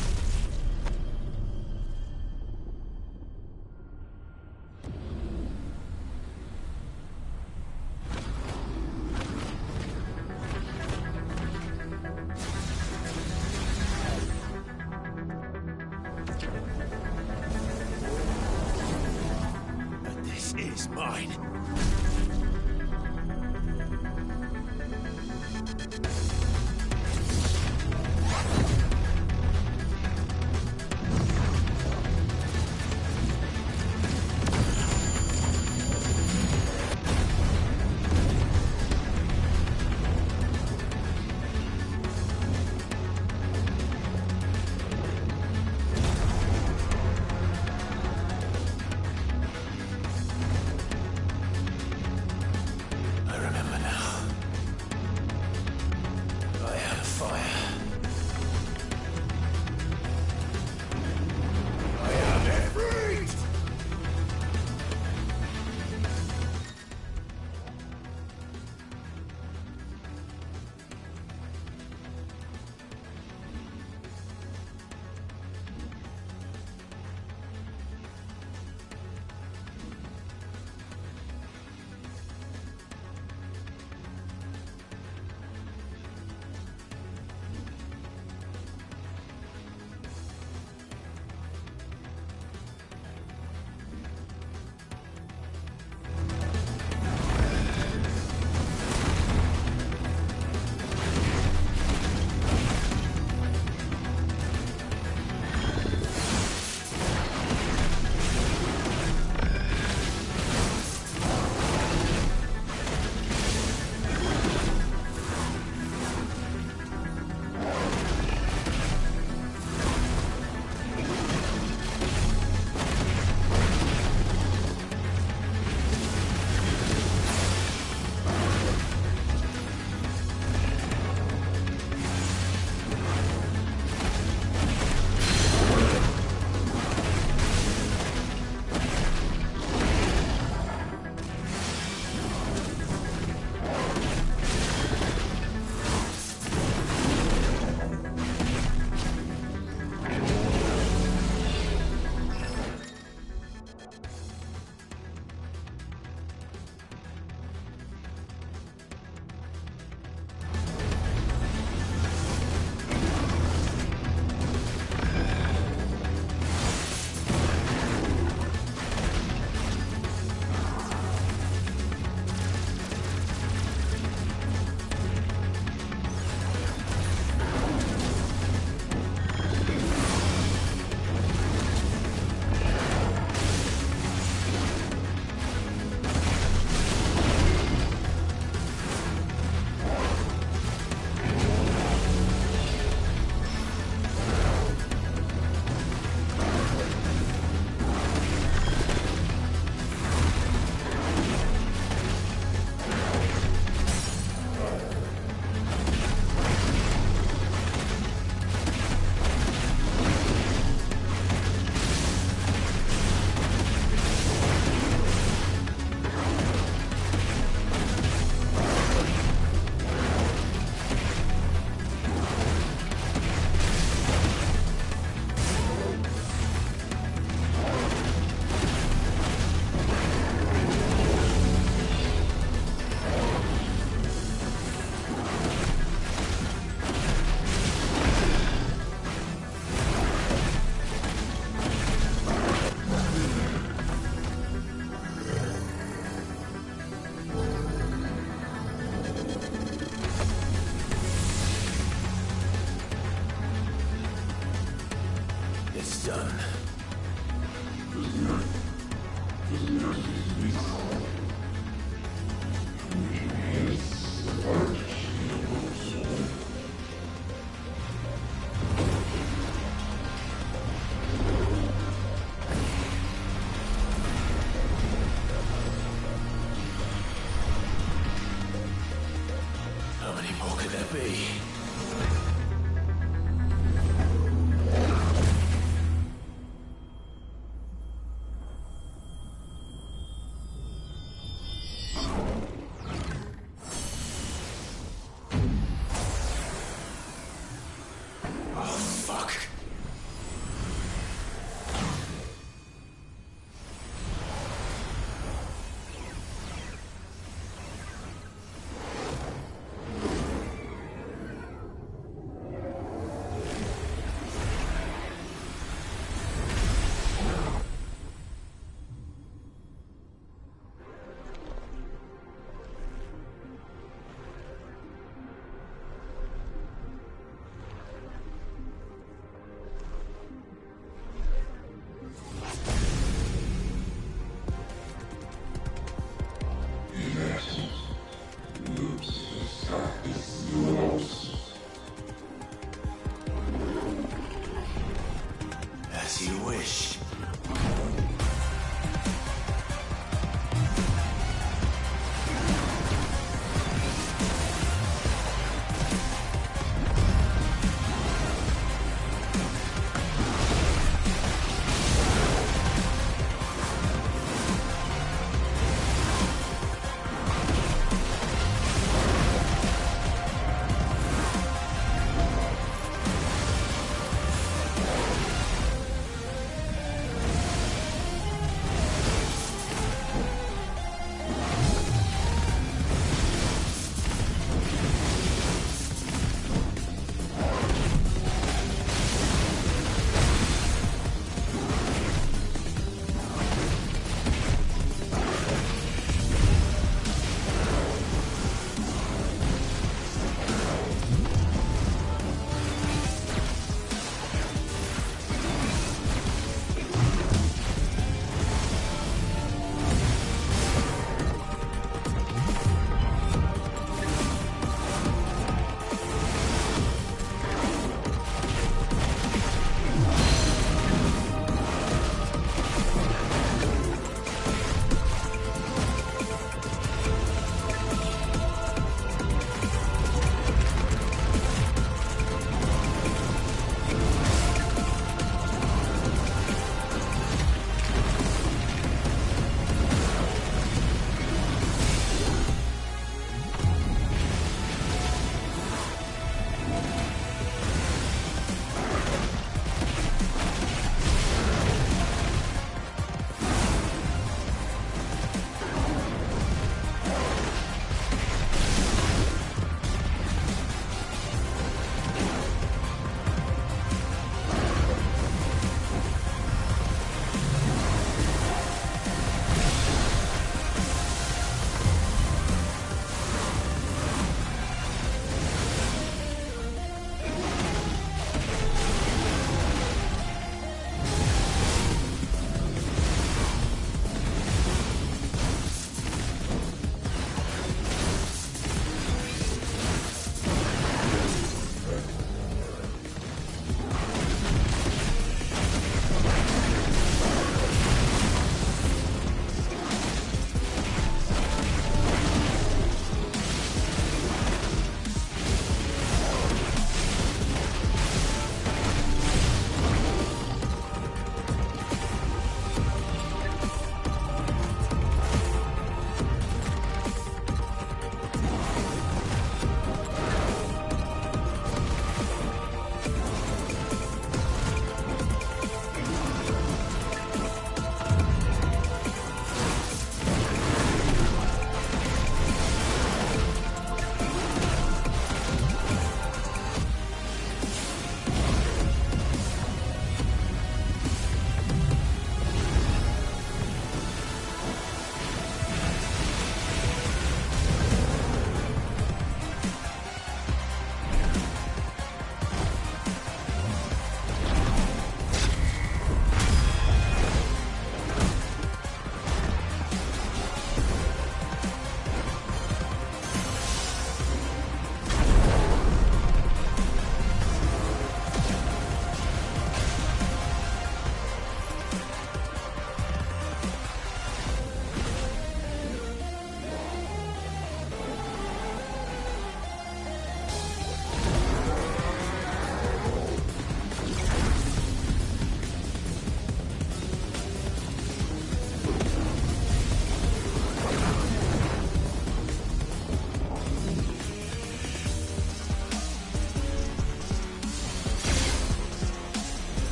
But this is mine. I remember now. I had a fire. I am afraid! It's done. How many more could there be? fuck.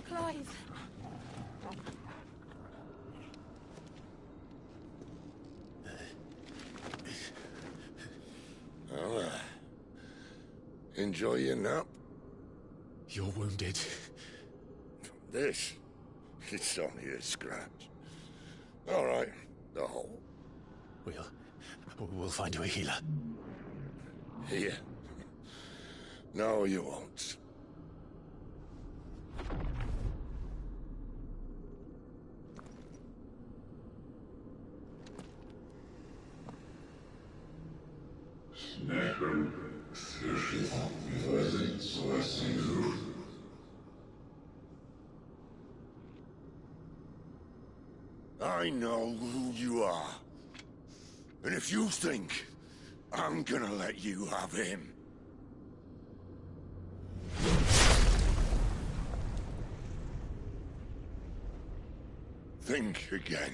Clive. Well, enjoy your nap. You're wounded. This? It's only a scratch. All right, the hole. We'll find you a healer. Here. No, you won't. I know who you are. And if you think I'm gonna let you have him... think again.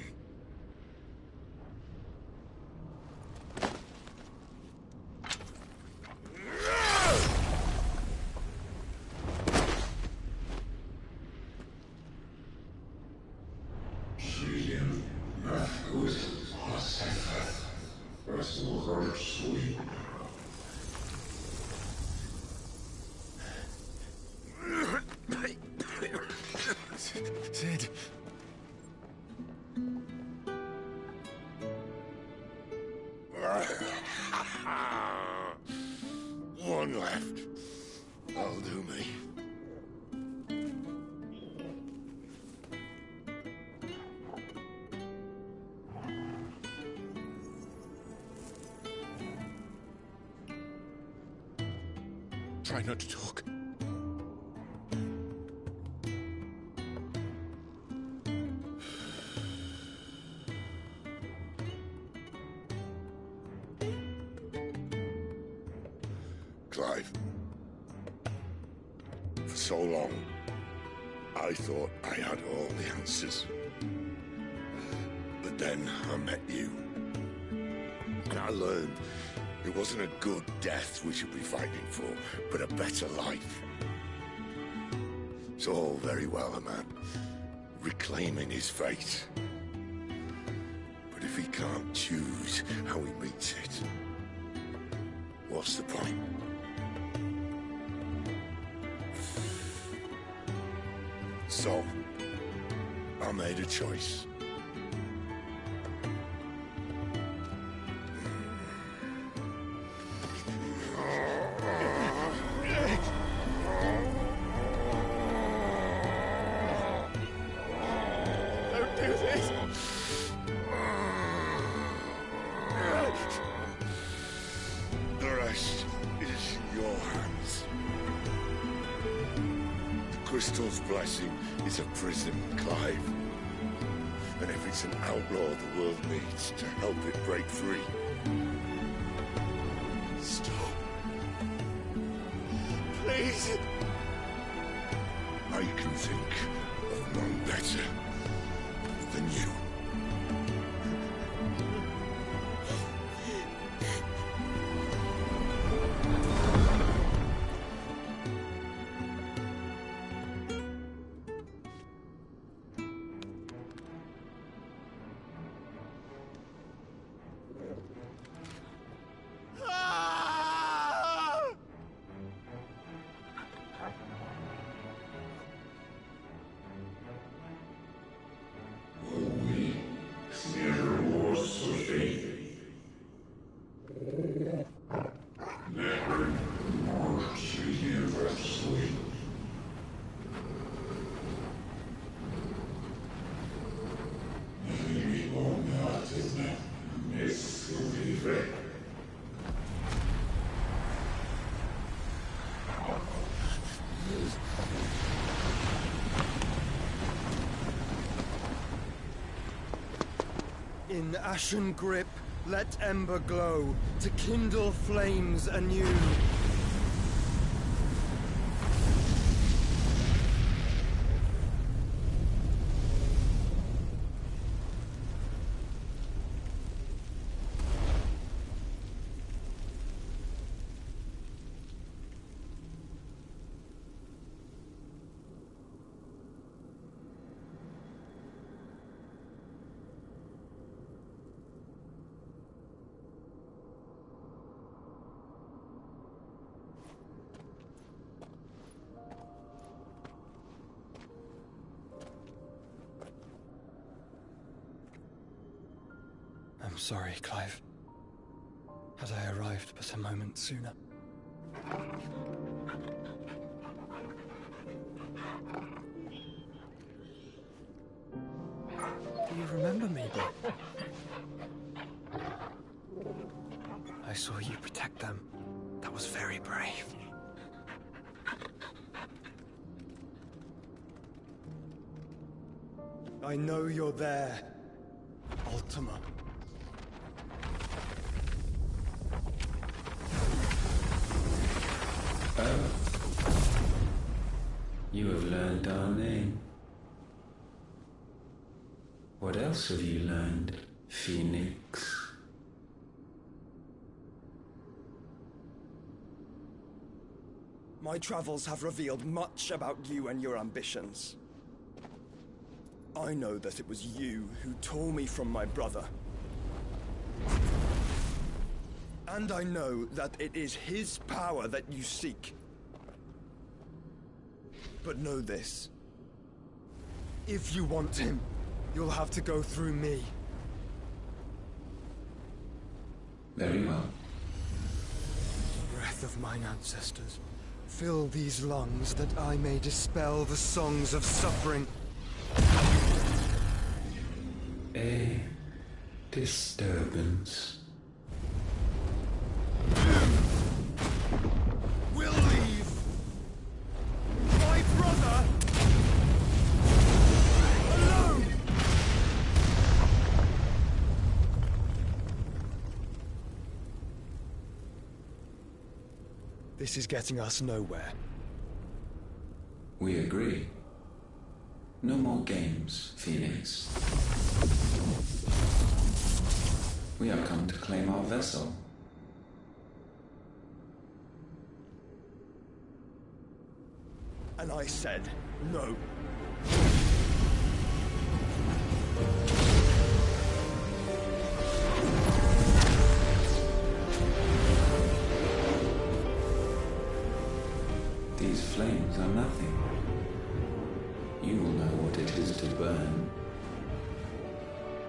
Sid. One left. That'll do me. Try not to talk. Clive. For so long, I thought I had all the answers. But then I met you. And I learned it wasn't a good death we should be fighting for, but a better life. It's all very well, a man reclaiming his fate. But if he can't choose how he meets it, what's the point? So, I made a choice. Don't do this! The rest is in your hands. The crystal's blessing is a prison, Clive. And if it's an outlaw the world needs to help it break free... Stop. Please. I can think of none better than you. In ashen grip, let ember glow, to kindle flames anew. I'm sorry, Clive. Had I arrived but a moment sooner. Do you remember me, boy? I saw you protect them. That was very brave. I know you're there, Ultima. Oh. You have learned our name. What else have you learned, Phoenix? My travels have revealed much about you and your ambitions. I know that it was you who tore me from my brother. And I know that it is his power that you seek. But know this. If you want him, you'll have to go through me. Very well. Breath of mine ancestors, fill these lungs that I may dispel the songs of suffering. A disturbance. We'll leave. My brother alone. This is getting us nowhere. We agree. No more games, Phoenix. We have come to claim our vessel. And I said no. These flames are nothing. You will know what it is to burn.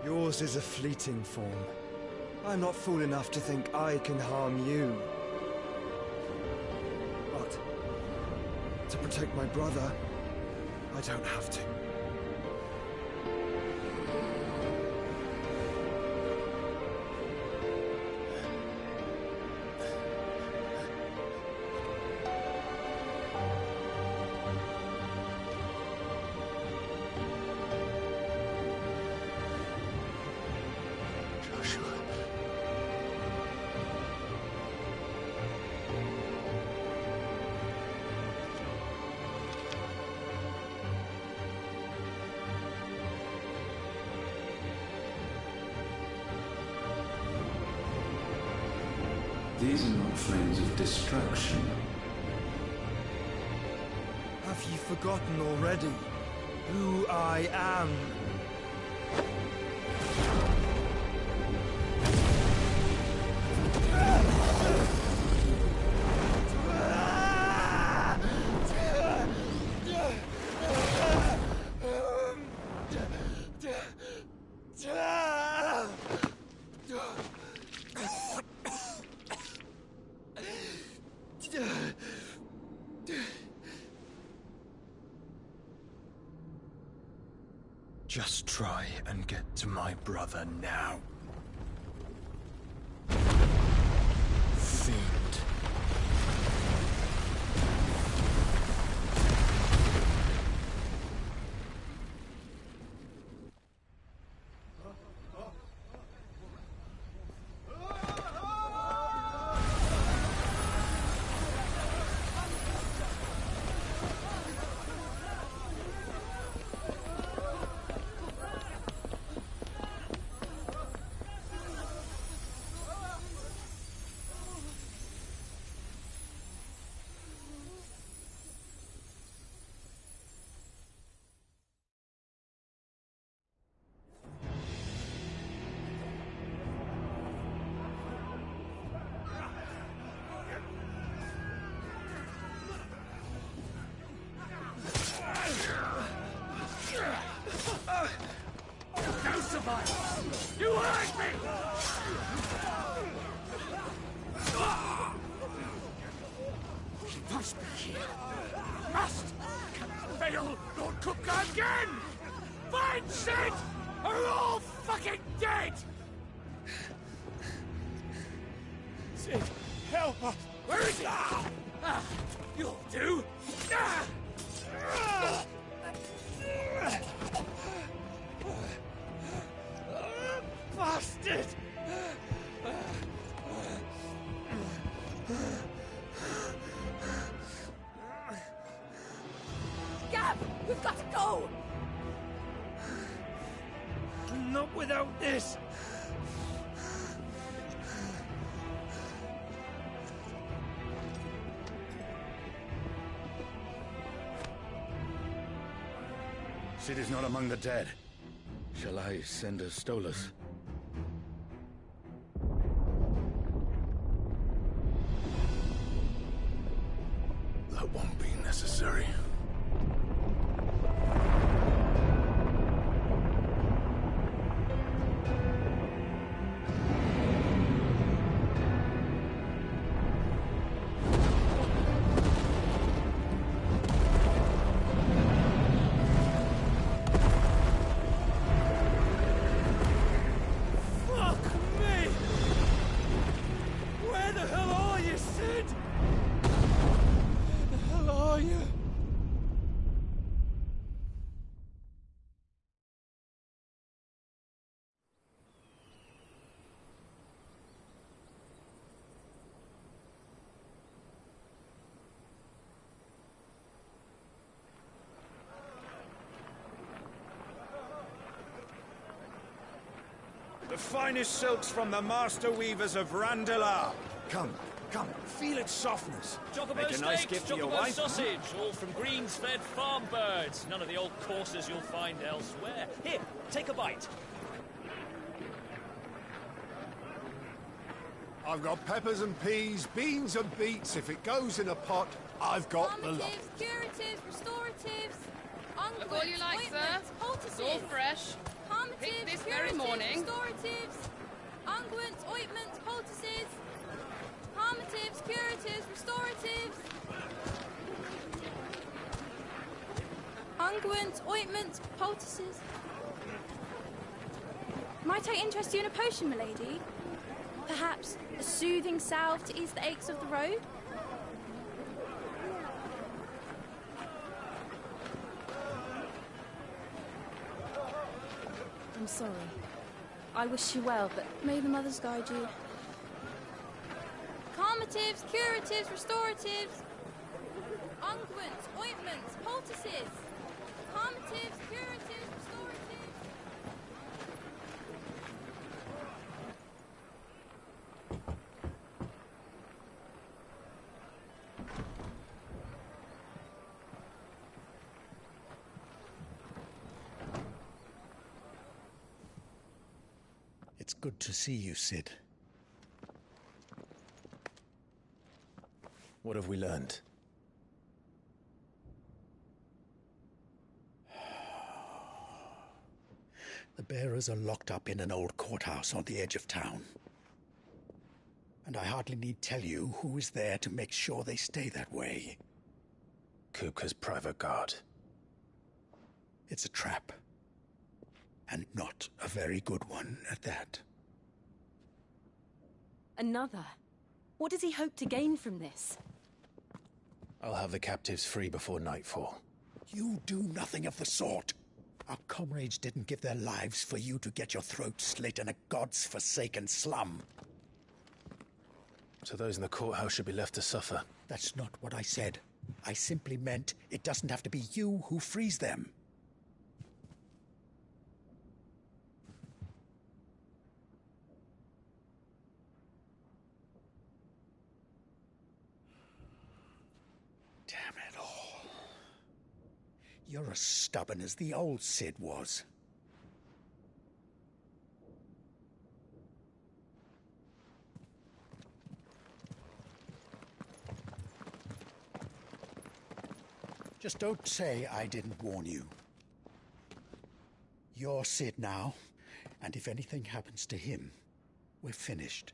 Yours is a fleeting form. I'm not fool enough to think I can harm you. But to protect my brother, I don't have to. These are not flames of destruction. Have you forgotten already who I am? Just try and get to my brother now. Fiend. Don't survive! You hurt me! must be here. Must! Cannot fail, Lord Kupka again! Find Sid! Or we're all fucking dead! Sid, help us! Where is he? You'll do! Bastard! Gab, we've got to go! Not without this! Sid is not among the dead. Shall I send a Stolas? That won't be necessary. Fuck me! Where the hell are you, Sid? Where the hell are you? The finest silks from the master weavers of Randalar. Come, feel its softness. Chocobo Make a nice steaks, gift for your chocobo wife. sausage, all from greens-fed farm birds. None of the old courses you'll find elsewhere. Here, take a bite. I've got peppers and peas, beans and beets. If it goes in a pot, I've got the lot. Calmatives, curatives, restoratives, Look all you like, sir. ointments, poultices. It's all fresh. Calmatives, Picked this very curatives, morning. restoratives, unguents, ointments, poultices. Calmatives, curatives, restoratives. Unguents, ointments, poultices. Might I interest you in a potion, milady? Perhaps a soothing salve to ease the aches of the road? I'm sorry. I wish you well, but may the mothers guide you. Calmatives, curatives, restoratives. Unguents, ointments, poultices. Calmatives, curatives, restoratives. It's good to see you, Sid. What have we learned? The bearers are locked up in an old courthouse on the edge of town. And I hardly need tell you who is there to make sure they stay that way. Kupka's private guard. It's a trap. And not a very good one at that. Another? What does he hope to gain from this? I'll have the captives free before nightfall. You do nothing of the sort. Our comrades didn't give their lives for you to get your throat slit in a god's forsaken slum. So those in the courthouse should be left to suffer. That's not what I said. I simply meant it doesn't have to be you who frees them. Damn it all. You're as stubborn as the old Sid was. Just don't say I didn't warn you. You're Sid now, and if anything happens to him, we're finished.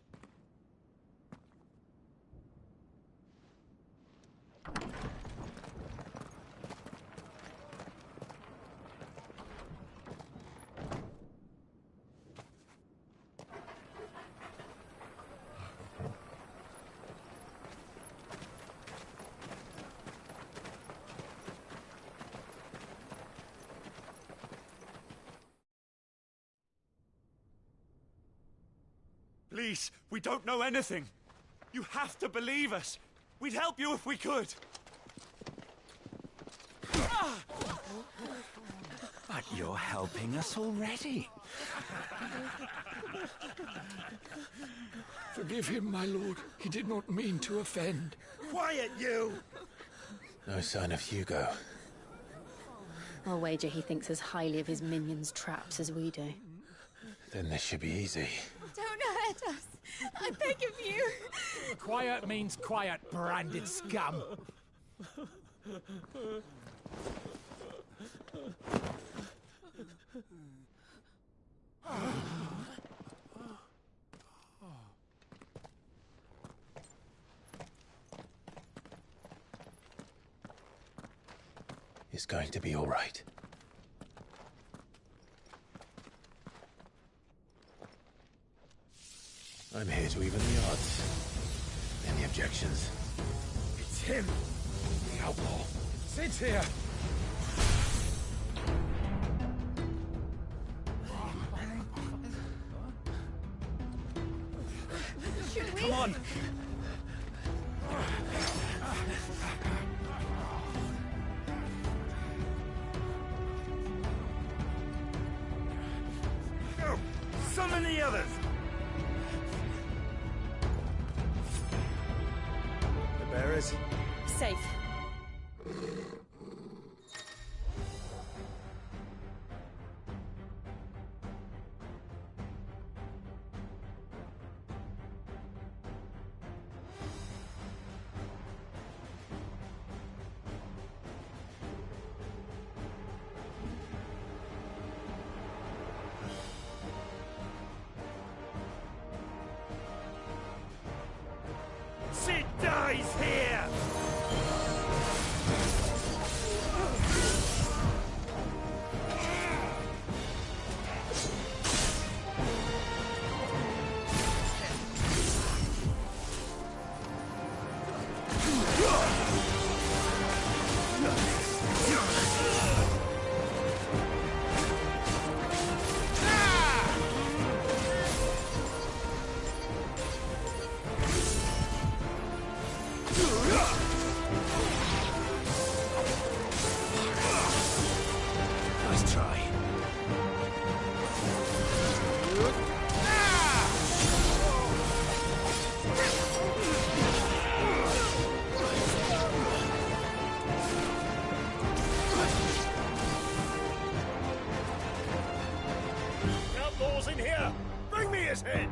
Please, we don't know anything. You have to believe us. We'd help you if we could. But you're helping us already. Forgive him, my lord. He did not mean to offend. Quiet, you! No sign of Hugo. I'll wager he thinks as highly of his minions' traps as we do. Then this should be easy. Don't hurt us. I beg of you. Quiet means quiet, branded scum. It's going to be all right. I'm here to even the odds. Any objections? It's him, the outlaw. Sit here. Come on! Go! Summon the others! The bearers? Safe. Sid dies here! Nice try. Outlaws in here! Bring me his head!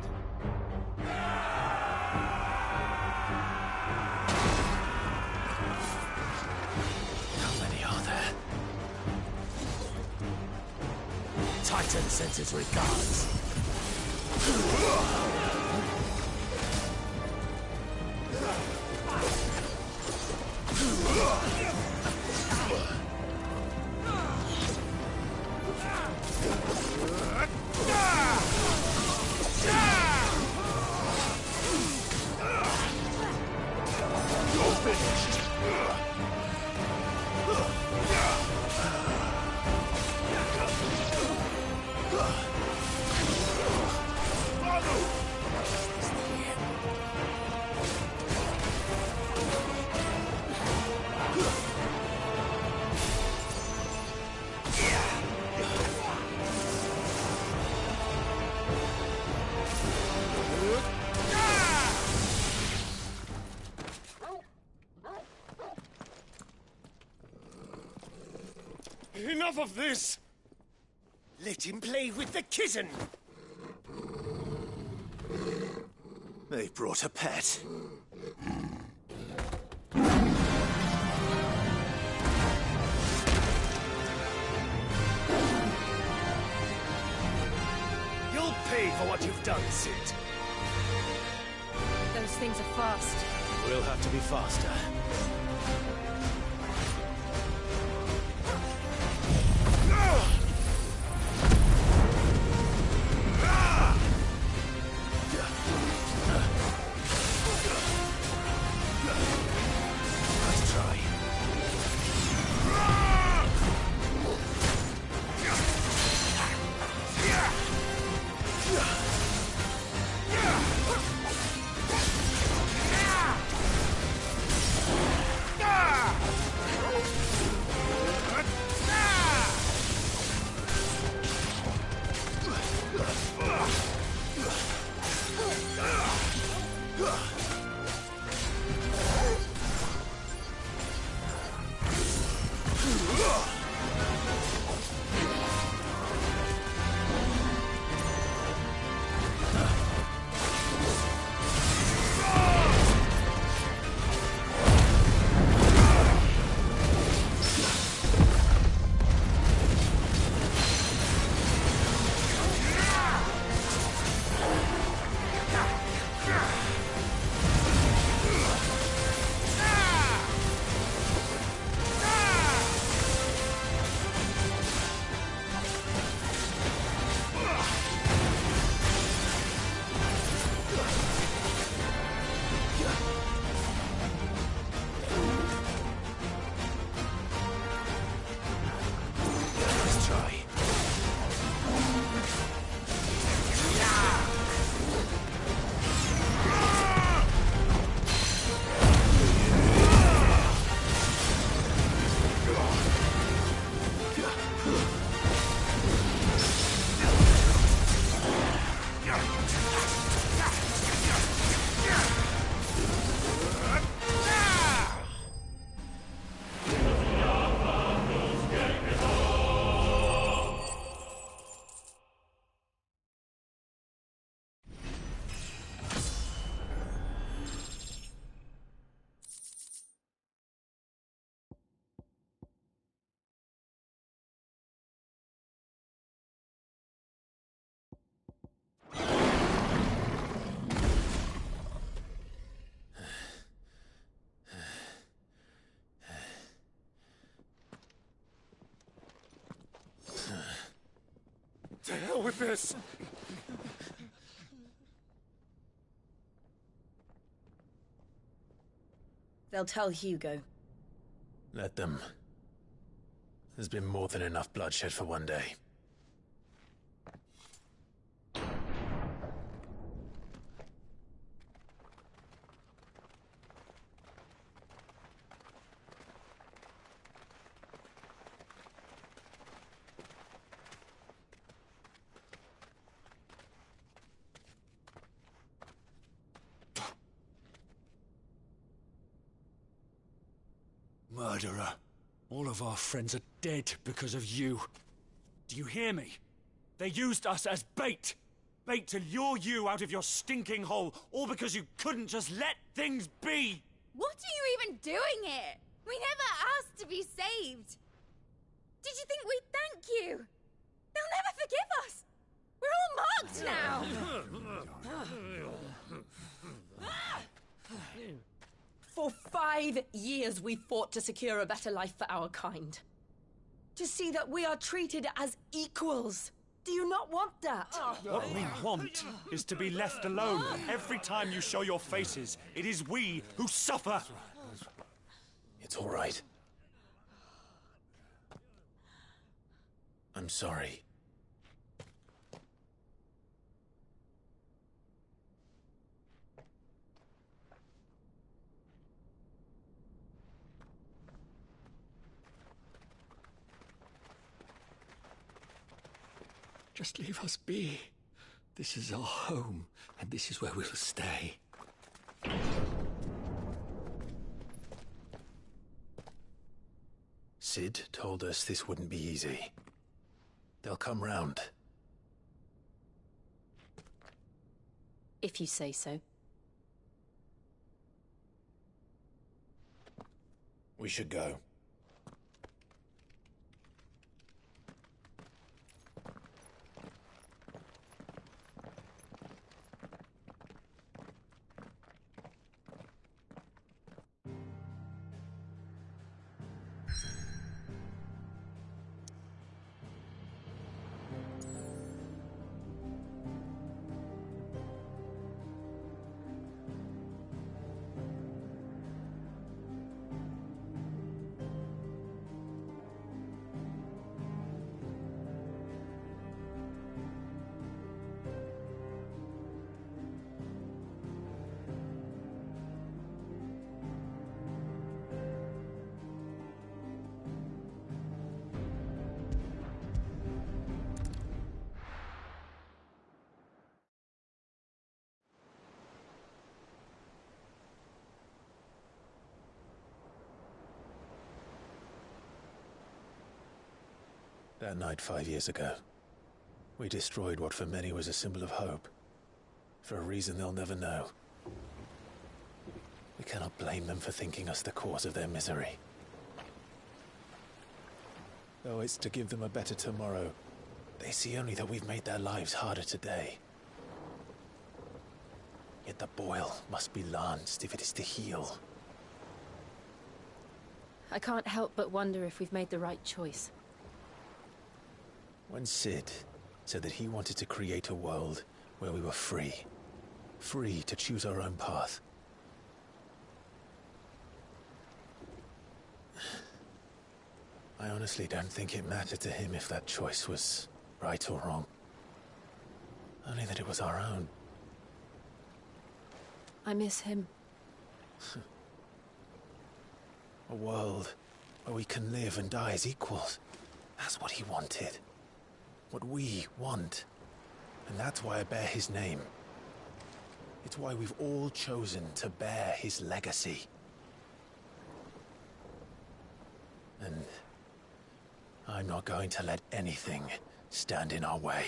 How many are there? Titan sends his regards. You're finished! Enough of this! Let him play with the kitten! They brought a pet. You'll pay for what you've done, Sid. Those things are fast. We'll have to be faster. Nice try. Yeah! try. To hell with this! They'll tell Hugo. Let them. There's been more than enough bloodshed for one day. Murderer. All of our friends are dead because of you. Do you hear me? They used us as bait. Bait to lure you out of your stinking hole, all because you couldn't just let things be. What are you even doing here? We never asked to be saved. Did you think we'd thank you? They'll never forgive us. We're all marked now. For 5 years we fought to secure a better life for our kind. To see that we are treated as equals. Do you not want that? What we want is to be left alone. Every time you show your faces, it is we who suffer. It's all right. I'm sorry. Just leave us be. This is our home, and this is where we'll stay. Sid told us this wouldn't be easy. They'll come round. If you say so. We should go. That night 5 years ago, we destroyed what for many was a symbol of hope. For a reason they'll never know. We cannot blame them for thinking us the cause of their misery. Though it's to give them a better tomorrow, they see only that we've made their lives harder today. Yet the boil must be lanced if it is to heal. I can't help but wonder if we've made the right choice. When Sid said that he wanted to create a world where we were free. Free to choose our own path. I honestly don't think it mattered to him if that choice was right or wrong. Only that it was our own. I miss him. A world where we can live and die as equals. That's what he wanted. What we want. And that's why I bear his name. It's why we've all chosen to bear his legacy. And I'm not going to let anything stand in our way.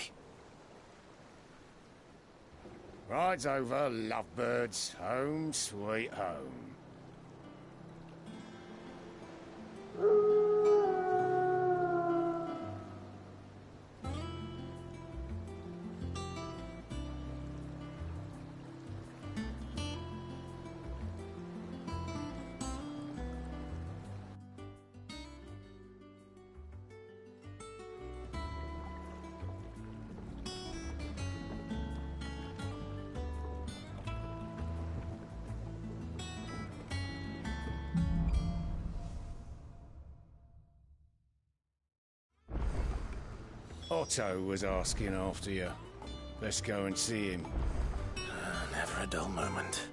Ride's over, lovebirds. Home sweet home. Otto was asking after you. Let's go and see him. Never a dull moment.